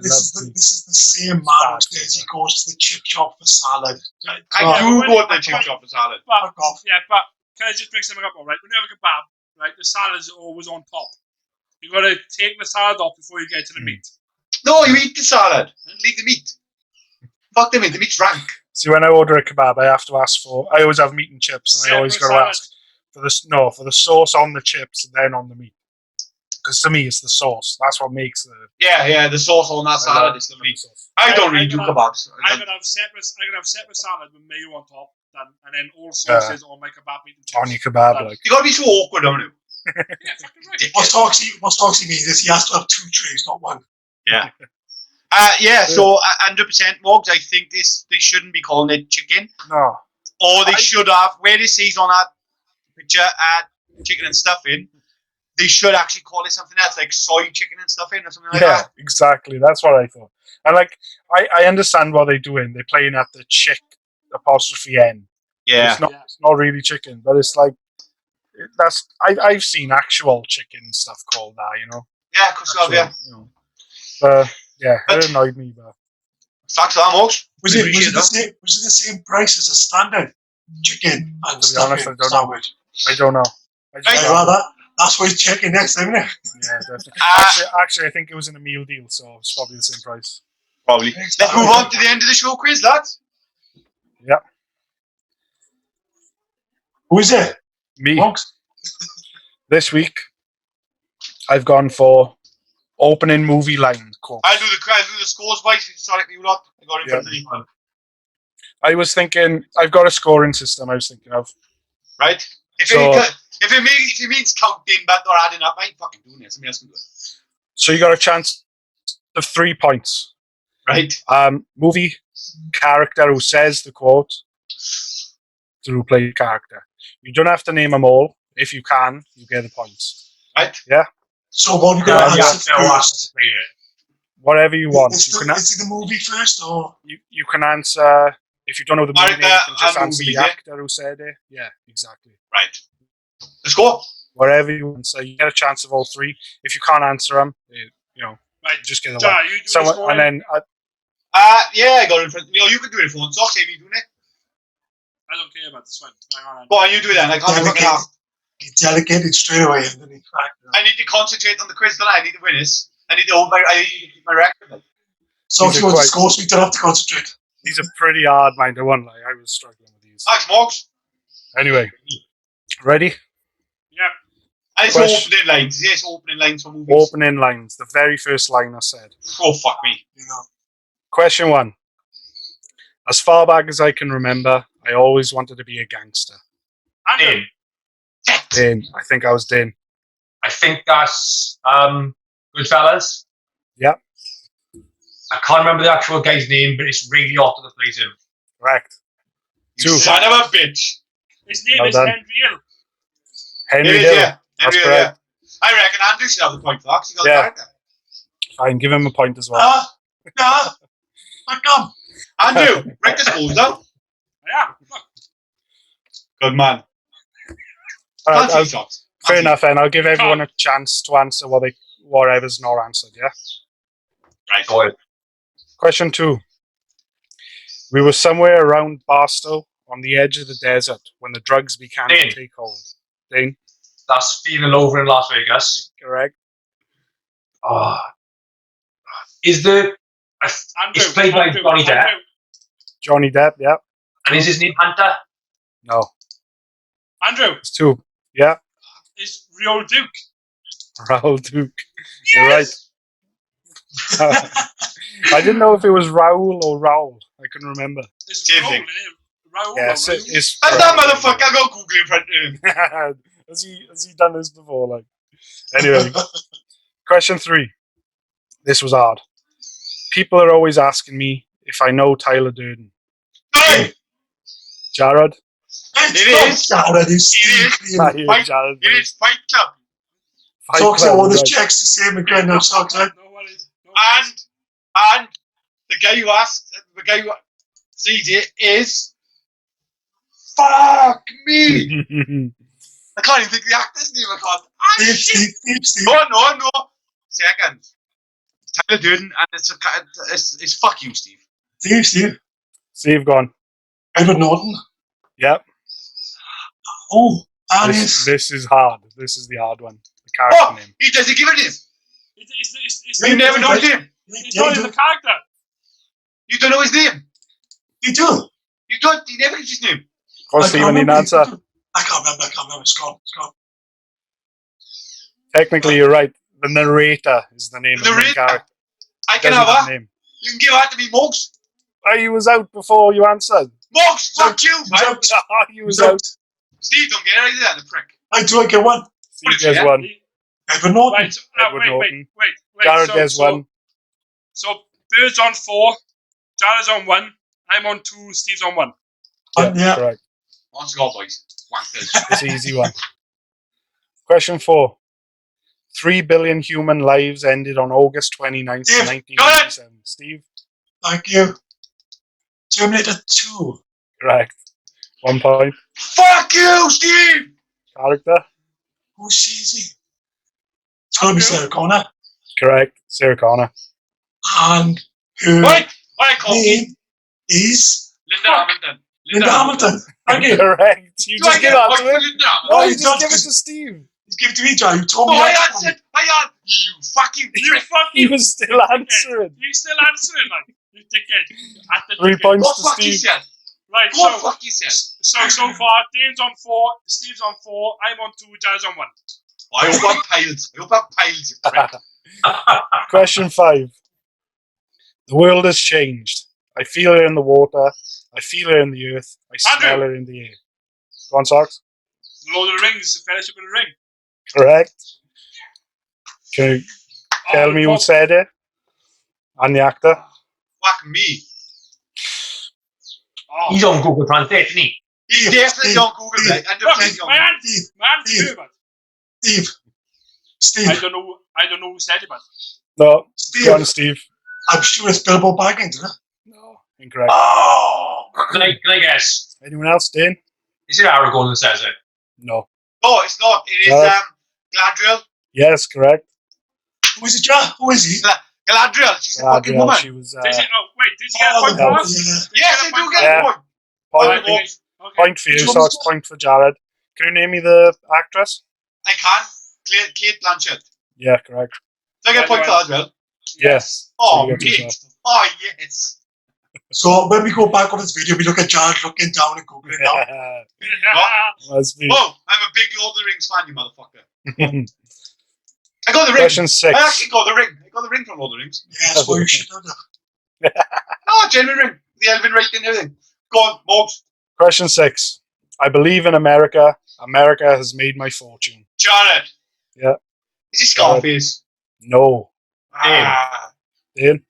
This is the same man upstairs. He goes to the chip shop for salad. I do go to the chip shop for salad. Fuck off. Yeah, but can I just bring something up? All right, when you have a kebab, right, the salad's always on top. You got to take the salad off before you get to the meat. No, you eat the salad and leave the meat. Fuck the meat. The meat's rank. See, when I order a kebab, I have to ask for. I always have meat and chips, and I always got to ask for the sauce on the chips and then on the meat. Because to me, it's the sauce. That's what makes the. Yeah. The sauce on that salad is the meat. I don't really do kebabs. I could have separate salad with mayo on top, and then all sauces on my kebab meat and chips. On your kebab, like. You gotta be so awkward, don't you? Yeah, fucking right. What Stocksy means is he has to have 2 trays, not 1. Yeah. So 100% Mugs, I think they shouldn't be calling it chicken. No. Or they should have, where it says on that picture, chicken and stuffing, they should actually call it something else, like soy chicken and stuffing or something like that. Yeah, exactly. That's what I thought. And like, I understand what they're doing. They're playing at the chick apostrophe N. Yeah. It's not really chicken, but it's like, I've seen actual chicken stuff called that, you know? Yeah, of course, yeah. You know. Yeah, it annoyed me, but Facts are, Mugs. Was it the same price as a standard chicken and to be honest, stuffing I don't know. sandwich? I don't know. That's why it's chicken next, isn't it? Yeah, definitely. Actually, I think it was in a meal deal, so it's probably the same price. Probably. Let's move on to the end of the show quiz, lads. Yep. Who is it? Me. Monks? This week, I've gone for opening movie line quote. I'll do the scores, boys. Sorry, you lot. I got it in front of me. I was thinking, I've got a scoring system I was thinking of. Right? If it means counting but or adding up, I ain't fucking doing it. Somebody else can do it. So you got a chance of 3 points. Right? Movie character who says the quote to play the character. You don't have to name them all. If you can, you get the points. Right? Yeah? So what you got to answer first? Whatever you want. Is it the movie first or? You can answer, if you don't know the movie name, you can just answer the movie, actor who said it. Yeah, exactly. Right. Let's go. Whatever you want. So you get a chance of all 3. If you can't answer them, Right. just get the Jar, one. you do the scoring? And then Yeah, I got it in front of me. Oh, you can do it if you want. Socks, Amy, doing it. I don't care about this one. Hang on. Go on, you do it then. I can't think of He delegated straight away and then he cracked it. I need to concentrate on the quiz that I need to win this. I need to keep my record. So if you want to score, so we don't have to concentrate. these are pretty hard, mind. I won't lie. I was struggling with these. Thanks, Morgs. Anyway, ready? Yeah. And it's opening lines. Yes, opening lines for movies. Opening lines. The very first line I said. Oh, fuck me. You know. Question 1. As far back as I can remember, I always wanted to be a gangster. Dane. Dane. I think I was Dane. I think that's Goodfellas. Yep. I can't remember the actual guy's name, but it's really Otto that plays him. Correct. You son of a bitch. His name Well is done. Henry Hill. Henry It is, Hill. yeah. That's Henry, correct. yeah. I reckon Andrew should have the point for that 'cause he got Yeah. the character. Fine, give him a point as well. Yeah. I come. Andrew, write the scores down. Yeah. Look. Good man. All right, Can't see shots. fair enough, then. I'll give everyone can't. a chance to answer whatever's not answered, yeah? Right. Go ahead. Question 2. We were somewhere around Barstow on the edge of the desert when the drugs began Dane. to take hold. Dane, That's feeling over in Las Vegas. correct? Is the Andrew. It's played by Andrew, Johnny Depp. Andrew. Johnny Depp, yeah. and is his name Hunter? No, Andrew it's 2. Yeah, is Rio Duke. Raoul Duke. You're right. I didn't know if it was Raoul or Raoul. I couldn't remember. It's Same Raoul, thing. isn't it? Raoul. Yes, Raoul. it's And that motherfucker go Google in front of him. has he done this before? Like, anyway, question 3. This was hard. People are always asking me if I know Tyler Durden. Hey! Jared, It is. Jared, It is. Not you, Fight- Jared. It is Fight Club. Fight Socks Club, all the right. checks the same again. No socks. No worries. No worries. And the guy who asked, the guy who sees it is. Fuck me! I can't even think of the actor's name. I can't. Ah, Steve, shit. Steve. No. Second. It's Tyler Durden, and it's fuck you, Steve. Steve. Steve gone. Edward Norton. Yep. Oh, and yes. This is hard. This is the hard one. The character Oh, name. he doesn't give a name. It's You never know his name. It's not in the character. You don't know his name. You do. You don't. He never gives his name. Go on, Steve, I need an answer. I can't remember. It's gone. Technically, you're right. The narrator is the name of the main Narrator. character. I can Doesn't have a her. name. You can give that to me, Mugs. Oh, you was out before you answered. Mugs, fuck you, He's man. out. Oh, you was He's out. out. Steve, don't get right there, the prick. I do. I get one. Steve gets Yeah. one. Edward Norton. Right. Edward Wait. Norton. So, Jared gets one. So Bird's on 4. Jared's on 1. I'm on 2. Steve's on 1. Yeah. Correct. Once go, boys. Wankers. It's an easy one. Question 4. 3 billion human lives ended on August 29th, Steve, 1997. Steve? Thank you. Terminator 2. Correct. 1 point. Fuck you, Steve! Character? Who's cheesy? It's going to be Sarah Connor. Correct. Sarah Connor. And who Right, Coffee. name is Linda Hamilton. Linda Hamilton. Thank you. Correct. You Do I just get give a that point to for him. Linda Hamilton? No, No, you you just don't. give it to Steve. He's given to me, John. You told Oh, me. I answered. You fucking You prick. fucking. He was still answering. You still answering, like you dickhead. At the 3 dickhead. points What to fuck you Steve. said? Right. What fuck you said? So far, Dane's on 4. Steve's on 4. I'm on 2. Jared's on 1. I hope I'm piles. you prick. Question 5. The world has changed. I feel it in the water. I feel it in the earth. I smell Andrew. it in the air. Go on, Socks. Lord of the Rings, the Fellowship of the Ring. Correct. Can you tell me who said it? And the actor? Fuck me. Oh, He's on Google Translate, isn't he? He's Steve, definitely Steve, on Google, Steve. mate. look, 100% on my Google. aunt, Steve, my aunt Steve. knew about Steve. it. I Steve. don't know who said it, but No. Go on, Steve. Steve. I'm sure it's Bilbo Baggins, isn't it? No. Incorrect. Oh! Can I guess? Anyone else, Dane? Is it Aragorn that says it? No. No, it's not. It is No. Galadriel. Yes, correct. Who is it, John? Who is he? Galadriel. She's a fucking Galadriel, woman. she was did you? Oh wait, did you get a Oh, point the for boy, us? yeah. Did you Yes, get a I do point get for Yeah. a point. point, Alright, okay. point for you, Which one Socks. was Point for Jared. Can you name me the actress? I can. Kate Blanchett. Yeah, correct. Do I get a point for that as well? Yes. Oh, You get two mate. Oh, yes. So when we go back on this video, we look at John looking down and googling now. Must be. Oh, I'm a big Lord of the Rings fan, you motherfucker. I got the ring. Question 6. I actually got the ring. I got the ring from Lord of the Rings. Yes, well, you should know that. Oh, genuine ring. The elven ring and everything. Go on, Morgs. Question 6. I believe in America. America has made my fortune. Jared. Yeah. Is he Scarface? No. Ah. Dane?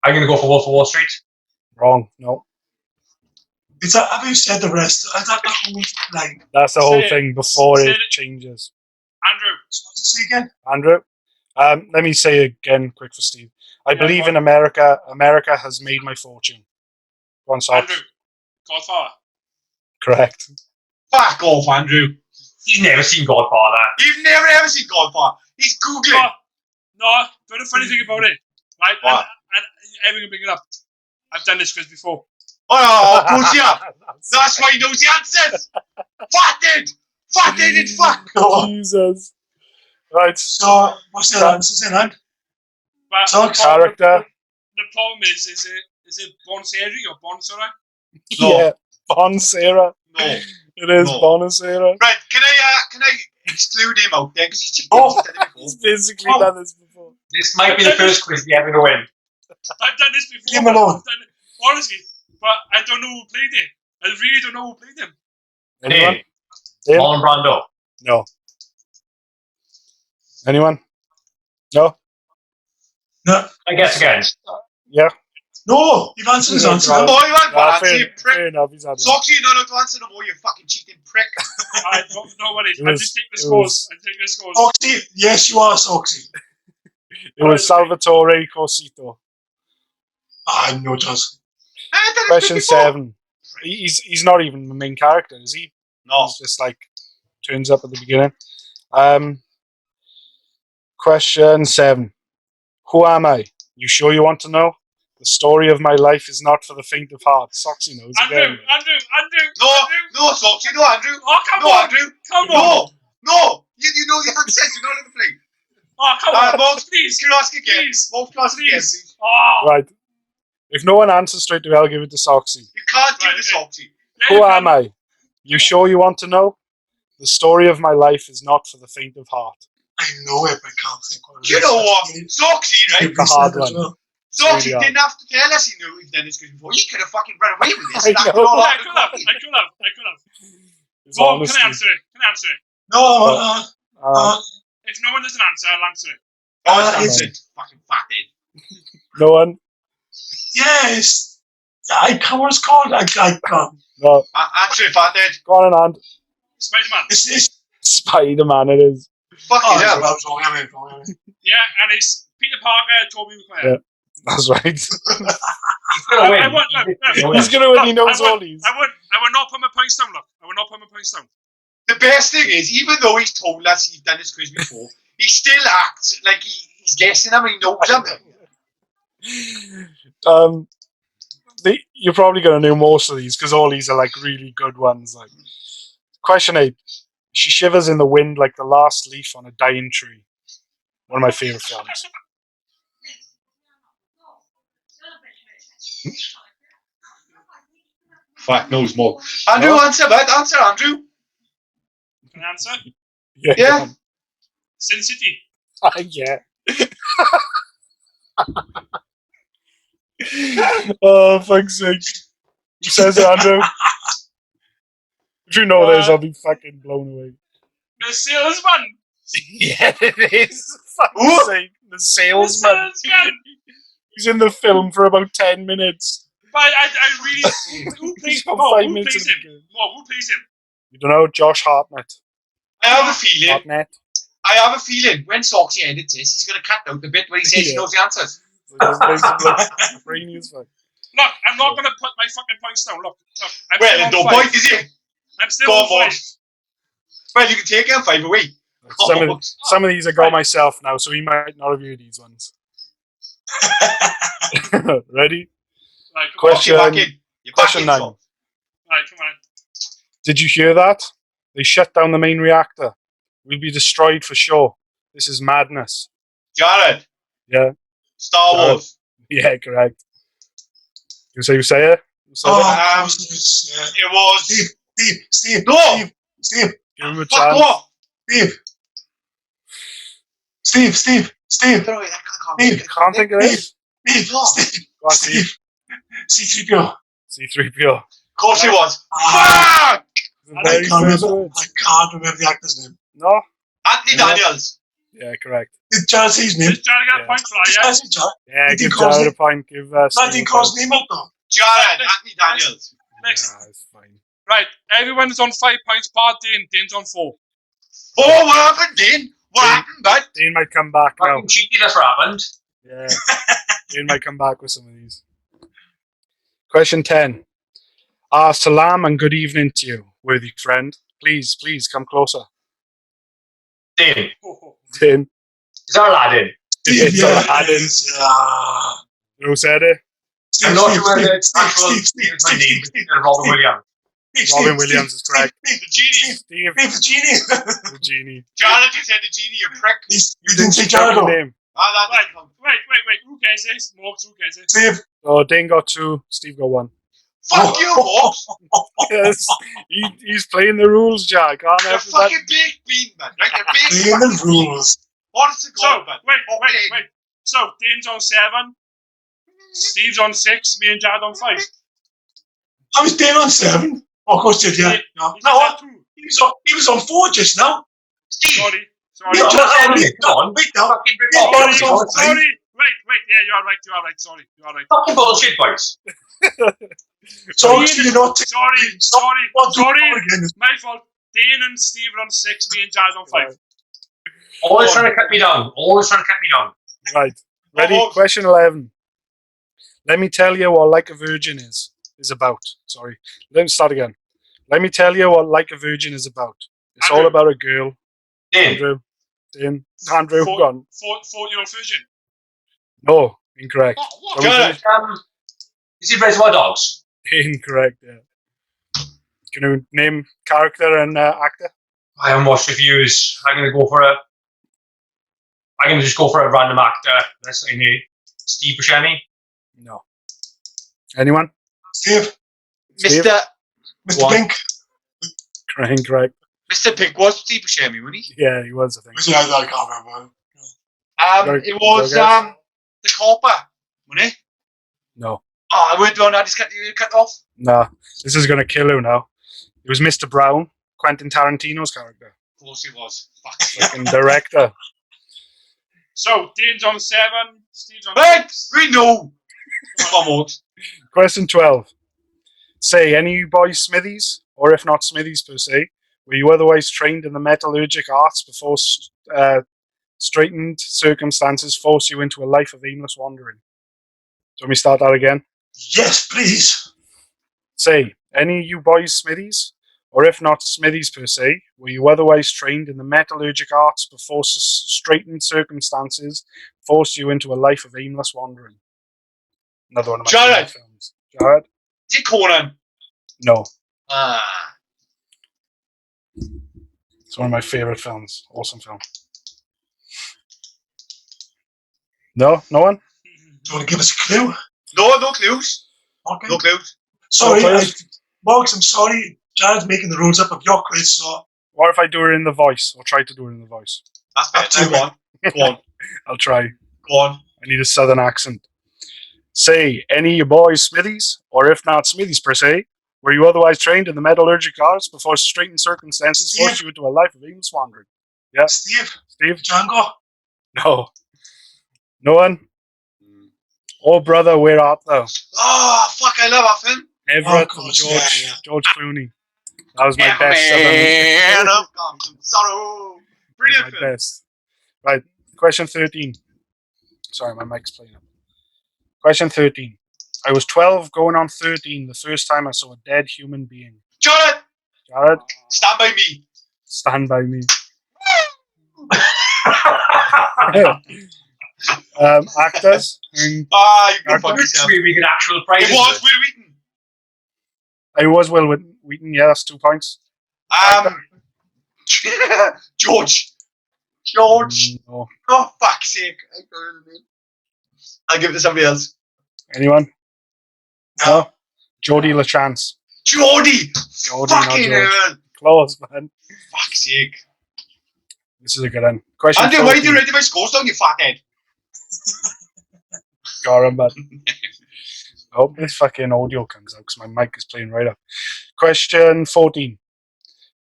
I'm going to go for Wolf of Wall Street. Wrong. No. Have you said the rest? Is that the whole line? That's the whole Say it. thing before Say it it. changes. Andrew. So what's it say again? Andrew, let me say again, quick for Steve. I Yeah, believe go in on. America. America has made my fortune. Go on, Socks. Andrew. Godfather. Correct. Fuck off, Andrew. He's never seen Godfather. You've never ever seen Godfather. He's Googling. No, but the funny thing about it, right? What? And everyone can bring it up. I've done this quiz before. Oh, of course you have. That's why he knows the answers. Fatted. Fatted and fuck. No. Jesus. Right. So what's the answers in hand? But So, the problem- Character. The problem is it Bonseri or Bonsora? No. Yeah. Bon Sarah. No. It is No. Bon Sarah. Right, can I exclude him out there because he's cheated? Oh. He's done it before. He's basically Oh. done this before. This might be the first quiz we ever win. I've done this before. Leave him alone. I've done it, honestly, but I don't know who played it. I really don't know who played him. Anyone? Hey, Dane? Marlon Brando. No. Anyone? No? I guess again. Yeah. No, you've answered his answer. No more, you want one Nah, answer, you prick. fair enough. He's had one. Soxy, you're not allowed to answer no more, you fucking cheating prick. I don't know what it is. It I was- just take the it scores. was- I take the scores. Soxy, yes, you are Soxy. It was Salvatore Cosito. I know it does. I done it Question before. 7. He's not even the main character, is he? No. He's just like turns up at the beginning. Question 7. Who am I? You sure you want to know? The story of my life is not for the faint of heart. Soxy knows Andrew, again. Andrew. No, Andrew. no, Soxy, no, Andrew. Oh, come No, on. Andrew. Come on. No, no. You know the answers, you're not allowed to play. Oh, come on. Most, Please. can you ask again? Please. Most, can you ask again, Please. please? Oh. Right. If no one answers straight away, I'll give it to Soxy. You can't give Right, the Soxy. Who am I? You sure you want to know? The story of my life is not for the faint of heart. I know it, but I can't think what it You is. know what? Soxy, right? The hard one. Soxy really hard. didn't have to tell us he knew he'd done this before. He could have fucking run away with this. I That know. could all I happen. could have. It's Mom, honesty. can I answer it? No, If no one doesn't answer, I'll answer it. Oh, it's- it's fucking fatted. No one? yes. I can't, what it's called. I can't. No. Answer it, fatted. Go on and Spider-Man. It's Spider-Man it is. Fucking oh, hell. I was wrong, I mean, wrong. Yeah, and it's Peter Parker, Tobey Maguire. Yeah. That's right. He's gonna win. I want- no, no. He's going to win. He knows I all would- these. I would not put my points down, look. I would not put my points down. The best thing is, even though he's told us he's done this quiz before, he still acts like he's guessing them and he knows them. You're probably going to know most of these because all these are like really good ones. Like question 8. She shivers in the wind like the last leaf on a dying tree. One of my favorite films. Fuck knows more. Andrew, No. answer that. Answer, Andrew. Can I answer? Yeah. Sin City. Yeah. Oh, fuck's sake. Who says it, Andrew? If you know this, I'll be fucking blown away. The salesman. Yeah, it is. Who? Fuck's sake. The The salesman. salesman. He's in the film for about 10 minutes. But I really... Who plays He's got Mo, 5 who minutes plays in him? the game. Mo, who plays him? You don't know? Josh Hartnett. I have a feeling. Hartnett. I have a feeling when Soxy edits this, he's going to cut out the bit where he says he Yeah. knows the answers. It just makes him look brainy as fuck. Look, I'm not going to put my fucking points down. Look. I'm Well, still no on 5. point, is it? I'm still Go on on, 5. Well, you can take him 5 away. Some of these I got myself now, so he might not have heard these ones. Ready? Right, come Question- You're back in. You're back question in, 9. Sox. on. Right, come on. Did you hear that? They shut down the main reactor. We'll be destroyed for sure. This is madness. Jared. Yeah. Star Jared. Wars. Yeah, correct. You say it? You say it? Oh, Um, yeah. It was. Steve. No! Steve. Give him a Fuck chance. off! Steve. Throw it, I can't Can't think of it. Steve. No. Steve. Go on, Steve. C-3PO. C-3PO. Of course it was. Ah, Fuck! The I very can't first remember. words. I can't remember the actor's name. No? Anthony Yeah. Daniels. Yeah, correct. Did Jared say his name? Just trying to get Yeah. a point for that, Did yeah? Jared say Jared? Yeah, Did he give call his Jared a name? point. Give That Steve didn't a call his point. name out though. Jared, Anthony Daniels. Next. Nah, it's fine. Right, everyone is on 5 points. Bar Dane. Dane's on 4. Oh, what happened, Dane? What happened, bud? Dane might come back now. Fucking cheeky, that's what happened. Yeah. Dane might come back with some of these. Question 10. Salam and good evening to you, worthy friend. Please come closer. Dane, Dane. is that Aladdin? Steve, It's yeah. Aladdin. Who said it? I'm not sure whether it's actual Steve is my name, but Robin Williams. Robin Williams is correct. The genie. Steve, Steve the genie. the genie. Jared, you said the genie, you prick. You didn't say Check Jared. your though. name. Ah, that Wait. Who cares this? Morgs, who cares this? Steve. Oh, Dane got 2. Steve got 1. Fuck you, Morgs. Yes, he's playing the rules, Jack. Can't You're have that. fucking big bean, man. Right? You're big Playing the fucking bean. rules. What's the So, goal, man? wait. So, Dane's on 7. Steve's on 6. Me and Jared on 5. I was down on 7. Oh, of course, did yeah. No, He no, said 2. he was on 4 just now. Steve. Sorry. Wait, I'm not saying wait, it. Come on. wait now. Fucking Yeah, bullshit. yeah, yeah. Sorry. Wait. Yeah, you are right. Sorry. You are right. Fucking bullshit, boys. So you're not. Sorry. Again. My fault. Dane and Steve are on 6. Me and Jared on 5. Always trying to cut me down. Right. Ready? Oh, Question 11. Let me tell you what Like a Virgin is about. Sorry. Let me start again. Let me tell you what Like a Virgin is about. It's all Andrew. about a girl. Dane, Andrew, gone. 4-year-old version. No, incorrect. What? Jared. is he Reservoir Dogs? Incorrect, yeah. Can you name character and actor? I haven't watched reviews. I'm going to just go for a random actor. Let's say Steve Buscemi. No. Anyone? Steve. Steve? Mr. What? Pink. Incorrect. Mr. Pink was Steve Buscemi, wasn't he? Yeah, he was, I think. Yeah, I can't remember. It was Go the copper, wasn't it? No. Oh, I went down. I just cut off. Nah. This is going to kill you now. It was Mr. Brown, Quentin Tarantino's character. Of course he was. Fucking director. So, Dane's on 7. Steve's on Hey, 6. we know. Come on. Question 12. Say, any of you boys smithies, or if not smithies per se, were you otherwise trained in the metallurgic arts before straitened circumstances force you into a life of aimless wandering? So let me start that again. Yes, please. Say, any of you boys smithies, or if not smithies per se, were you otherwise trained in the metallurgic arts before straitened circumstances forced you into a life of aimless wandering? Another one of my Jared. favorite films. Jared? Is it Conan? No. Ah. It's one of my favorite films. Awesome film. No? No one? Do you want to give us a clue? No clues. Okay. No clues. Sorry, No clues? Marks, I'm sorry. Jared's making the rules up of your quiz, so What if I do it in the voice, or try to do it in the voice? That's Up to better. you, Go on. Go on. I'll try. Go on. I need a southern accent. Say, any of you boys smithies, or if not smithies per se, were you otherwise trained in the metallurgic arts before straitened circumstances forced you into a life of aimless wandering? Yeah. Steve, Steve? Django. No. No one? Oh, brother, where art thou? Oh, fuck, I love that film. Everett of from course, George, yeah. George Clooney. That was my Yeah, best. man of constant sorrow. Brilliant My film. best. Right, question 13. Sorry, my mic's playing up. Question 13. I was 12 going on 13 the first time I saw a dead human being. Jared, Jared, stand by me. stand by me. Actors. Ah, you can Actor. fuck yourself. We get actual prizes. It was Will Wheaton. I was Will Wheaton. Yeah, that's 2 points. George. No. Oh, fuck's sake. I'll give it to somebody else. Anyone? No. Jodie LaChance. Jodie. Jodie, not Fucking George. hell. Close, man. Fuck's sake. This is a good one. Question Andrew, why did 14. you write my scores down, you fathead? Got him, but I hope this fucking audio comes out because my mic is playing right up. Question 14.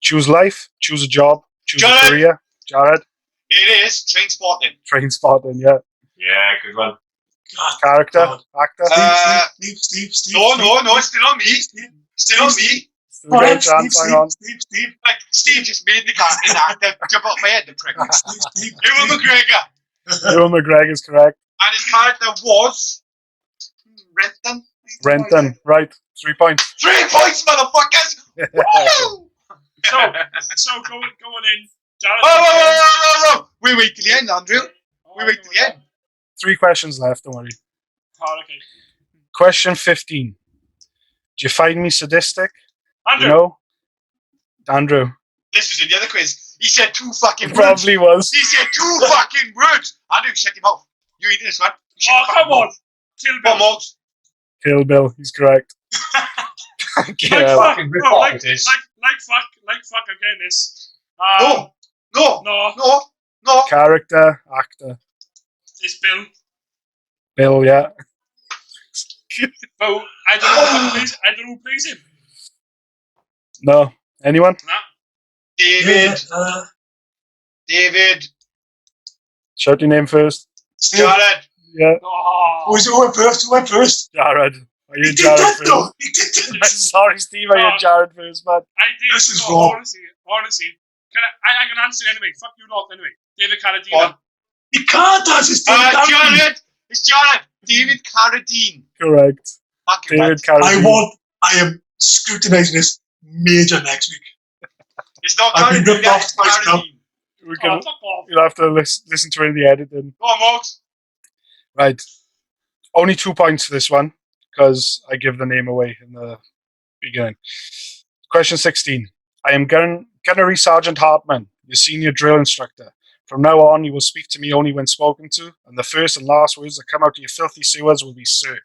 Choose life, choose a job, choose Jared. a career. Jared, It is Train Spotting. train spotting, yeah. Yeah, good one. God, Character, God. actor. Uh, Steve. No, it's still on me. Steve. Still on me. Still got a Alright, chance, hang on. Steve. Like, Steve just made the character an actor. Jump out my head, the prick. Steve. Ewan McGregor. Ewan McGregor is correct. And his character was Renton, right. 3 points. 3 points, motherfuckers! Woo! So going in, Jared. Oh, we wait till the end, Andrew. We wait till the end. 3 questions left, don't worry. Oh, okay. Question 15. Do you find me sadistic? Andrew. No? Andrew. This was in the other quiz. He said 2 fucking It words. probably was. He said 2 fucking words. Andrew, shut him off. You eating this one? Oh, come on. Kill Come Bill. on, Morgs. Kill Bill, he's correct. Like Yeah. fuck, Fucking no, rip off like it is. fuck again this. No. No, Character, actor. it's Bill. Bill, yeah. But I don't know who plays him. No. Anyone? Nah. David. Yeah, David. Shout your name first. Steve. Jared. Yeah. Oh. Who went first? Jared. Are you He did Jared that first? though. He did that. Sorry, Steve, are you Jared first, man? I did. This is no, wrong. Honestly. I can answer anyway. Fuck you lot anyway. David Carradine. What? He can't answer Steve. Jared. It's Jared. David Carradine. Correct. Fucking David right. Carradine. I am scrutinizing this major next week. It's not I've been Carradine. ripped off It's twice now. Carradine. We can, Fuck off. you'll have to listen to it in the editing. Go on, Morgs. Right. Only 2 points for this one, because I give the name away in the beginning. Question 16. I am Gunnery Sergeant Hartman, your senior drill instructor. From now on, you will speak to me only when spoken to, and the first and last words that come out of your filthy sewers will be sir.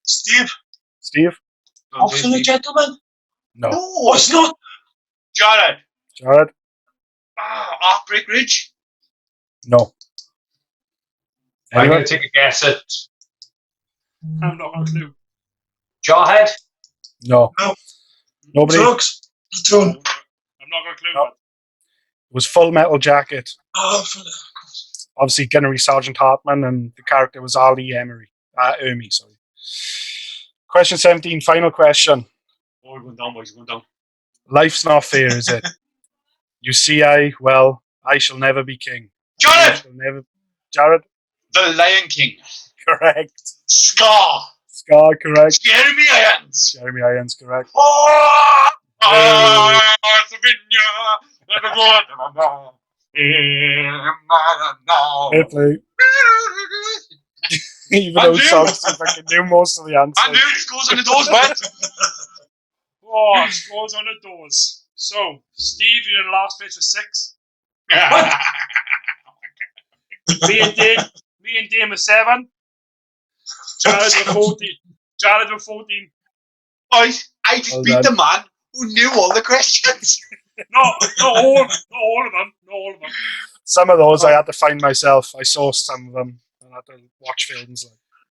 Steve. Steve? Officer and gentleman. No. Oh, it's not. Jared. Jared? Heartbreak Ridge. No. I'm Anyone? going to take a guess at I'm not got a clue. Jarhead. No. No. Nobody? It Drugs. Platoon. I'm not got a clue. No. was Full Metal Jacket. Oh, Obviously, Gunnery Sergeant Hartman, and the character was Ali Ermy, sorry. Question 17, final question. Oh, we're going down, boys. We're going down. Life's not fair, is it? You see, I shall never be king. Jared! Jared? The Lion King. Correct. Scar. Scar, correct. Jeremy Irons. Jeremy Irons, correct. Oh! Fair play. Even though songs fucking knew most of the answers. I knew it goes on the doors, man. Oh, scores on the doors. So, Steve, you're in last place with 6. Me and Dane with 7. Jared with 14. Jared with 14. Boys, I just beat the man who knew all the questions. Not all of them. Not all of them. Some of those I had to find myself. I saw some of them and I had to watch films.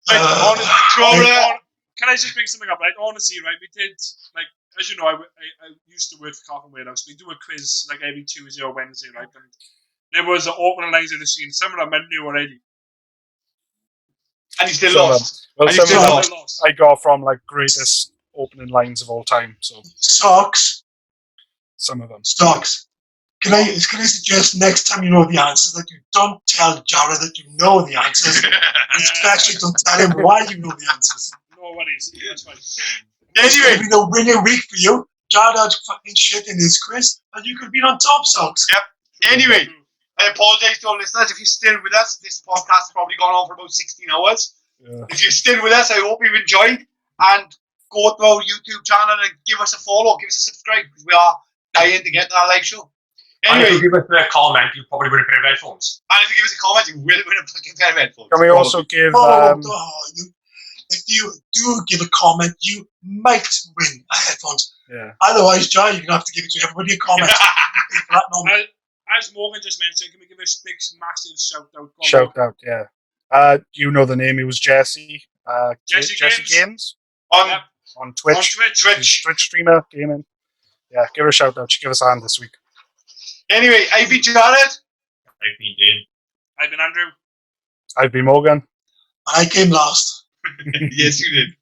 Like, honestly, Jared. can I just bring something up? Like, honestly, right, we did, like, as you know, I used to work for Carlton Warehouse. We do a quiz, like, every Tuesday or Wednesday, right? And there was an opening lines of the scene. Some of them I knew already. And he still Some of lost. them. Well, And some you of still them lost. I got from like greatest opening lines of all time. So Socks. some of them. Stocks. Can I suggest next time you know the answers that you don't tell Jared that you know the answers, and especially don't tell him why you know the answers. No worries. That's fine. It's Anyway, going to be a winning week for you. Jared had fucking shit in his quiz, and you could be on top, Socks. anyway, I apologize to all listeners if you're still with us. This podcast has probably gone on for about 16 hours. Yeah. If you're still with us, I hope you've enjoyed. And go to our YouTube channel and give us a follow, give us a subscribe, because we are dying to get to our live show. And if Anyway, you give us a comment, you'll probably win a pair of headphones. and if you give us a comment, you will win a fucking pair of headphones. Can we also give If you do give a comment, you might win a headphones. yeah. Otherwise, Jared, you're going to have to give it to everybody a comment. That number. As Morgan just mentioned, can we give a big, massive shout out? Shout out, yeah. You know the name, he was Jesse. Jesse Games on, Yep. on Twitch. on Twitch. Twitch streamer, gaming. Yeah, give her a shout out. She give us a hand this week. Anyway, I've been Jared. I've been Dane. I've been Andrew. I've been Morgan. I came last. Yes, you did.